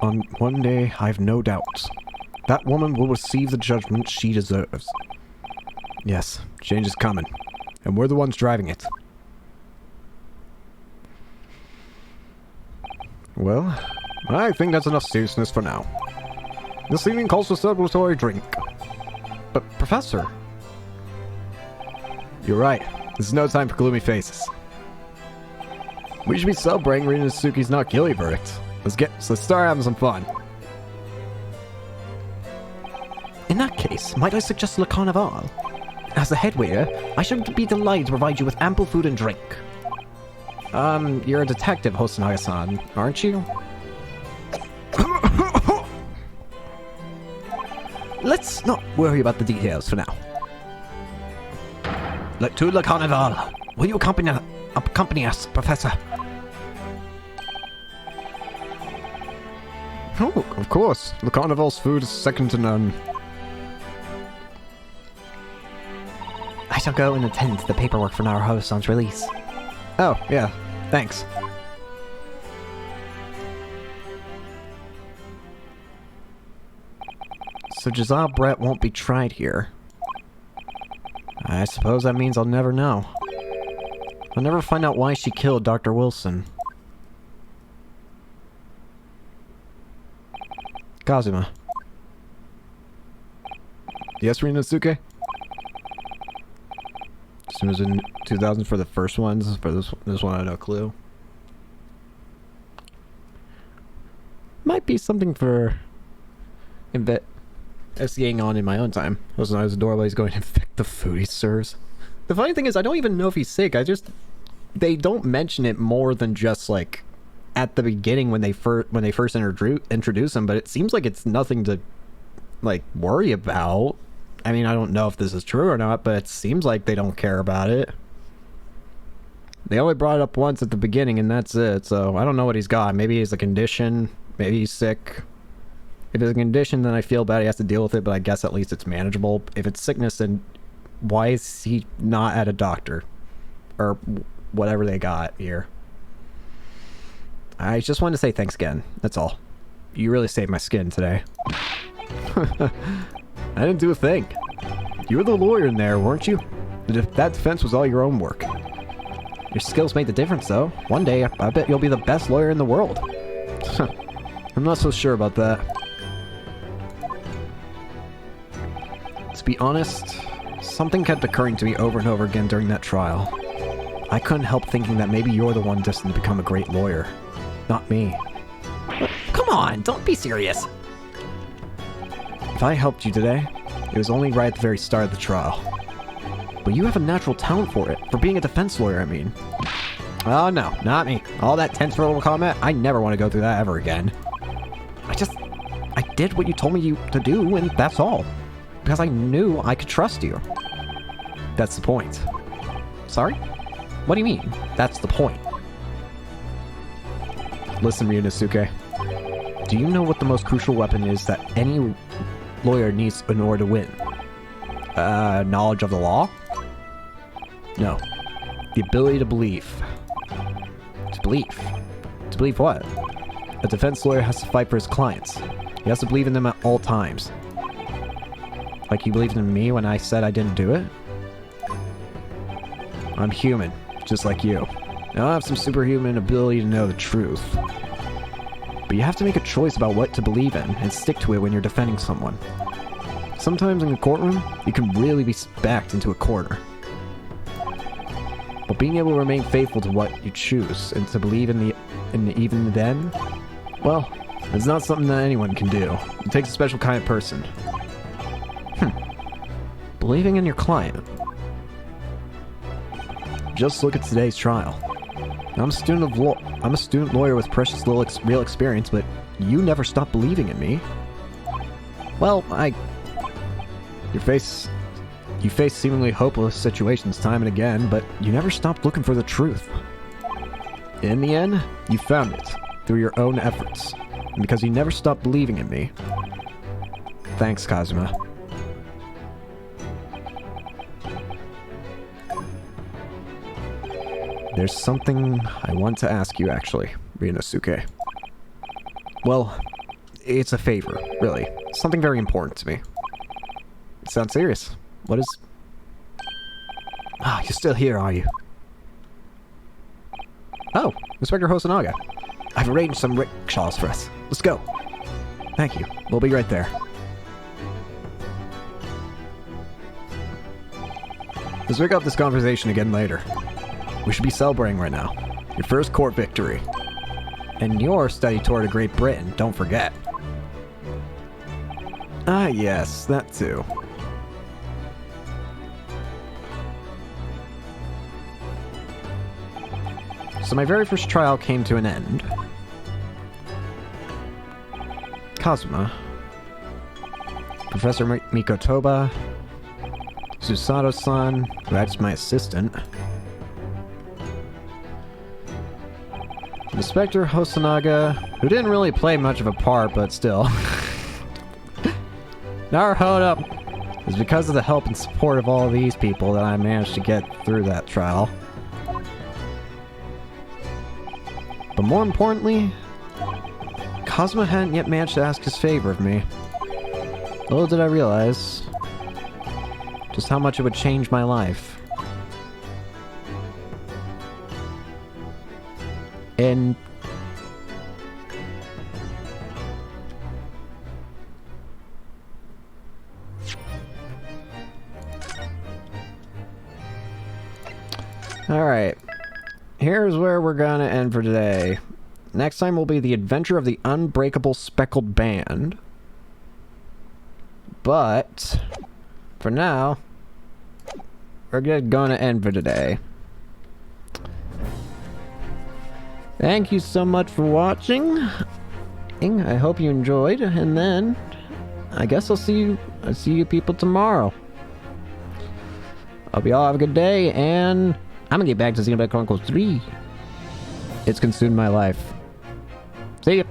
On one day, I've no doubts. That woman will receive the judgment she deserves. Yes, change is coming. And we're the ones driving it. Well, I think that's enough seriousness for now. This evening calls for celebratory drink. But, Professor... You're right. This is no time for gloomy faces. We should be celebrating Rinatsuki's not guilty verdict. Let's start having some fun. In that case, might I suggest Le Carnival? As the head waiter, I should be delighted to provide you with ample food and drink. You're a detective, Hosonaga-san, aren't you? Let's not worry about the details for now. To Le Carnival. Will you accompany us, Professor? Oh, of course. Le Carnival's food is second to none. I shall go and attend to the paperwork for Naruhodo-san's release. Oh, yeah. Thanks. So Josiah Brett won't be tried here. I suppose that means I'll never know. I'll never find out why she killed Dr. Wilson. Kazuma. Yes, Rinatsuke? As soon as in 2000 for the first ones, for this one I had no clue. Might be something for investigating on in my own time. Hosonaga Adorable is going to infect the food he serves. The funny thing is, I don't even know if he's sick. They don't mention it more than just like at the beginning when they first introduce him, but it seems like it's nothing to like worry about. I mean, I don't know if this is true or not, but it seems like they don't care about it. They only brought it up once at the beginning, and that's it. So I don't know what he's got. Maybe he's a condition. Maybe he's sick. If it's a condition, then I feel bad he has to deal with it, but I guess at least it's manageable. If it's sickness, then why is he not at a doctor? Or whatever they got here. I just wanted to say thanks again. That's all. You really saved my skin today. I didn't do a thing. You were the lawyer in there, weren't you? That defense was all your own work. Your skills made the difference, though. One day, I bet you'll be the best lawyer in the world. I'm not so sure about that. To be honest, something kept occurring to me over and over again during that trial. I couldn't help thinking that maybe you're the one destined to become a great lawyer. Not me. Come on, don't be serious. If I helped you today, it was only right at the very start of the trial. But you have a natural talent for it. For being a defense lawyer, I mean. Oh no, not me. All that tense verbal combat, I never want to go through that ever again. I did what you told me to do, and that's all. Because I knew I could trust you. That's the point. Sorry? What do you mean? That's the point. Listen, Ryunosuke. Do you know what the most crucial weapon is that any lawyer needs in order to win? Knowledge of the law? No. The ability to believe. To believe? To believe what? A defense lawyer has to fight for his clients. He has to believe in them at all times. Like you believed in me when I said I didn't do it? I'm human, just like you. I don't have some superhuman ability to know the truth. But you have to make a choice about what to believe in and stick to it when you're defending someone. Sometimes in the courtroom, you can really be backed into a corner. But being able to remain faithful to what you choose and to believe in the even then, well, it's not something that anyone can do. It takes a special kind of person. Believing in your client. Just look at today's trial. I'm a student of law. I'm a student lawyer with precious little real experience, but you never stopped believing in me. Well, you face seemingly hopeless situations time and again, but you never stopped looking for the truth. In the end, you found it through your own efforts, and because you never stopped believing in me. Thanks, Kazuma. There's something I want to ask you, actually, Ryunosuke. Well, it's a favor, really. Something very important to me. It sounds serious. What is... Ah, you're still here, are you? Oh, Inspector Hosonaga. I've arranged some rickshaws for us. Let's go. Thank you. We'll be right there. Let's pick up this conversation again later. We should be celebrating right now. Your first court victory. And your study tour to Great Britain, don't forget. Ah, yes, that too. So my very first trial came to an end. Kazuma. Professor Mikotoba. Susato-san, who acts my assistant. Inspector Hosonaga, who didn't really play much of a part, but still. Now hold up. It's because of the help and support of all of these people that I managed to get through that trial. But more importantly, Kazuma hadn't yet managed to ask his favor of me. Little did I realize just how much it would change my life. And alright, here's where we're gonna end for today. Next time will be the adventure of the unbreakable speckled band. But for now, we're just gonna end for today. Thank you so much for watching. I hope you enjoyed, and then I guess I'll see you people tomorrow. Hope you all have a good day, and I'm gonna get back to Xenoblade Chronicles 3. It's consumed my life. See ya.